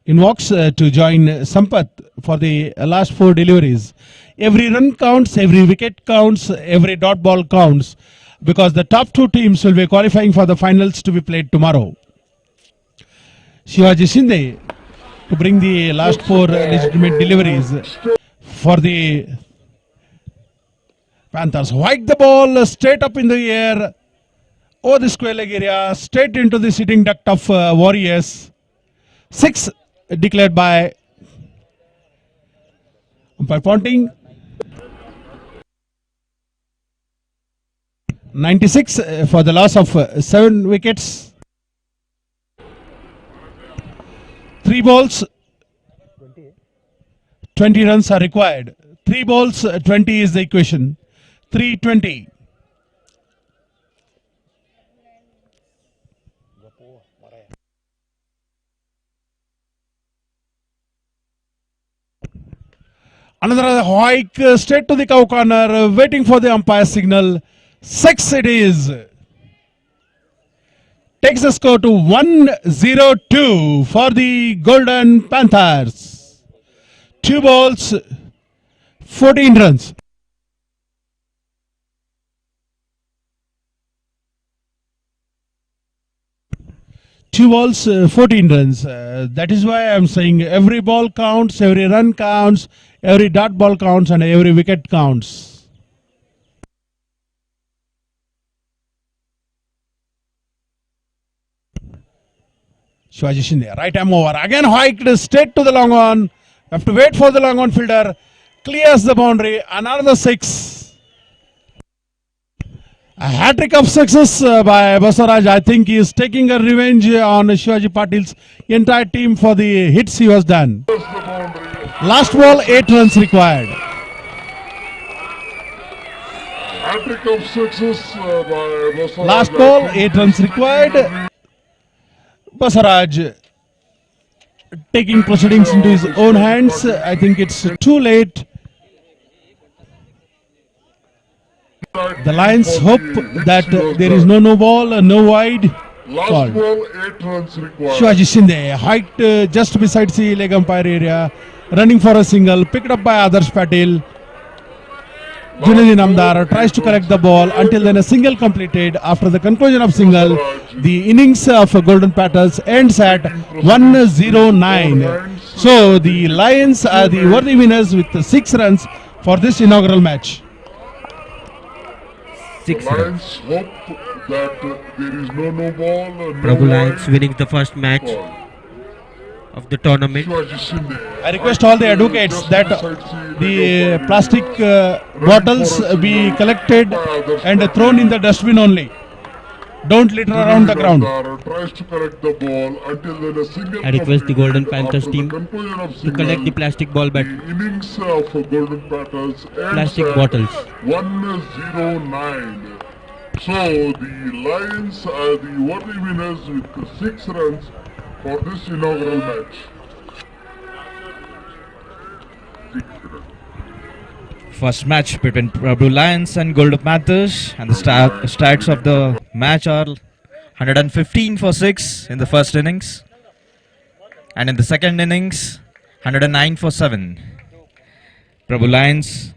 in walks to join Sampath for the last 4 deliveries. Every run counts, every wicket counts, every dot ball counts, because the top 2 teams will be qualifying for the finals to be played tomorrow. Shivaji Shinde to bring the last 4 legitimate deliveries for the Panthers. Hike the ball straight up in the air over the square leg area, straight into the sitting duct of Warriors. 6 declared by umpire Ponting. 96 for the loss of 7 wickets. 3 balls, 20 runs are required. 3 balls, 20 is the equation. 320. Another hike straight to the cow corner, waiting for the umpire signal. 6 it is. Takes the score to 102 for the Golden Panthers. 2 balls, 14 runs. Two balls, 14 runs. That is why I am saying every ball counts, every run counts, every dot ball counts, and every wicket counts. Shivaji Shinde, right arm over, again hiked straight to the long on. Have to wait for the long on fielder. Clears the boundary, another 6. A hat-trick of success by Basaraj. I think he is taking a revenge on Shivaji Patil's entire team for the hits he was done. Last ball, 8 runs required. Hat-trick of success by Basaraj. Last ball, 8 runs required. Basaraj taking proceedings into his own hands. I think it's too late. The Lions hope that there is no ball, no wide. Last Called. ball, 8 runs required. Shivaji Shinde hiked just beside the leg umpire area, running for a single, picked up by Adarsh Patil. Junaid Namdar tries to collect the ball until then a single completed. After the conclusion of single, the innings of Golden Panthers ends at 109. So the Lions are the worthy winners with 6 runs for this inaugural match. 6 Lions runs. hope that there is no ball, no Prabhu Lions wide winning the first match call. of the tournament. Shivaji Shinde. I request all the advocates that the plastic bottles be collected and thrown in the dustbin only. Don't litter around the ground. Tries to collect the ball until then a single I request the Golden completed. Panthers After team the conclusion of to single, collect the plastic ball bat, the innings of Golden Panthers ends plastic at bottles. 109. So the Lions are the worthy winners with 6 runs for this inaugural match. 6 runs. First match between Prabhu Lions and Golden Panthers, and the stats of the match are 115 for 6 in the first innings, and in the second innings 109 for 7. Prabhu Lions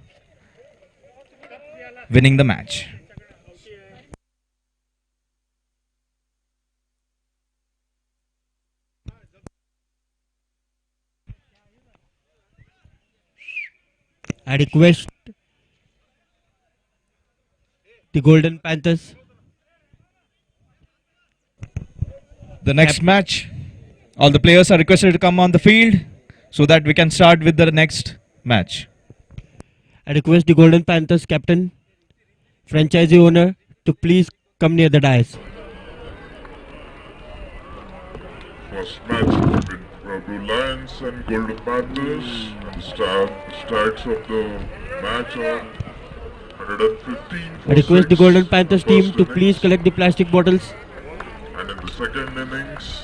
winning the match. I request the Golden Panthers. The next match, all the players are requested to come on the field so that we can start with the next match. I request the Golden Panthers captain, franchisee owner, to please come near the dais. First match between Prabhu Lions and Golden Panthers. The stats of the match are 115 for I request the 6 Golden Panthers in the team first to innings, please collect the plastic bottles and in the second innings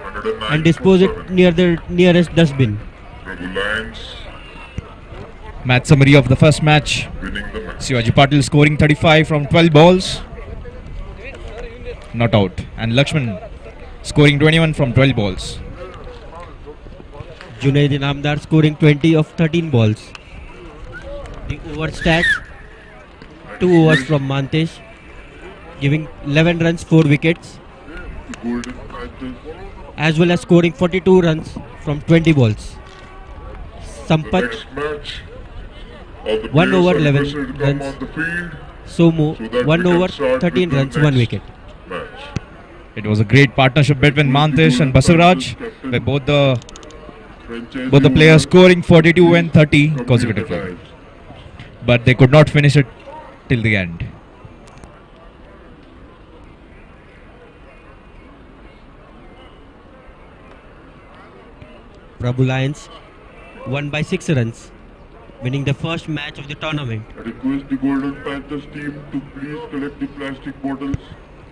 109 and dispose for it 7. near the nearest dustbin. Prabhu Lions Match summary of the first match. winning the match. Shivaji Patil scoring 35 from 12 balls, not out, and Lakshman scoring 21 from 12 balls. Junaid Namdar scoring 20 of 13 balls. The over stats, 2 overs from Mantesh, giving 11 runs, 4 wickets, The Golden Panthers as well as scoring 42 runs from 20 balls. the Sampat next match. All the 1 players over are 11 requested to come runs. on the field Somu so that 1 we can over start 13 with the runs, 1 next wicket. match. It was a great partnership between Mantesh and Basavaraj, where both the players scoring 42 and 30 consecutively, but they could not finish it till the end. Prabhu Lions won by 6 runs, winning the first match of the tournament. I request the Golden Panthers team to please collect the plastic bottles.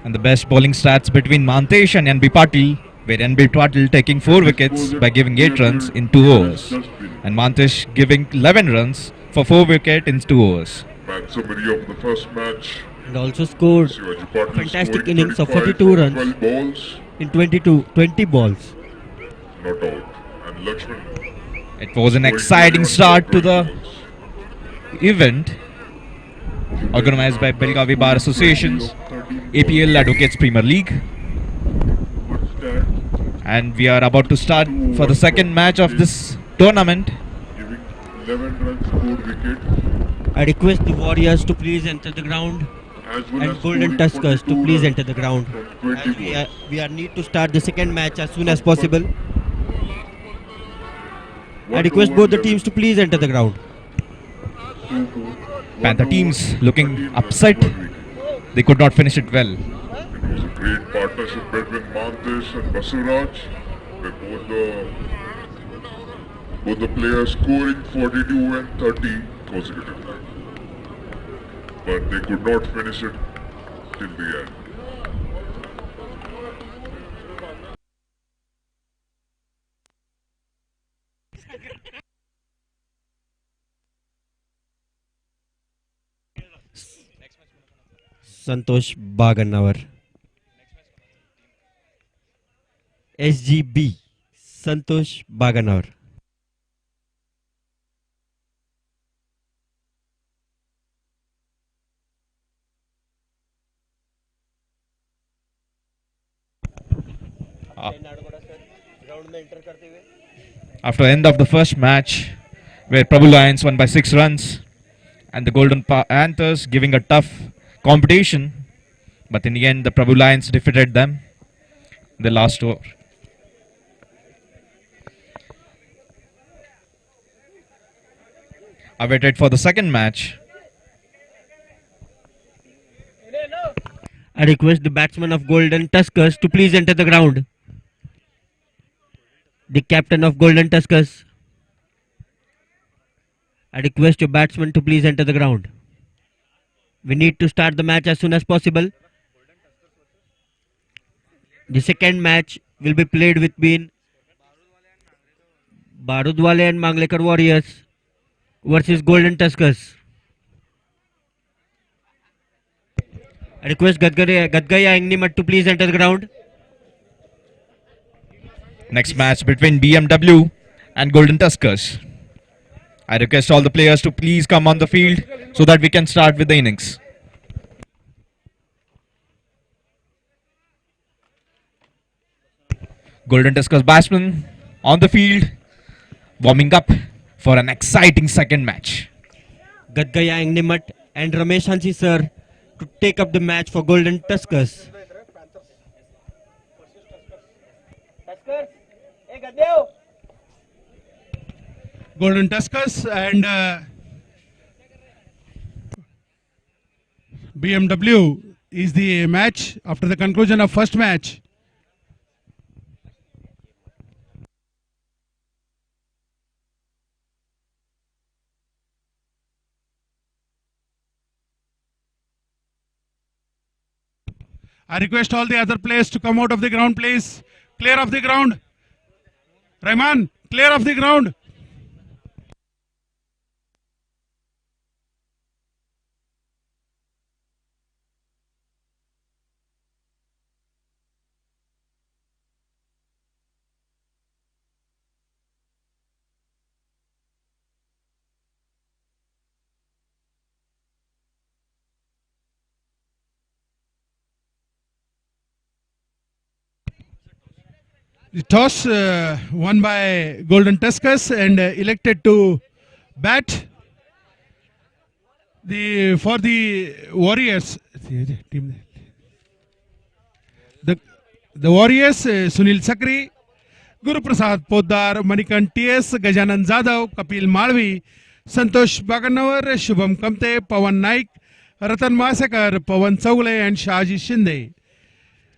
And the best bowling stats between Mantesh and NB Patil, where NB Patil taking 4 wickets by giving 8 runs in 2 overs, and Mantesh giving 11 runs for 4 wickets in 2 overs. Match summary of the first match. And also scored Shivaji Patil fantastic scoring innings of 35 42 from runs 12 balls, in 20 balls. not out. And Lakshman It was an scoring exciting 21 start to from the 20 balls. event organized by Belgavi Bar Associations, APL Advocates Premier League, and we are about to start for the second match of this tournament. Giving 11 runs, 4 wickets. I request the Warriors to please enter the ground. as well and as Golden scoring Tuskers to 42 please runs enter the ground. from As 20 balls. we are need to start the second match as soon as possible. I request both the teams to please enter the ground. Panther teams looking upset. They could not finish it well. It was a great partnership between Mantesh and Basuraj, with both the players scoring 42 and 30 consecutively. But they could not finish it till the end. Santosh Bhaganawar. SGB Santosh Bhaganawar. After end of the first match, where Prabhu Lions won by 6 runs, and the Golden Panthers giving a tough competition, but in the end, the Prabhu Lions defeated them in the last over. Awaited for the second match. I request the batsman of Golden Tuskers to please enter the ground. The captain of Golden Tuskers. I request your batsman to please enter the ground. We need to start the match as soon as possible. The second match will be played between Barudwale and Manglekar Warriors versus Golden Tuskers. I request Gadgaya Engnimat to please enter the ground. Next match between BMW and Golden Tuskers. I request all the players to please come on the field so that we can start with the innings. Golden Tuskers batsmen on the field, warming up for an exciting second match. Gadgaya Engnimat and Ramesh Hansi sir to take up the match for Golden Tuskers. Golden Tuskers and BMW is the match after the conclusion of first match. I request all the other players to come out of the ground, please. Clear of the ground. Rahman, clear of the ground. The toss won by Golden Tuskers and elected to bat. For the Warriors, the Warriors Sunil Sakri, Guru Prasad Poddar, Manikant TS, Gajanan Jadhav, Kapil Malvi, Santosh Bhaganawar, Shubham Kamte, Pawan Naik, Ratan Masakar, Pawan Chaule and Shaji Shinde.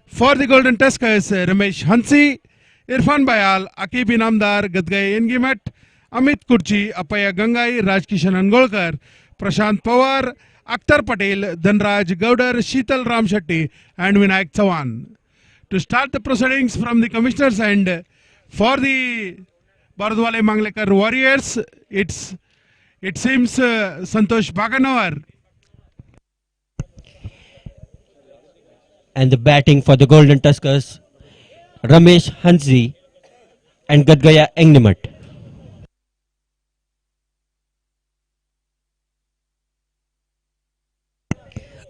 For the Golden Tuskers, Ramesh Hansi, Irfan Bayal, Akib Inamdar, Gadgay Engimat, Amit Kurchi, Apaya Gangai, Rajkishan Angolkar, Prashant Pawar, Akhtar Patel, Dhanraj Gaudar, Sheetal Ram Shetty and Vinayak Chavan. To start the proceedings from the commissioners and for the Bardwale Manglekar Warriors, it seems Santosh Bhaganawar. And the batting for the Golden Tuskers, Ramesh Hansi and Gadgaya Engnimat.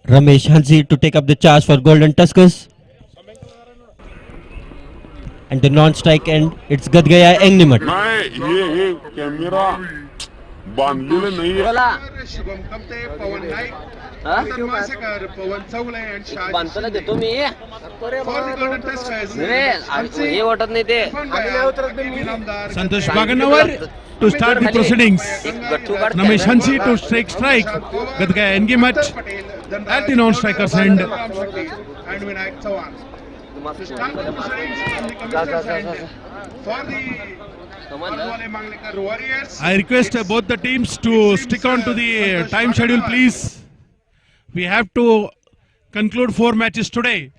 Ramesh Hansi to take up the charge for Golden Tuskers. And the non-strike end, it's Gadgaya Engnimat. बांधलेलं नाही बोला शुभम कमते, पवन नाईक, हा? रतन मासेकर, पवन Chougale and Shahid बांधताना Shinde. देतो मी For the Golden Tuskers, हे वाटत नाही ते Irfan Gaya, Inamdar, Santosh Bhaganawar to start the proceedings. एक गट्टू काढ Ramesh Hansi to take strike. Gadgaya Engimat at the non-striker's end. and Vinayak Chavan. To start the proceedings from the commissioner's end for the Palwale Manglekar Warriors. I request both the teams to stick on to the time schedule, please. We have to conclude 4 matches today.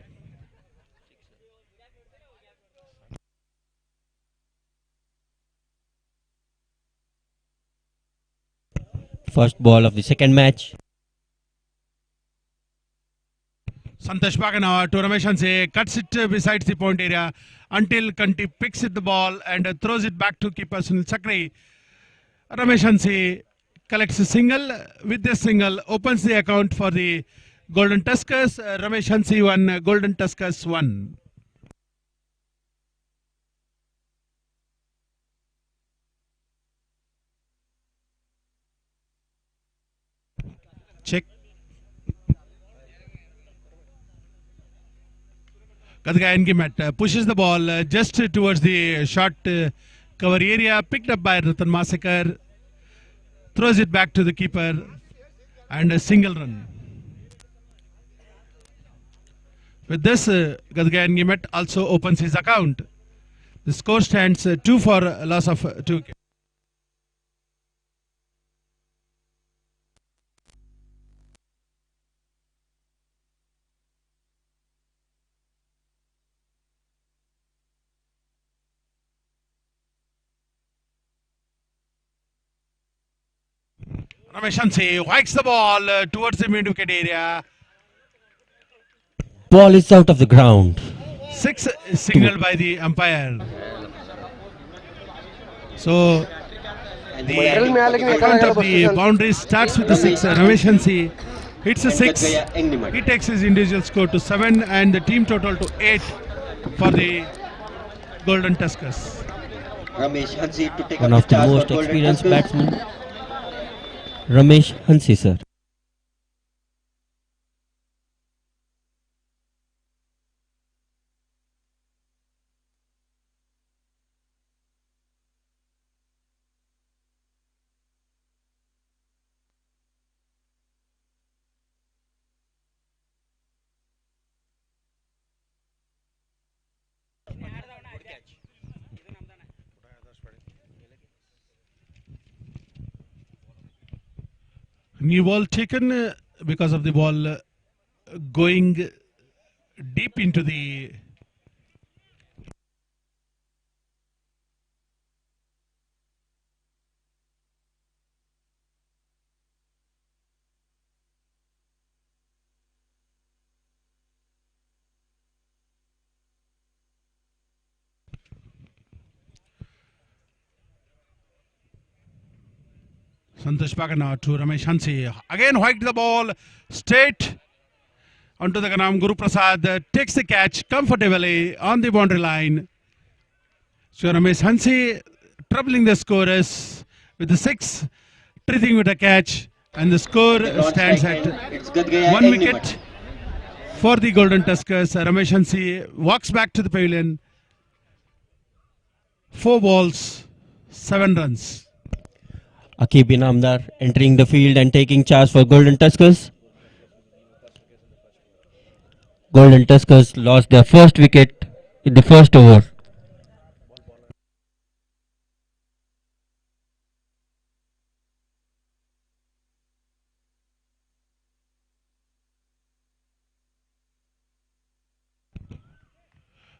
First ball of the second match. Santosh Bhaganawar to Ramesh Hansi, cuts it besides the point area until Kanti picks it the ball and throws it back to keeper Sunil Chakri. Ramesh Hansi collects a single. With this single, opens the account for the Golden Tuskers. Ramesh Hansi 1, Golden Tuskers 1. Check. Gadgaya Engimat pushes the ball just towards the short cover area, picked up by Ratan Masekar, throws it back to the keeper and a single run. With this, Gadgaya Engimat also opens his account. The score stands 2 for a loss of 2. Ramesh Hansi whacks the ball towards the mid-wicket area. Ball is out of the ground. 6 signaled by the umpire. So the account of the boundary starts with the 6. Ramesh Hansi hits a 6. He takes his individual score to 7 and the team total to 8 for the Golden Tuskers. Ramesh Hansi to take One up of the charge most for Golden experienced Tuskers. batsmen. Ramesh Hansi, sir. New ball taken because of the ball going deep into the Santosh Bhaganawar to Ramesh Hansi. Again whacked the ball straight onto the ground. Guru Prasad takes the catch comfortably on the boundary line. So Ramesh Hansi troubling the scorers with the 6, treating with a catch, and the score stands at It's Gadgaya 1 Engimat. wicket for the Golden Tuskers. Ramesh Hansi walks back to the pavilion. 4 balls, 7 runs. Akib Inamdar entering the field and taking charge for Golden Tuskers. Golden Tuskers lost their first wicket in the first over.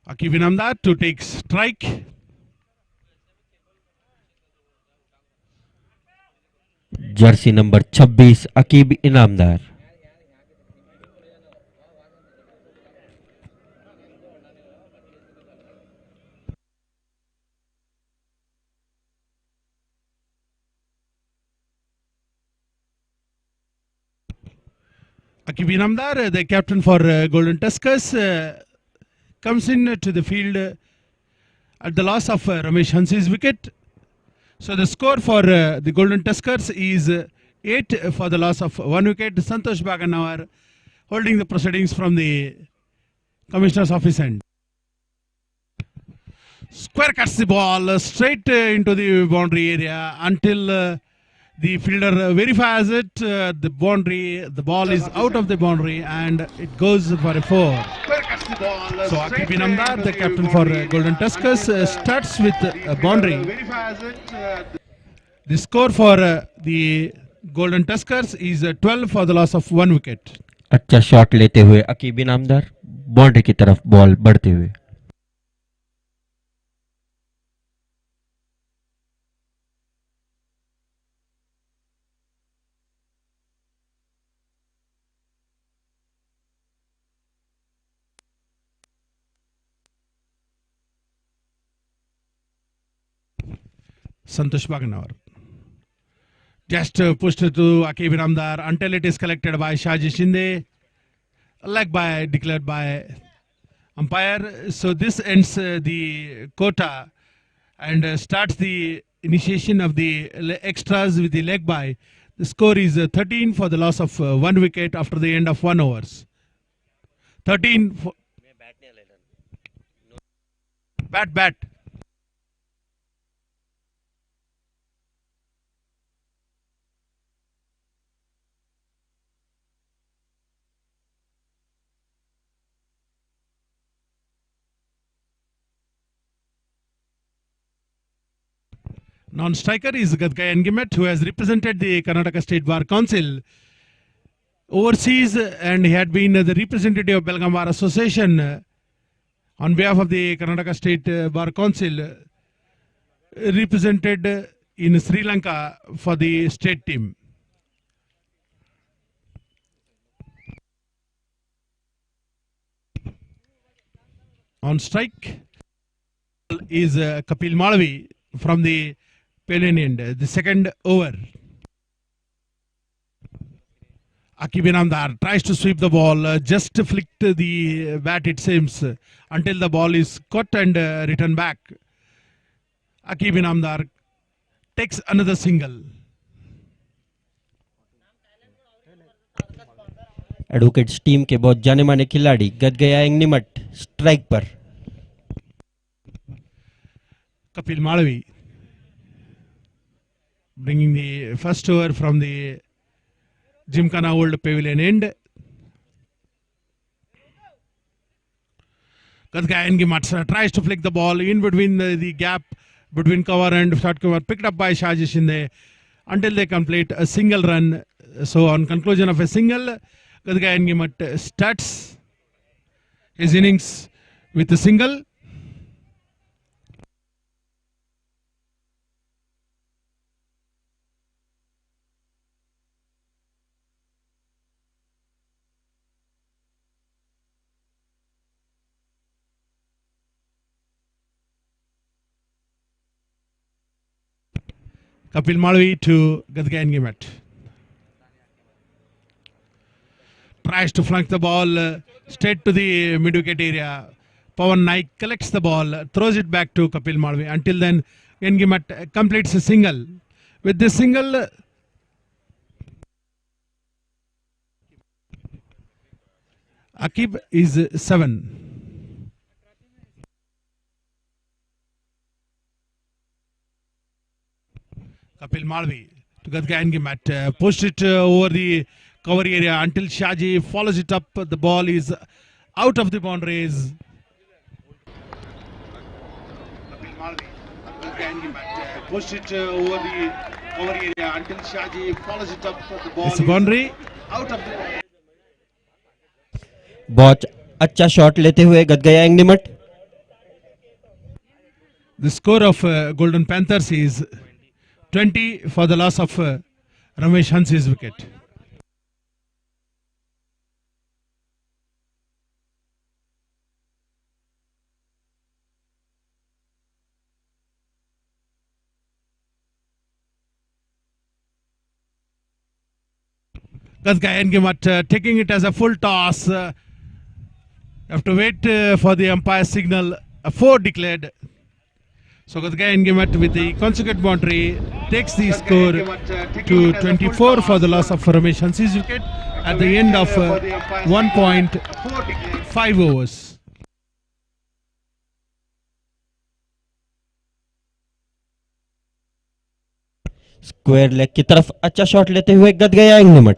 Akib Inamdar to take strike. Jersey number 26, Akib Inamdar. Akib Inamdar, the captain for Golden Tuskers, comes in to the field at the loss of Ramesh Hansi's wicket. So the score for the Golden Tuskers is 8 for the loss of 1 wicket. Santosh Bhaganawar holding the proceedings from the Commissioner's office end. Square cuts the ball straight into the boundary area until the fielder verifies it. The ball is out of the boundary and it goes for a 4. So Akib Inamdar, the captain for Golden Tuskers, starts with a boundary. The score for the Golden Tuskers is 12 for the loss of 1 wicket. अच्छा shot लेते हुए Aqib Inamdar boundary की तरफ ball बढ़ते हुए. Santosh Bhaganawar. Just pushed to Akib Inamdar until it is collected by Shaji Shinde. Leg by declared by umpire. So this ends the quota and starts the initiation of the extras with the leg by. The score is 13 for the loss of 1 wicket after the end of 1 overs. 13 for bat. Non-striker is Gadgai Engimet, who has represented the Karnataka State Bar Council overseas, and he had been the representative of Belgaum Bar Association on behalf of the Karnataka State Bar Council, represented in Sri Lanka for the state team. On strike is Kapil Malavi from the Pelion end, the second over. Akib Inamdar tries to sweep the ball, just flicked the bat it seems, until the ball is caught and returned back. Akib Inamdar takes another single. Advocates team के बहुत जाने माने खिलाड़ी गदगया एंगनिमट strike पर. Kapil Malavi bringing the first over from the Gymkhana Old Pavilion end. Gadgai Engimat tries to flick the ball in between the gap between cover and short cover, picked up by Shaji Shinde until they complete a single run. So on conclusion of a single, Gadgai Engimat starts his innings with a single. Kapil Malavi to Gadgai Engimat. Tries to flank the ball straight to the mid-wicket area. Pawan Naik collects the ball, throws it back to Kapil Malavi. Until then, Engimat completes a single. With this single, Akib is 7. Kapil Malavi to Gadgai Engimat, pushed it over the cover area until Shaji follows it up. The ball is out of the boundaries. Kapil Malavi, Gadgai Engimat, pushed it over the cover area until Shaji follows it up. The ball is boundary out of the. बहुत अच्छा shot लेते हुए गदगया एंगनिमट. The score of Golden Panthers is 20 for the loss of Ramesh Hansi's wicket. Gadgai Engimat taking it as a full toss. Have to wait for the umpire signal. A 4 declared. So Gadgaya Engemat with the consequent boundary takes the score to 24 for the loss of Ramesh Hansi's wicket at the end of 1.5 overs. Square leg की तरफ अच्छा shot लेते हुए गदगया इंगमट.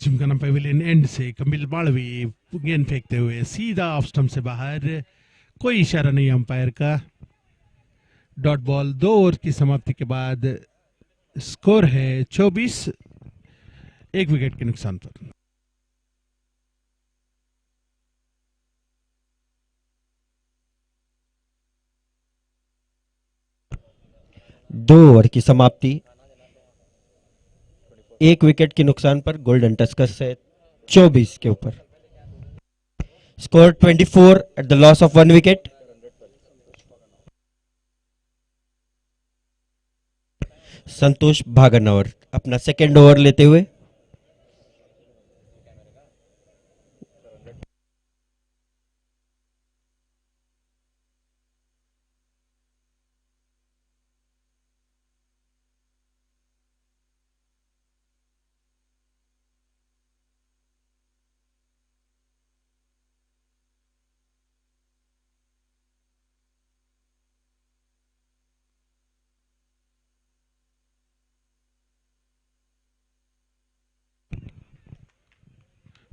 Gymkhana Pavilion and से कपिल मालवी गेंद फेंकते हुए सीधा ऑफ स्टंप से बाहर. कोई इशारा नहीं अंपायर का. डॉट बॉल 2 ओवर की समाप्ति के बाद स्कोर है 24, 1 विकेट के नुकसान पर. 2 ओवर की समाप्ति, 1 विकेट के नुकसान पर गोल्डन टस्कर्स से 24 के ऊपर. Score 24 at the loss of 1 wicket. Santosh Bhaganwar अपना सेकेंड ओवर लेते हुए.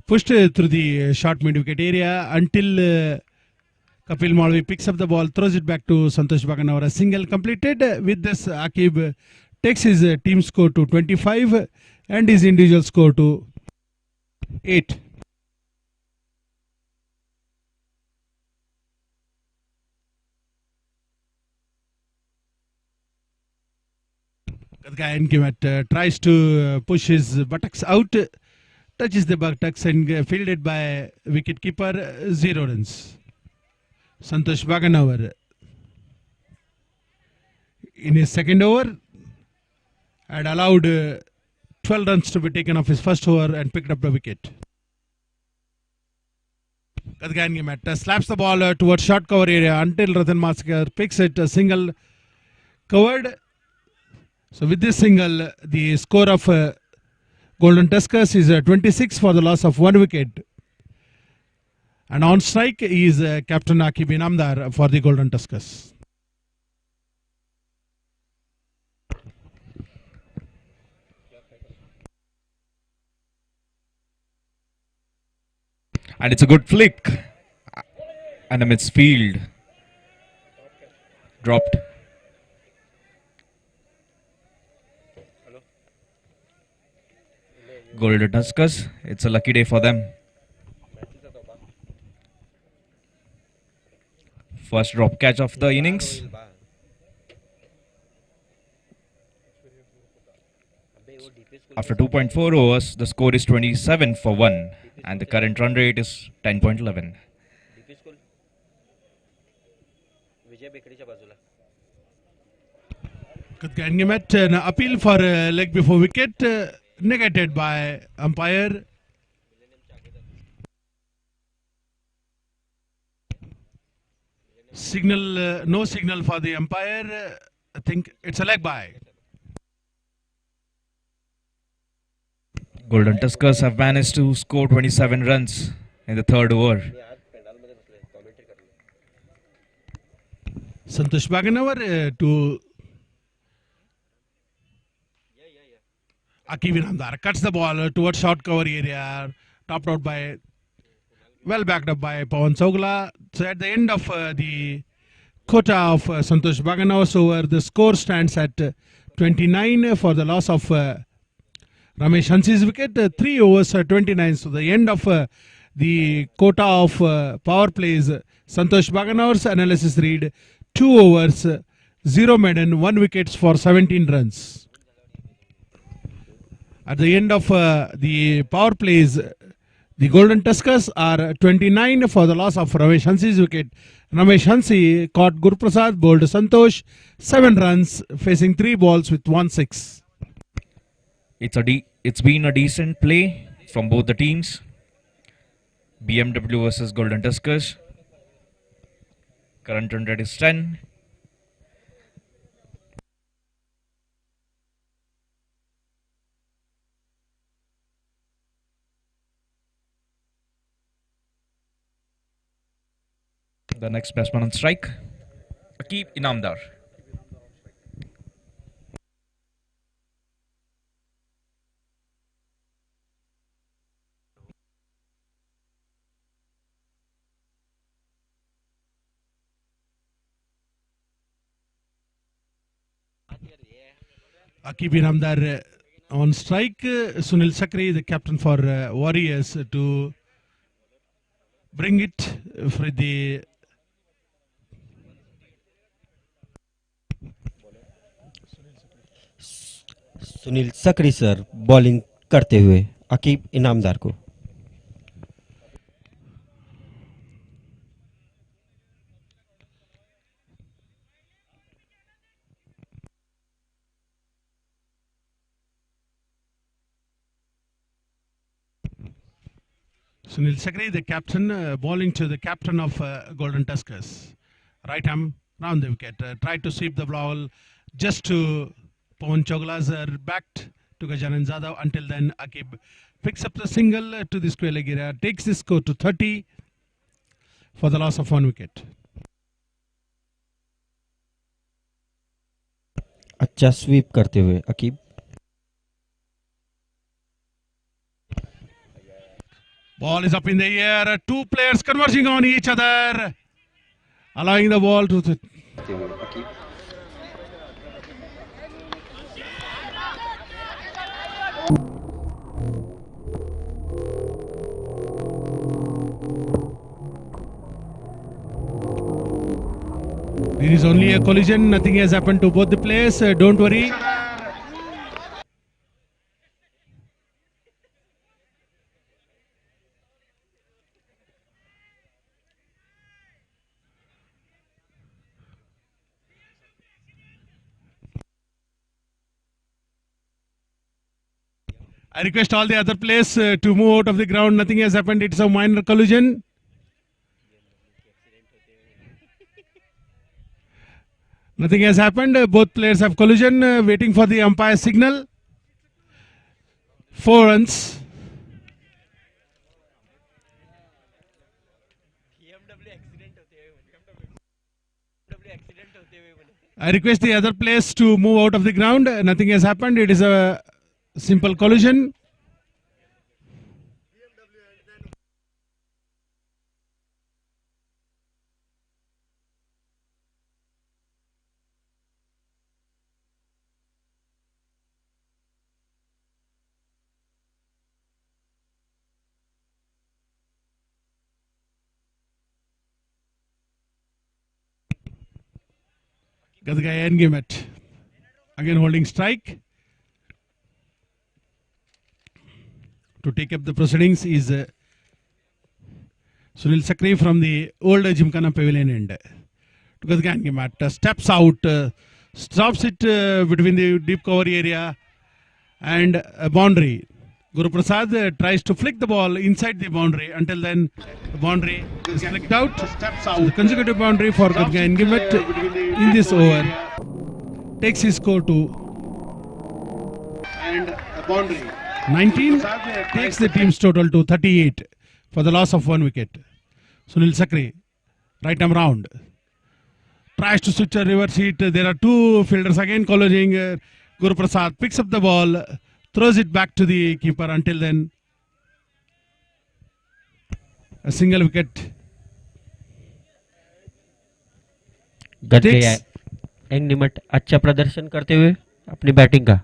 Pushed through the short mid-wicket area until Kapil Malvi picks up the ball, throws it back to Santosh Bhaganawar. A single completed. With this, Akib takes his team score to 25 and his individual score to 8. Gadgaya Engemat tries to push his buttocks out. Touches the buttocks and fielded by wicketkeeper, 0 runs. Santosh Bhaganawar in his second over had allowed 12 runs to be taken off his first over and picked up the wicket. Gadgaya Engemat slaps the ball towards short cover area until Ratan Maskar picks it, a single covered. So with this single, the score of Golden Tuskers is 26 for the loss of 1 wicket. And on strike is Captain Akib Inamdar for the Golden Tuskers. And it's a good flick. And a midfield. Dropped. Golden Tuskers, it's a lucky day for them. First drop catch of the innings. After 2.4 overs, the score is 27 for 1 and the current run rate is 10.11. Gadgaya Engemat, an appeal for a leg before wicket, negated by umpire. Signal, no signal for the umpire. I think it's a leg by. Golden Tuskers have managed to score 27 runs in the third over. Santosh Bhaganawar to Akib Inamdar cuts the ball towards short cover area, topped out by, well backed up by Pawan Sogla. So at the end of the quota of Santosh Bhaganawar's over, the score stands at 29 for the loss of Ramesh Hansi's wicket, 3 overs 29. So the end of the quota of power plays, Santosh Bhaganawar's analysis read 2 overs, 0 maiden, 1 wickets for 17 runs. At the end of the power plays, The Golden Tuskers are 29 for the loss of Ramesh Hansi's wicket. Ramesh Hansi caught Guruprasad, bowled Santosh, 7 runs, facing 3 balls with 1 6. It's been a decent play from both the teams. BMW versus Golden Tuskers. Current run rate is 10. The next batsman on strike, Aqib Inamdar. Aqib Inamdar on strike. Sunil Sakri, the captain for Warriors, to bring it for the Sunil Sakri sir bowling करते हुए अकीब इनामदार को. Sunil Sakri, the captain, bowling to the captain of Golden Tuskers. Right arm round the wicket. Tried to sweep the ball just to Pawan Choglazar, backed to Gajanan Zadav. Until then, Aqib picks up the single to the square leg area, takes the score to 30 for the loss of 1 wicket. अच्छा SVEEP करते हुए Aqib. Ball is up in the air. 2 players converging on each other, allowing the ball to There is only a collision. Nothing has happened to both the players. Don't worry. I request all the other players to move out of the ground. Nothing has happened. It's a minor collision. Nothing has happened. Both players have collision. Waiting for the umpire signal. 4 runs. I request the other players to move out of the ground. Nothing has happened. It is a simple collision. Gadgai Engimet again holding strike. To take up the proceedings is Sunil Sakri from the old Gymkhana Pavilion end. To Gadgai Engimet steps out, stops it between the deep cover area and a boundary. Guru Prasad tries to flick the ball inside the boundary. Until then, the boundary is flicked out. So the consecutive boundary for Gadgai Engimet in this over takes his score to and a boundary 19, takes the team's total to 38 for the loss of 1 wicket. Sunil Sakri, right arm round, tries to switch a reverse hit. There are 2 fielders again colliding. Guru Prasad picks up the ball, throws it back to the keeper. Until then, a single wicket. गडगया एंगनिमट अच्छा प्रदर्शन करते हुए अपनी batting का.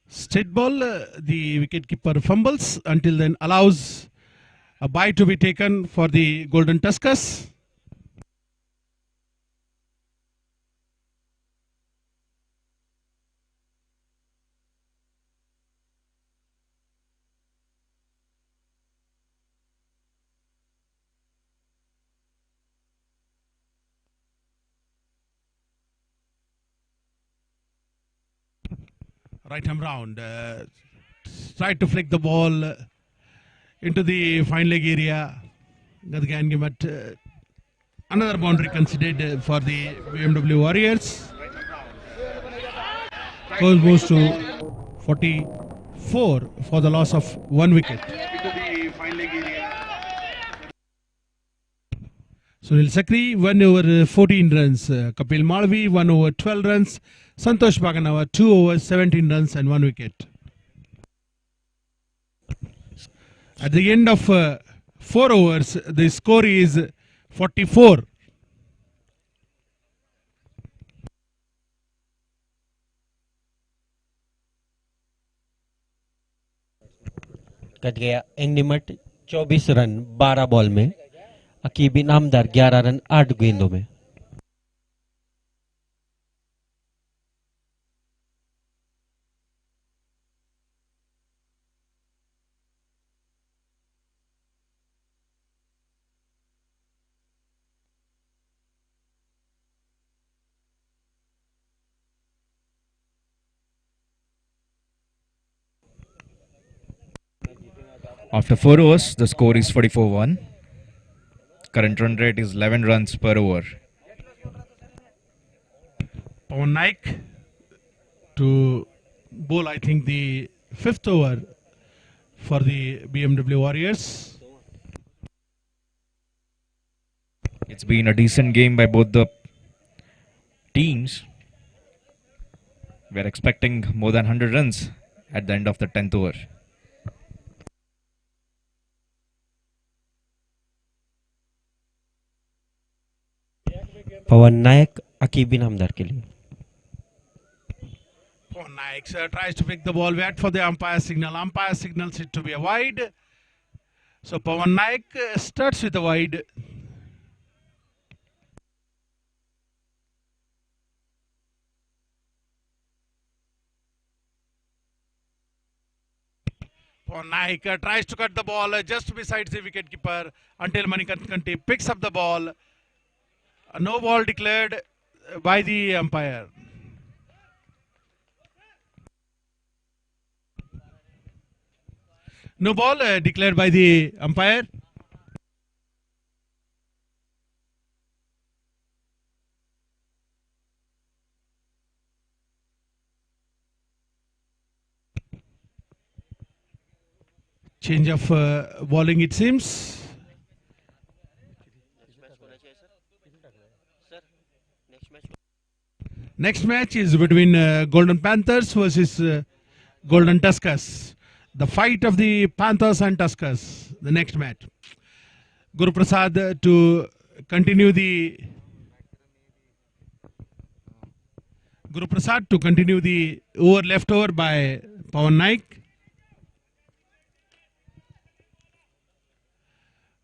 Straight ball, the wicketkeeper fumbles. Until then, allows a bye to be taken for the Golden Tuskers. right arm round. Tried to flick the ball into the fine leg area. Gadgayan game at another boundary considered for the BMW Warriors. Score goes to 44 for the loss of 1 wicket. Sunil Sakri 1 over 14 runs. Kapil Malvi 1 over 12 runs. Santosh Bhaganava 2 over 17 runs and 1 wicket. At the end of 4 overs, the score is 44. Cut गया एंगनिमट 24 run 12 ball में, Aqib Inamdar 11 run 8 गेंदों में। After 4 overs, the score is 44-1. Current run rate is 11 runs per over. Pawan Naik to bowl, I think, the 5th over for the BMW Warriors. It's been a decent game by both the teams. We're expecting more than 100 runs at the end of the 10th over. पवन नायक अकीब इनामदार के लिए। Pawan Naik tries to pick the ball, wait for the umpire signal. Umpire signals it to be a wide. So Pawan Naik starts with a wide. Pawan Naik tries to cut the ball just beside the wicketkeeper until Manikanti picks up the ball. No ball declared by the umpire. No ball declared by the umpire. Change of bowling, it seems. Next match is between Golden Panthers versus Golden Tuskers. The fight of the Panthers and Tuskers. The next match. Guru Prasad to continue the over left over by Pawan Naik.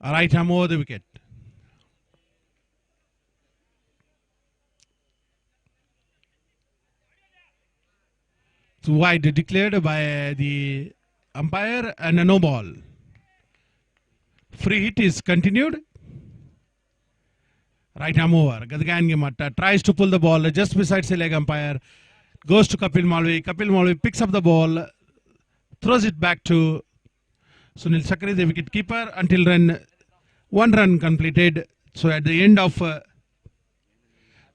Right arm over the wicket. So wide declared by the umpire and a no ball. Free hit is continued. Right arm over. Gadgayan Gimatta tries to pull the ball just beside the leg umpire. Goes to Kapil Malvi. Kapil Malvi picks up the ball, throws it back to Sunil Sakri, the wicket keeper, until 1 run completed. So at the end of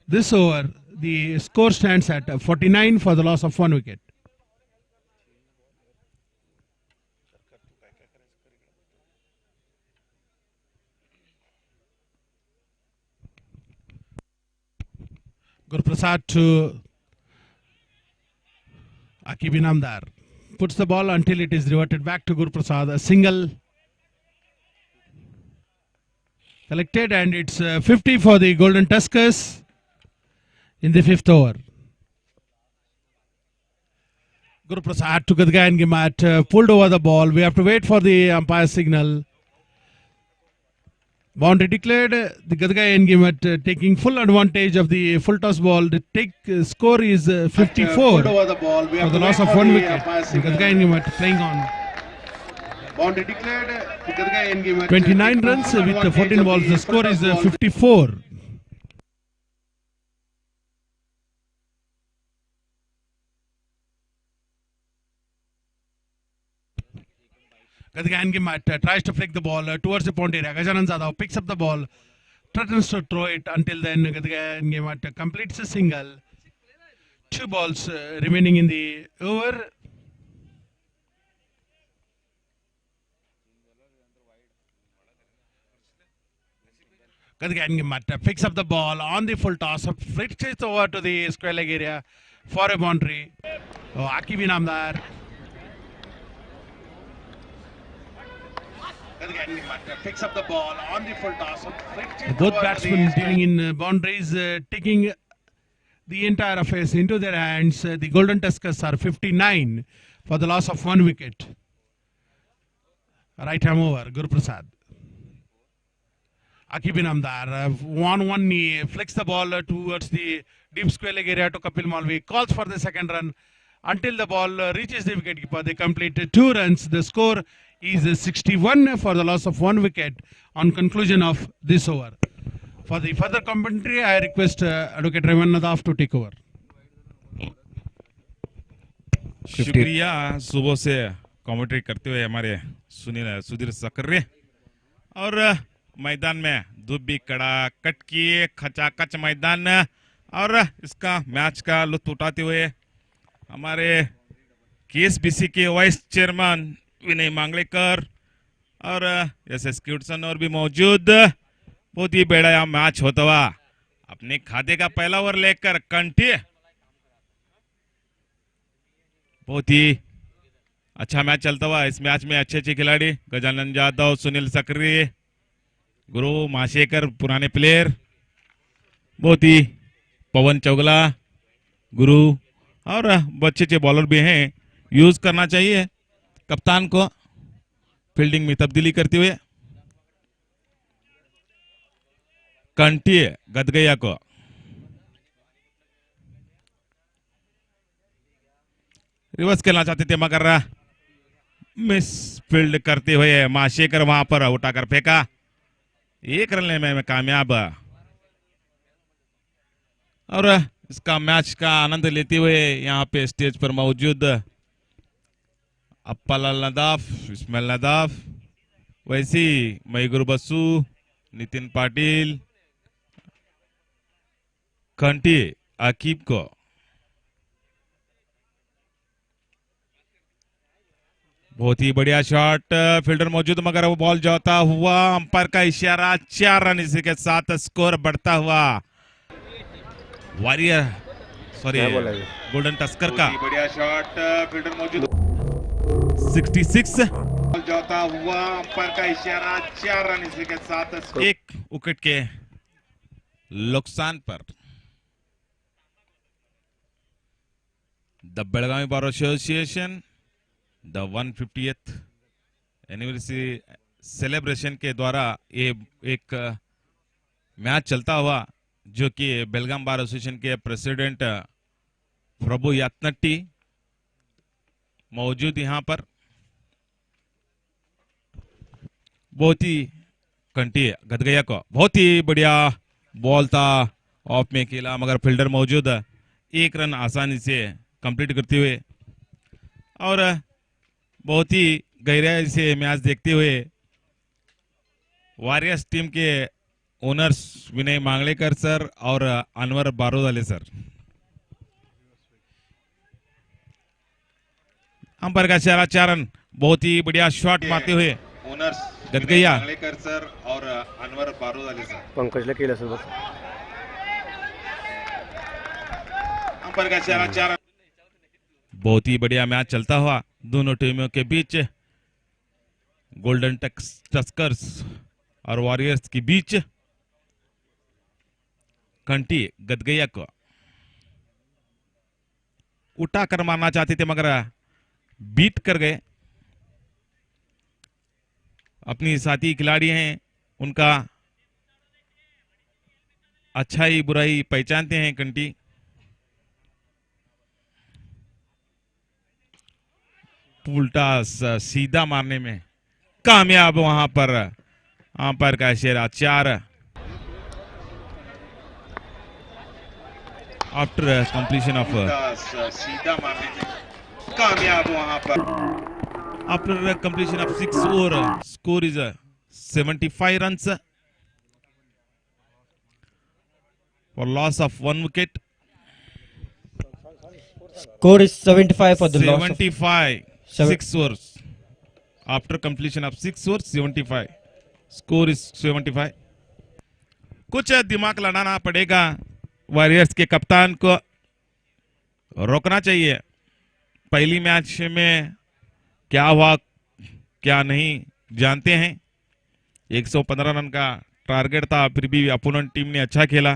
this over, the score stands at 49 for the loss of 1 wicket. Guru Prasad to Akib Inamdar. Puts the ball until it is reverted back to Guru Prasad. A single collected, and it's 50 for the Golden Tuskers in the 5th over. Guru Prasad to Gadgayan Gimat, pulled over the ball. We have to wait for the umpire signal. Boundary declared. The Gadgayan Gimat taking full advantage of the full toss ball. The score is 54 for the loss of 1 wicket. Gadgayan Gimat playing on 29 runs with 14 balls. The score is 54. Gadgayan tries to flick the ball towards the point area. Gajanan Jadhav picks up the ball, threatens to throw it until then Gadgayan completes a single. 2 balls remaining in the over. Gadgayan picks up the ball on the full toss, flicks it over to the square leg area for a boundary. Akib Inamdar. Picks up the ball on the full toss. Both batsmen dealing in boundaries, taking the entire affairs into their hands. The Golden Tuskers are 59 for the loss of 1 wicket. Right arm over, Guru Prasad. Akib Inamdar, 1-1 knee, flicks the ball towards the deep square leg area to Kapil Malvi, calls for the second run until the ball reaches the wicketkeeper. They complete 2 runs. The score is 61 for the loss of 1 wicket on conclusion of this over. For the further commentary, I request Advocate Raman Nadaf to take over. शुक्रिया सुबह से commentary करते हुए हमारे सुधीर सकर्रे और मैदान में धूप भी कड़ा कट किए खचाखच मैदान और इसका मैच का लुत्फ उठाते हुए हमारे केएसबीसी के वाइस चेयरमैन विनय मांगलेकर और एसएस क्यूटसन और भी मौजूद। बहुत ही बेड़ा मैच होता हुआ अपने खाते का पहला ओवर लेकर कंटी बहुत ही अच्छा मैच चलता हुआ। इस मैच में अच्छे अच्छे खिलाड़ी गजानन जाधव, सुनील सक्रिय, गुरु माशेकर पुराने प्लेयर, बहुत ही पवन चौगला, गुरु और अच्छे अच्छे बॉलर भी हैं। यूज करना चाहिए कप्तान को फील्डिंग में तब्दीली करते हुए। कंटी गदगया को रिवर्स खेलना चाहते थे मगर मिस फील्ड करते हुए माशेकर वहां पर उठाकर फेंका। 1 रन लेने में कामयाब और इसका मैच का आनंद लेते हुए यहाँ पे स्टेज पर मौजूद अप्पालाल नदाफ, इस्माइल नदाफ, वैसी मईगुर बसु, नितिन पाटिल, कंटी आकिब को बहुत ही बढ़िया शॉट, फील्डर मौजूद मगर वो बॉल जाता हुआ, अंपायर का इशारा, 4 रन इसी के साथ स्कोर बढ़ता हुआ। वॉरियर सॉरी गोल्डन टस्कर का बढ़िया शॉट, फील्डर मौजूद 66 बॉल जाता हुआ, अंपायर का इशारा, 4 रन इसी के साथ 1 विकेट के नुकसान पर। The Belagavi bar association the 150th anniversary celebration के द्वारा ये एक मैच चलता हुआ जो कि बेलगाम बार एसोसिएशन के प्रेसिडेंट प्रभु यातनट्टी मौजूद यहाँ पर। बहुत ही कंटी गदगया को बहुत ही बढ़िया बॉल था, ऑफ में खेला मगर फील्डर मौजूद, 1 रन आसानी से कंप्लीट करते हुए और बहुत ही गहराई से मैच देखते हुए वॉरियर्स टीम के ओनर्स विनय मांगलेकर सर और अनवर बारोदाले सर, अंपायर का इशारा, 4 रन, बहुत ही बढ़िया शॉट मारते हुए ओनर्स गदगया मांगलेकर सर और अनवर बारोदाले सर, पंकजला केला सर, अंपायर का इशारा, 4 रन। बहुत ही बढ़िया मैच चलता हुआ दोनों टीमों के बीच, गोल्डन टस्कर्स और वॉरियर्स के बीच। कंटी गदगया को उठाकर मारना चाहते थे मगर बीट कर गए। अपनी साथी खिलाड़ी हैं, उनका अच्छाई बुराई पहचानते हैं कंटी। उल्टा सीधा मारने में कामयाब वहां पर अंपायर का इशारा, 4 आफ्टर कंप्लीशन ऑफ सीधा मारने में कामयाब वहां पर After completion of 6 over, score is 75 runs for loss of 1 wicket. Score is 75 for the loss of 75, Seven- 6 overs. After completion of 6 overs, 75. Score is 75. कुछ दिमाग लड़ाना पड़ेगा, वॉरियर्स के कप्तान को रोकना चाहिए। पहली मैच में क्या हुआ क्या नहीं जानते हैं। 115 रन का टारगेट था, फिर भी अपोनेंट टीम ने अच्छा खेला।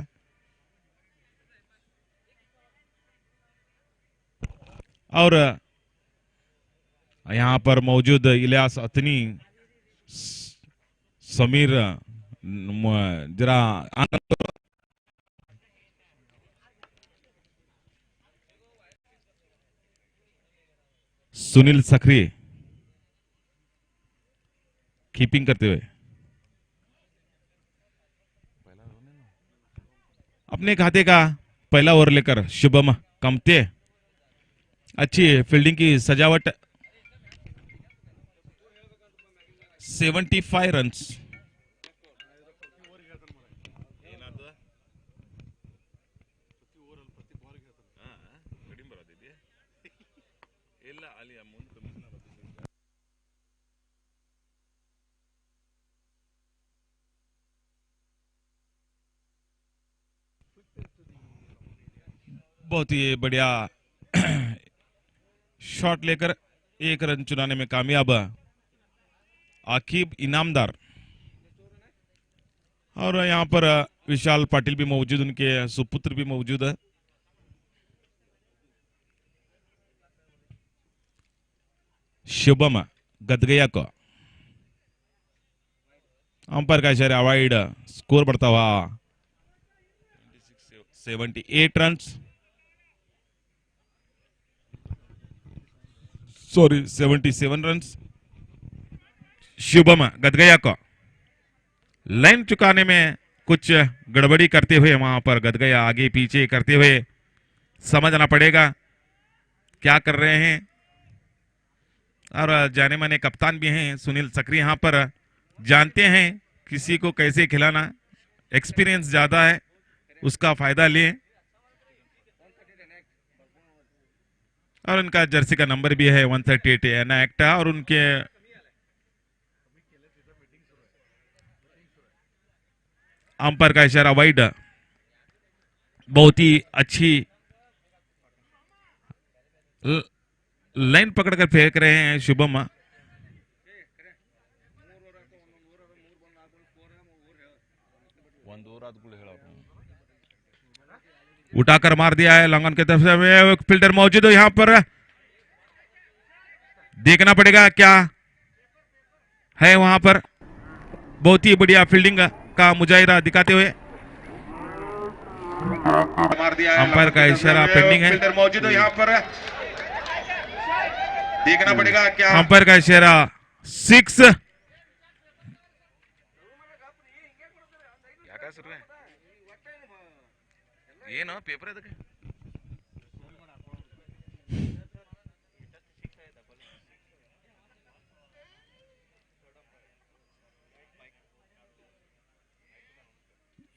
और यहाँ पर मौजूद इलियास अतनी, समीर जरा सुनील सक्रिय कीपिंग करते हुए अपने खाते का पहला ओवर लेकर शुभम कमते, अच्छी फील्डिंग की सजावट, 75 रन्स। बहुत ही बढ़िया शॉट लेकर 1 रन चुराने में कामयाब आकिब इनामदार। और यहाँ पर विशाल पाटिल भी मौजूद, उनके सुपुत्र भी मौजूद है। शुभम गदगया को अंपायर का इशारा अवॉइड, स्कोर बढ़ता हुआ 78 रन, सॉरी 77 रन। शुभम गदगया को लाइन चुकाने में कुछ गड़बड़ी करते हुए वहां पर गदगया आगे पीछे करते हुए समझना पड़ेगा क्या कर रहे हैं। और जाने माने कप्तान भी हैं सुनील सक्रिय, यहाँ पर जानते हैं किसी को कैसे खिलाना, एक्सपीरियंस ज्यादा है, उसका फायदा लें। और उनका जर्सी का नंबर भी है 138 एना एक्टा। और उनके अंपायर का इशारा वाइड, बहुत ही अच्छी लाइन पकड़कर फेंक रहे हैं शुभम। उठाकर मार दिया है लॉन्गन की तरफ से, फील्डर मौजूद है यहां पर, देखना पड़ेगा क्या है वहां पर। बहुत ही बढ़िया फील्डिंग का मुजाहिरा दिखाते हुए अंपायर का इशारा पेंडिंग है, फील्डर मौजूद है यहां पर, देखना पड़ेगा क्या। अंपायर का इशारा 6। ये ना पेपर है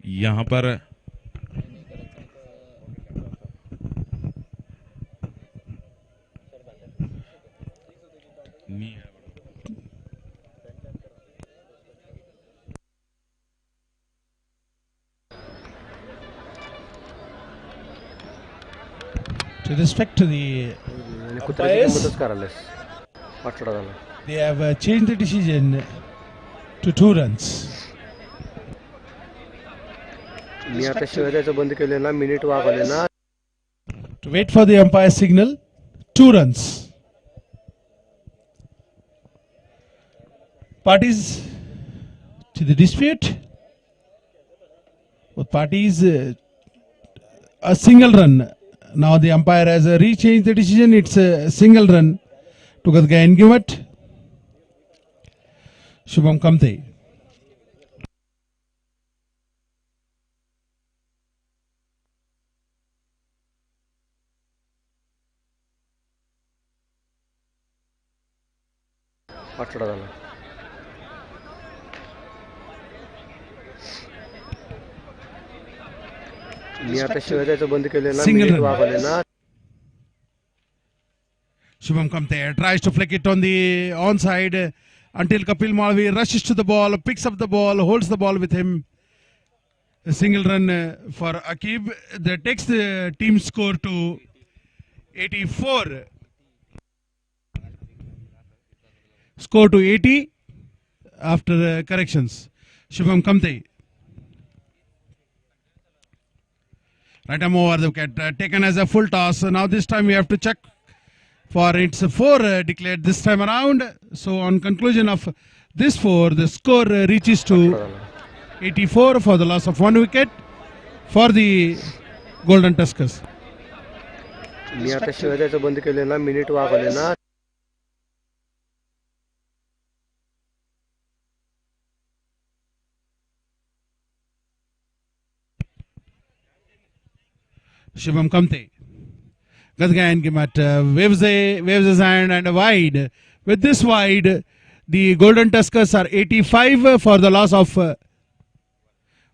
यहां पर To respect to the umpires, they have changed the decision to 2 runs. To wait for the umpire signal, 2 runs. Parties to the dispute, both parties a single run. Now the umpire has rechanged the decision. It's a single run to Gadgaya Engimat. Shubham Kamte. Single run. Shubham Kamte tries to flick it on the onside until Kapil Malvi rushes to the ball, picks up the ball, holds the ball with him. A single run for Akib that takes the team score to 84. Score to 80 after corrections. Shubham Kamte. Right arm over the wicket, taken as a full toss. Now this time we have to check for it's a 4 declared this time around. So on conclusion of this 4, the score reaches to 84 for the loss of 1 wicket for the Golden Tuskers. Shubham Kamte. Gadgayan Gimat waves his hand and a wide. With this wide, the Golden Tuskers are 85 for the loss of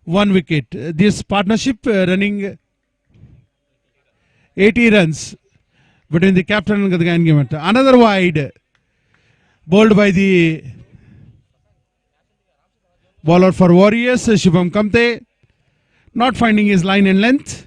1 wicket. This partnership running 80 runs between the captain and Gadgayan Gimat. Another wide bowled by the bowler for Warriors, Shubham Kamte, not finding his line and length.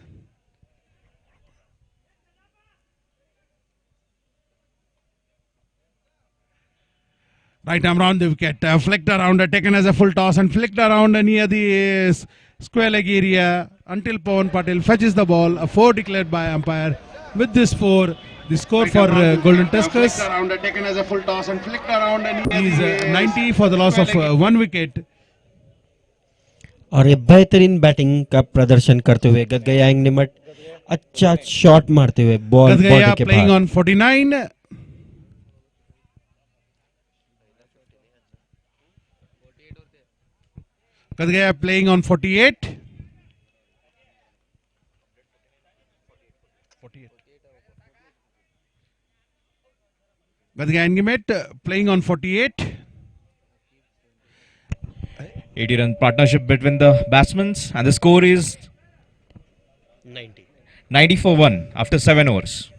Right arm round the wicket, flicked around, taken as a full toss and flicked around near the square leg area until Pawan Patel fetches the ball. A 4 declared by umpire. With this 4, the score for Golden Tuskers taken as a full toss and flicked around is 90 for the loss of 1 wicket. और ये बेहतरीन batting का प्रदर्शन करते हुए गदगया निमट अच्छा shot मारते हुए ball Gadgaya playing on 49. Gadgaya playing on 48. Gadgaya Engimet playing on 48. 80-run partnership between the batsmen, and the score is 90 for 1 after 7 overs.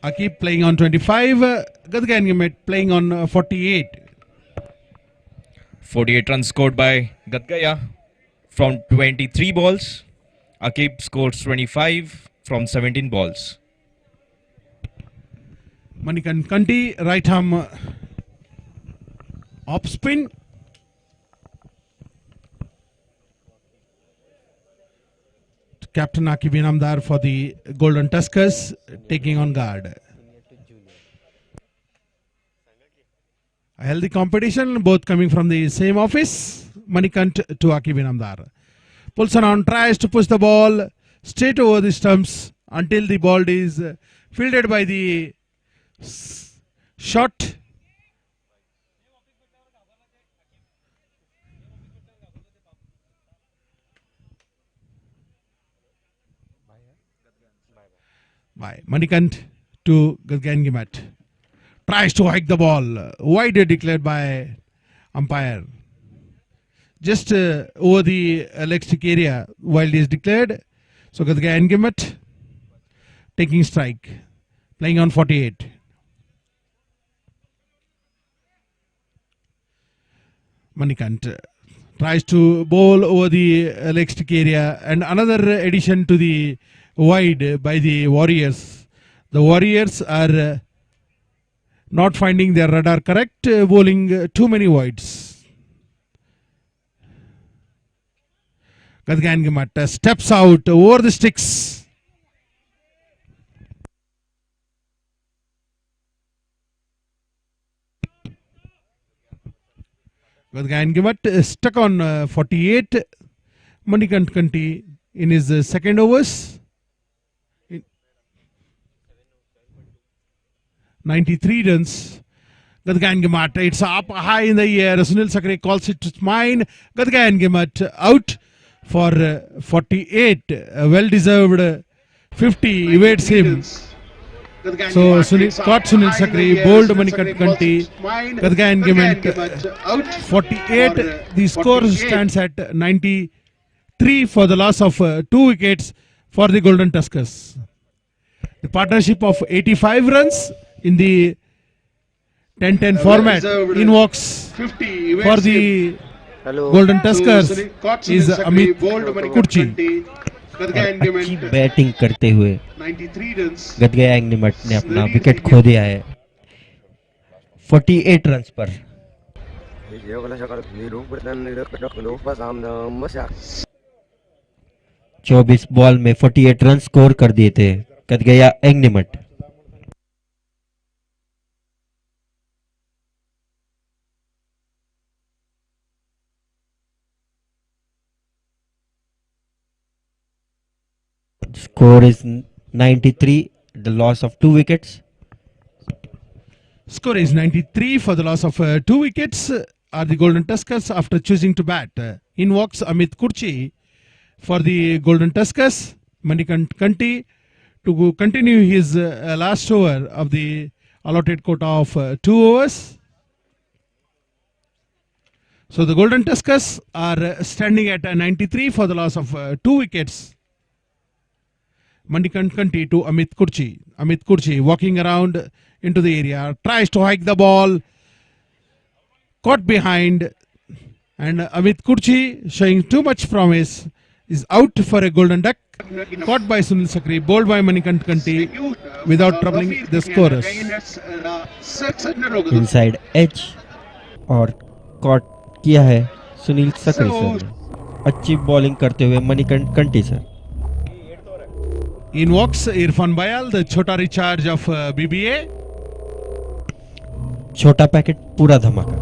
Akib playing on 25. Gadgaya Engimet playing on 48. 48 runs scored by Gadgaya from 23 balls. Akib scores 25 from 17 balls. Manikant Kanti, right arm off spin. Captain Akib Inamdar for the Golden Tuskers taking on guard. A healthy competition, both coming from the same office. Manikant to Akib Inamdar. Pulls around, tries to push the ball straight over the stumps until the ball is fielded by the shot. By Manikant to Gadgaya Engimet. Tries to hike the ball. Wide declared by umpire. Just over the leg stick area while it is declared. So Gadgaya Engimet taking strike. Playing on 48. Manikant tries to bowl over the leg stick area, and another addition to the wide by the Warriors. The Warriors are not finding their radar correct, bowling too many wides. Gadgaya Engimet steps out over the sticks. Gadgaya Engimet stuck on 48. Manikant Kanti in his second overs. 93 runs. Gadgaya Engimet, it's up high in the air. Sunil Sakre calls it mine. Gadgaya Engimet out for 48. A well-deserved 50 evades him. So caught Sunil Sakri, bowled Manikanti, Kadga engagement out 48. The score stands at 93 for the loss of 2 wickets for the Golden Tuskers. The partnership of 85 runs in the 10-10 format in walks for the Golden Tuskers is Amit Kurchi. अच्छी batting करते हुए गदगया एग्निमट ने अपना wicket खो दिया है 48 runs पर। 24 ball में 48 रन स्कोर कर दिए थे गदगया एग्निमट। Score is 93, the loss of 2 wickets. Score is 93 for the loss of 2 wickets are the Golden Tuskers after choosing to bat. In walks Amit Kurchi for the Golden Tuskers. Manikanti to continue his last over of the allotted quota of 2 overs. So the Golden Tuskers are standing at 93 for the loss of 2 wickets. Manikanti to Amit Kurchi. Amit Kurchi walking around into the area, tries to hike the ball, caught behind, and Amit Kurchi, showing too much promise, is out for a golden duck. Caught by Sunil Sakri, bowled by Manikanti without troubling the scorers. Inside edge और caught किया है सुनील सकरी sir ने। अच्छी bowling करते हुए मणिकंठी sir. In walks Irfan Bayal, the Chota recharge of BBA. छोटा packet पूरा धमाका।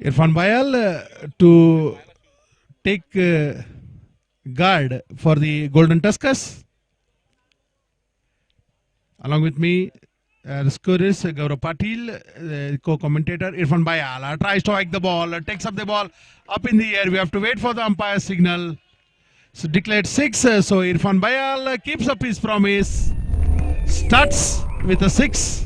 Irfan Bayal to take guard for the Golden Tuskers. Along with me, the scorer is Gaurav Patil, co-commentator. Irfan Bayal tries to hike the ball, takes up the ball up in the air. We have to wait for the umpire signal. So declared 6. So Irfan Bayal keeps up his promise. Starts with a 6.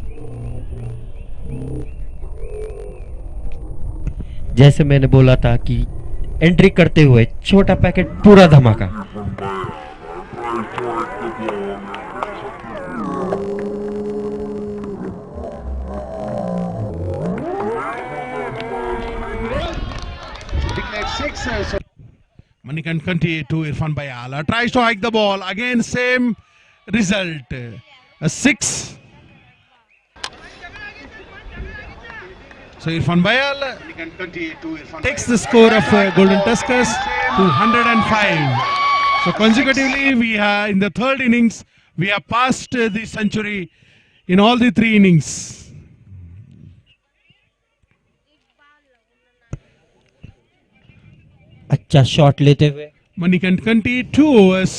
जैसे मैंने बोला था कि entry करते हुए छोटा packet पूरा धमाका। Manikanti to Irfan Bayal tries to hike the ball. Again same result. A 6. So Irfan Bayal takes the score of Golden Tuskers to 105. So consecutively we have in the third innings we have passed the century in all the 3 innings. अच्छा shot लेते हुए Manikanti 2 overs,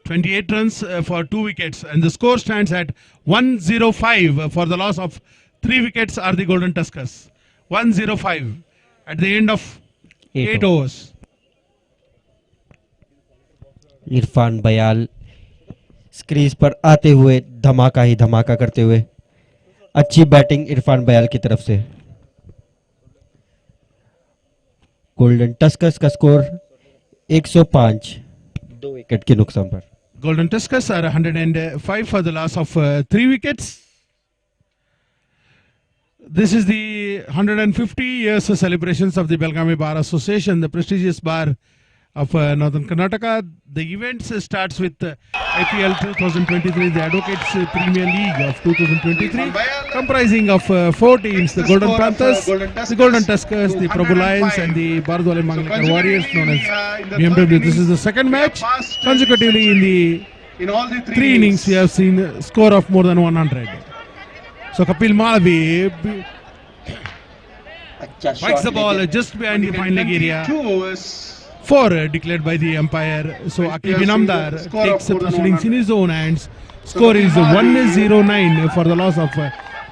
28 runs for 2 wickets, and the score stands at 105 for the loss of 3 wickets are the Golden Tuskers. 105 at the end of 8 overs. Irfan Bayal squeeze पर आते हुए धमाका ही धमाका करते हुए अच्छी बैटिंग इरफान बयाल की तरफ से। गोल्डन टस्कर्स का स्कोर 105 2 विकेट के नुकसान पर। Golden Tuskers are 105 for the loss of 3 wickets. This is the 150 years celebrations of the Belgaum Bar Association, the prestigious bar of Northern Karnataka. The event starts with IPL 2023, the Advocates Premier League of 2023, comprising of 4 teams, the Golden Panthers, the Golden Tuskers, the Prabhu Lions and the Bardwale Mangalakar Warriors known as BMW. This is the second match. Consecutively in all the 3 innings we have seen a score of more than 100. So Kapil Malavi अच्छा Spikes the ball just behind the fine leg area. 2 overs. 4 declared by the umpire. So Akib Inamdar Score of takes the more than proceedings 100. in his own hands. Score is 109 for the loss of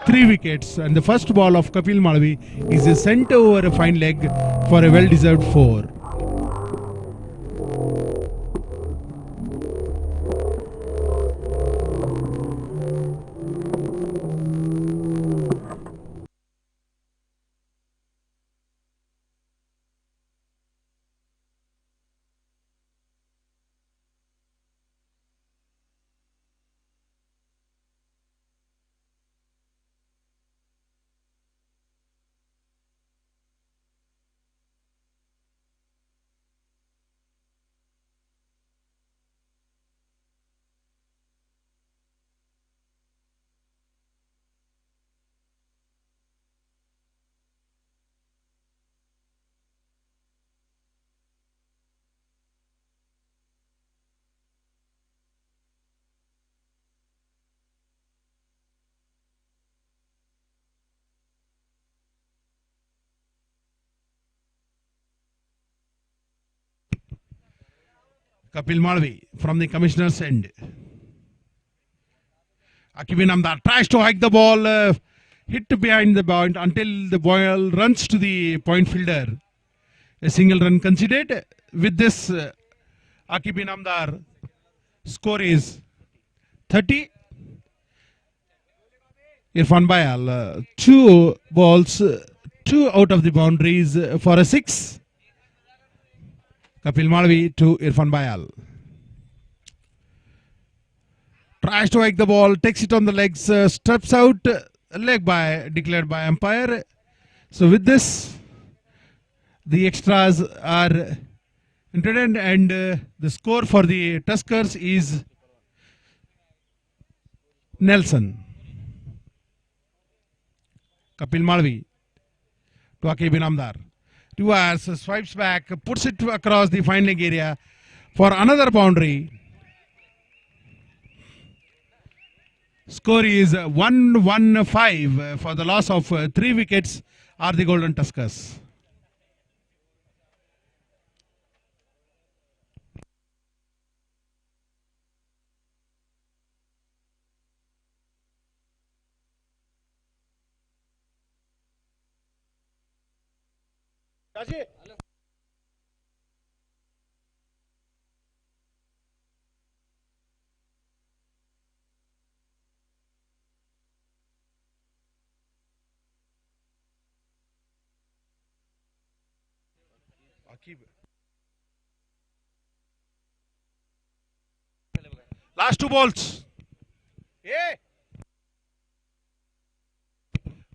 3 wickets. And the first ball of Kapil Malvi is sent over a fine leg for a well-deserved 4. Kapil Malvi from the commissioner's end. Akib Inamdar tries to hike the ball, hit behind the point until the ball runs to the point fielder. A single run conceded. With this, Akib Inamdar score is 30. Irfan Bayal, 2 balls, 2 out of the boundaries for a 6. Kapil Malvi to Irfan Bayal. Tries to hike the ball, takes it on the legs, steps out, leg by declared by umpire. So with this, the extras are entered and the score for the Tuskers is Nelson. Kapil Malvi to Akib Inamdar. Reverse, swipes back, puts it across the fine leg area for another boundary. Score is 115 for the loss of 3 wickets are the Golden Tuskers. Last 2 balls. Yeah.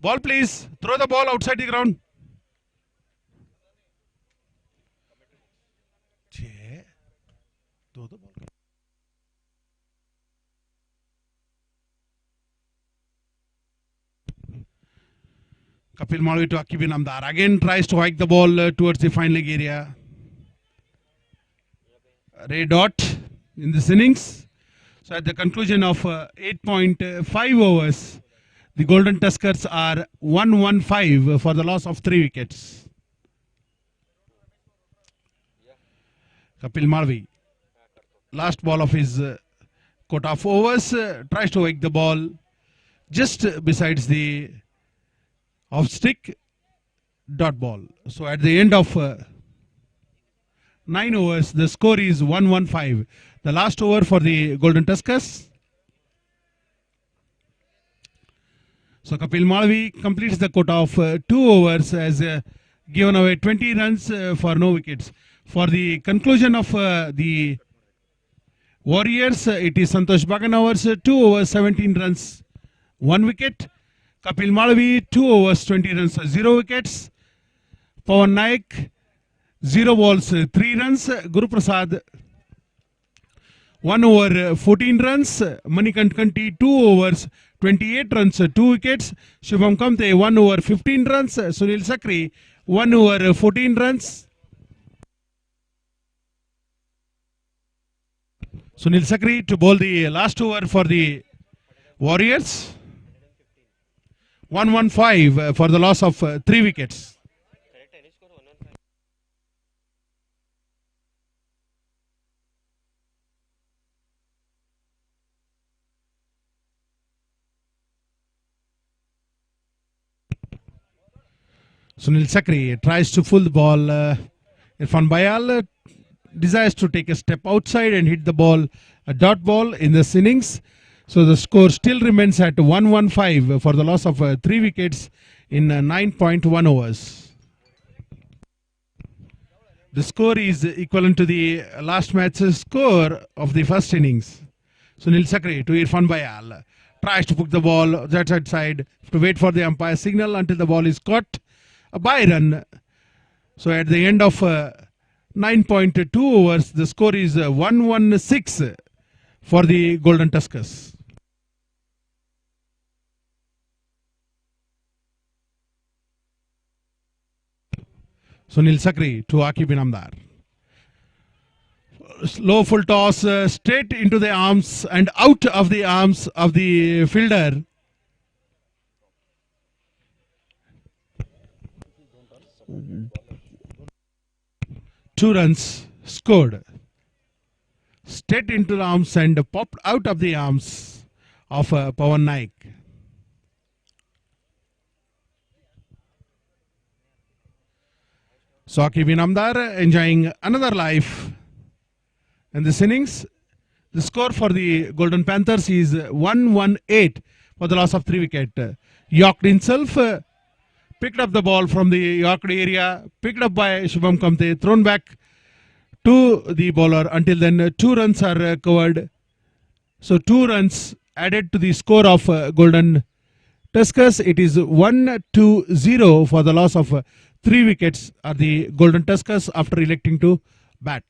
Ball please. Throw the ball outside the ground. Throw the ball. Kapil Malvi to Akib Inamdar. Again tries to hike the ball towards the fine leg area. Ray dot in this innings. So at the conclusion of 8.5 overs, the Golden Tuskers are 115 for the loss of 3 wickets. Kapil Malvi, last ball of his quota of overs, tries to hike the ball just besides the off stick dot ball. So at the end of 9 overs, the score is 115. The last over for the Golden Tuskers. So Kapil Malvi completes the quota of 2 overs, has given away 20 runs for no wickets. For the conclusion of the Warriors, it is Santosh Bhaganawars, 2 overs, 17 runs, 1 wicket. Kapil Malvi, 2 overs, 20 runs, 0 wickets. Pawan Naik, 0 balls, 3 runs. Guru Prasad, 1 over, 14 runs. Manikant Kanti, 2 overs, 28 runs, 2 wickets. Shubham Kamte, 1 over, 15 runs. Sunil Sakri, 1 over, 14 runs. Sunil Sakri to bowl the last over for the Warriors. 115 for the loss of 3 wickets. Sunil Sakri tries to pull the ball. Irfan Bayal desires to take a step outside and hit the ball, a dot ball in this innings. So the score still remains at 115 for the loss of 3 wickets in 9.1 overs. The score is equivalent to the last match's score of the first innings. Sunil Sakri to Irfan Bayal. Tries to put the ball that side to wait for the umpire signal until the ball is caught. A bye run. So at the end of 9.2 overs, the score is 116 for the Golden Tuskers. Sunil Sakri to Akib Inamdar. Slow full toss straight into the arms and out of the arms of the fielder. Two runs scored. Straight into the arms and popped out of the arms of Pawan Naik. So Akib Inamdar enjoying another life in this innings. The score for the Golden Panthers is 118 for the loss of 3 wickets. York himself picked up the ball from the York area, picked up by Shubham Kamte, thrown back to the bowler. Until then 2 runs are covered. So 2 runs added to the score of Golden Tuskers. It is 1-0 for the loss of 3 wickets are the Golden Tuskers after electing to bat.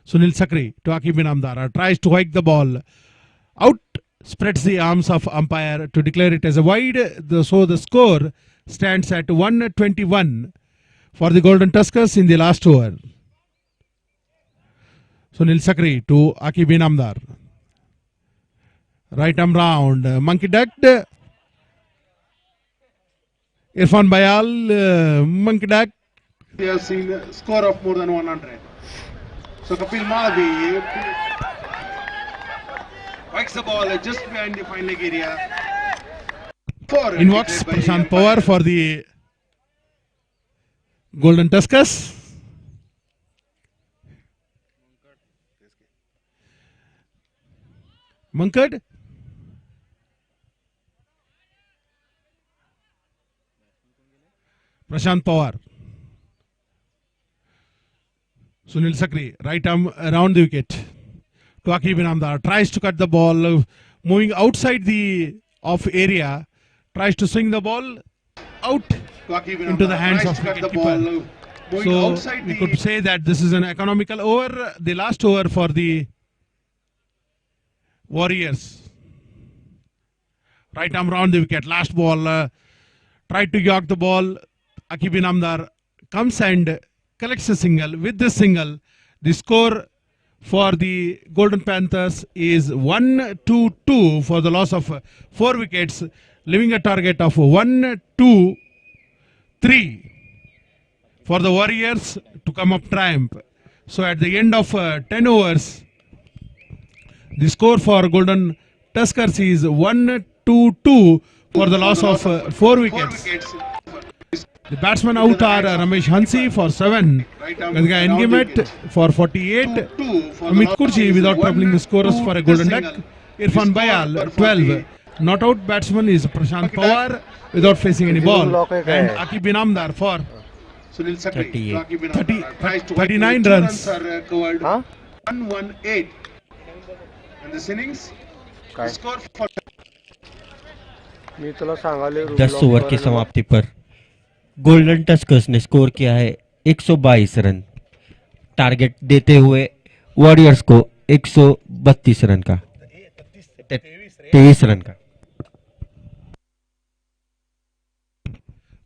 Sunil Sakri to Akib Inamdar tries to hike the ball. Out spreads the arms of umpire to declare it as a wide. So the score stands at 121 for the Golden Tuskers in the last over. Sunil Sakri to Akib Inamdar. Right arm round. Monkey ducked. Irfan Bayal, monkey duck. We have seen a score of more than 100. So Kapil Malavi spikes the ball just behind the fine leg area. In walks Prashant Pawar for the Golden Tuskers. Mankad. Prashant Pawar. Sunil Sakri, right arm around the wicket. To Akib Inamdar, tries to cut the ball, moving outside the off area, tries to swing the ball out into the hands of wicketkeeper. So we could say that this is an economical over, the last over for the Warriors. Right arm round the wicket, last ball, tried to york the ball. Akib Inamdar comes and collects a single. With this single, the score for the Golden Panthers is 1-2 for the loss of 4 wickets, leaving a target of 1-2-3 for the Warriors to come up triumph. So at the end of 10 overs, the score for Golden Tuskers is 1-2 for the loss of 4 wickets. The batsmen out are Ramesh Hansi for 7, Gadga Engemet for 48, Amit Kurji without troubling the scorers for a golden duck, Irfan Bayal 12. Not out batsman is Prashant Pawar without facing any ball, and Akib Inamdar for 39 runs. 118 in this innings. Score for 10 over की समाप्ति पर golden Tuskers ने score किया है 122 run, target देते हुए warriors को 132 run का 23 रन का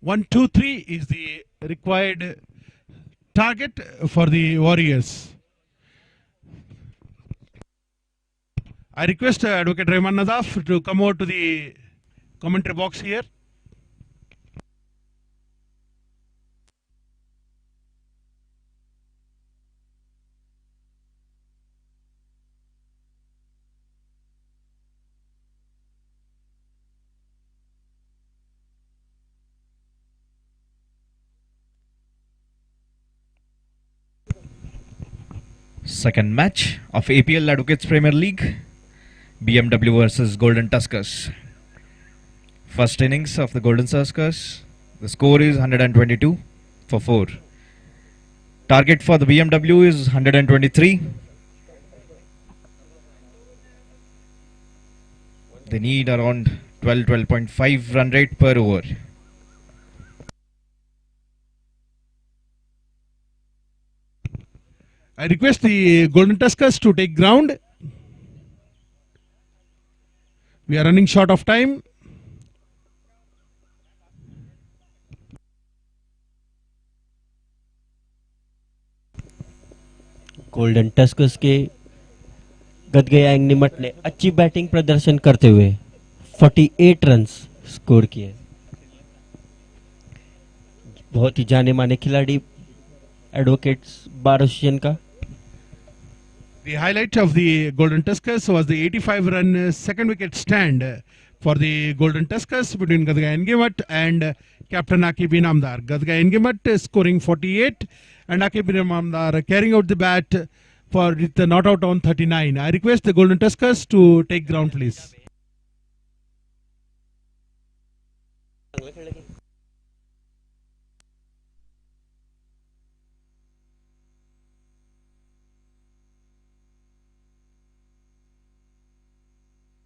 1-2-3 is the required target for the Warriors. I request Advocate Rehman Nadaf to come over to the commentary box here. second match of APL Advocates Premier League, BMW versus Golden Tuskers. First innings of the Golden Tuskers, the score is 122 for 4. Target for the BMW is 123. They need around 12.5 run rate per over. I request the Golden Tuskers to take ground. We are running short of time. Golden Tuskers के गदगयांग निमट ने अच्छी batting प्रदर्शन करते हुए 48 runs score किए। बहुत ही जाने माने खिलाड़ी एडवोकेट्स बार एसोसिएशन का। The highlight of the Golden Tuskers was the 85-run second wicket stand for the Golden Tuskers between Gadgay Engimat and Captain Akib Inamdar. Gadgay Engimat scoring 48 and Akib Inamdar carrying out the bat for the not out on 39. I request the Golden Tuskers to take ground, please.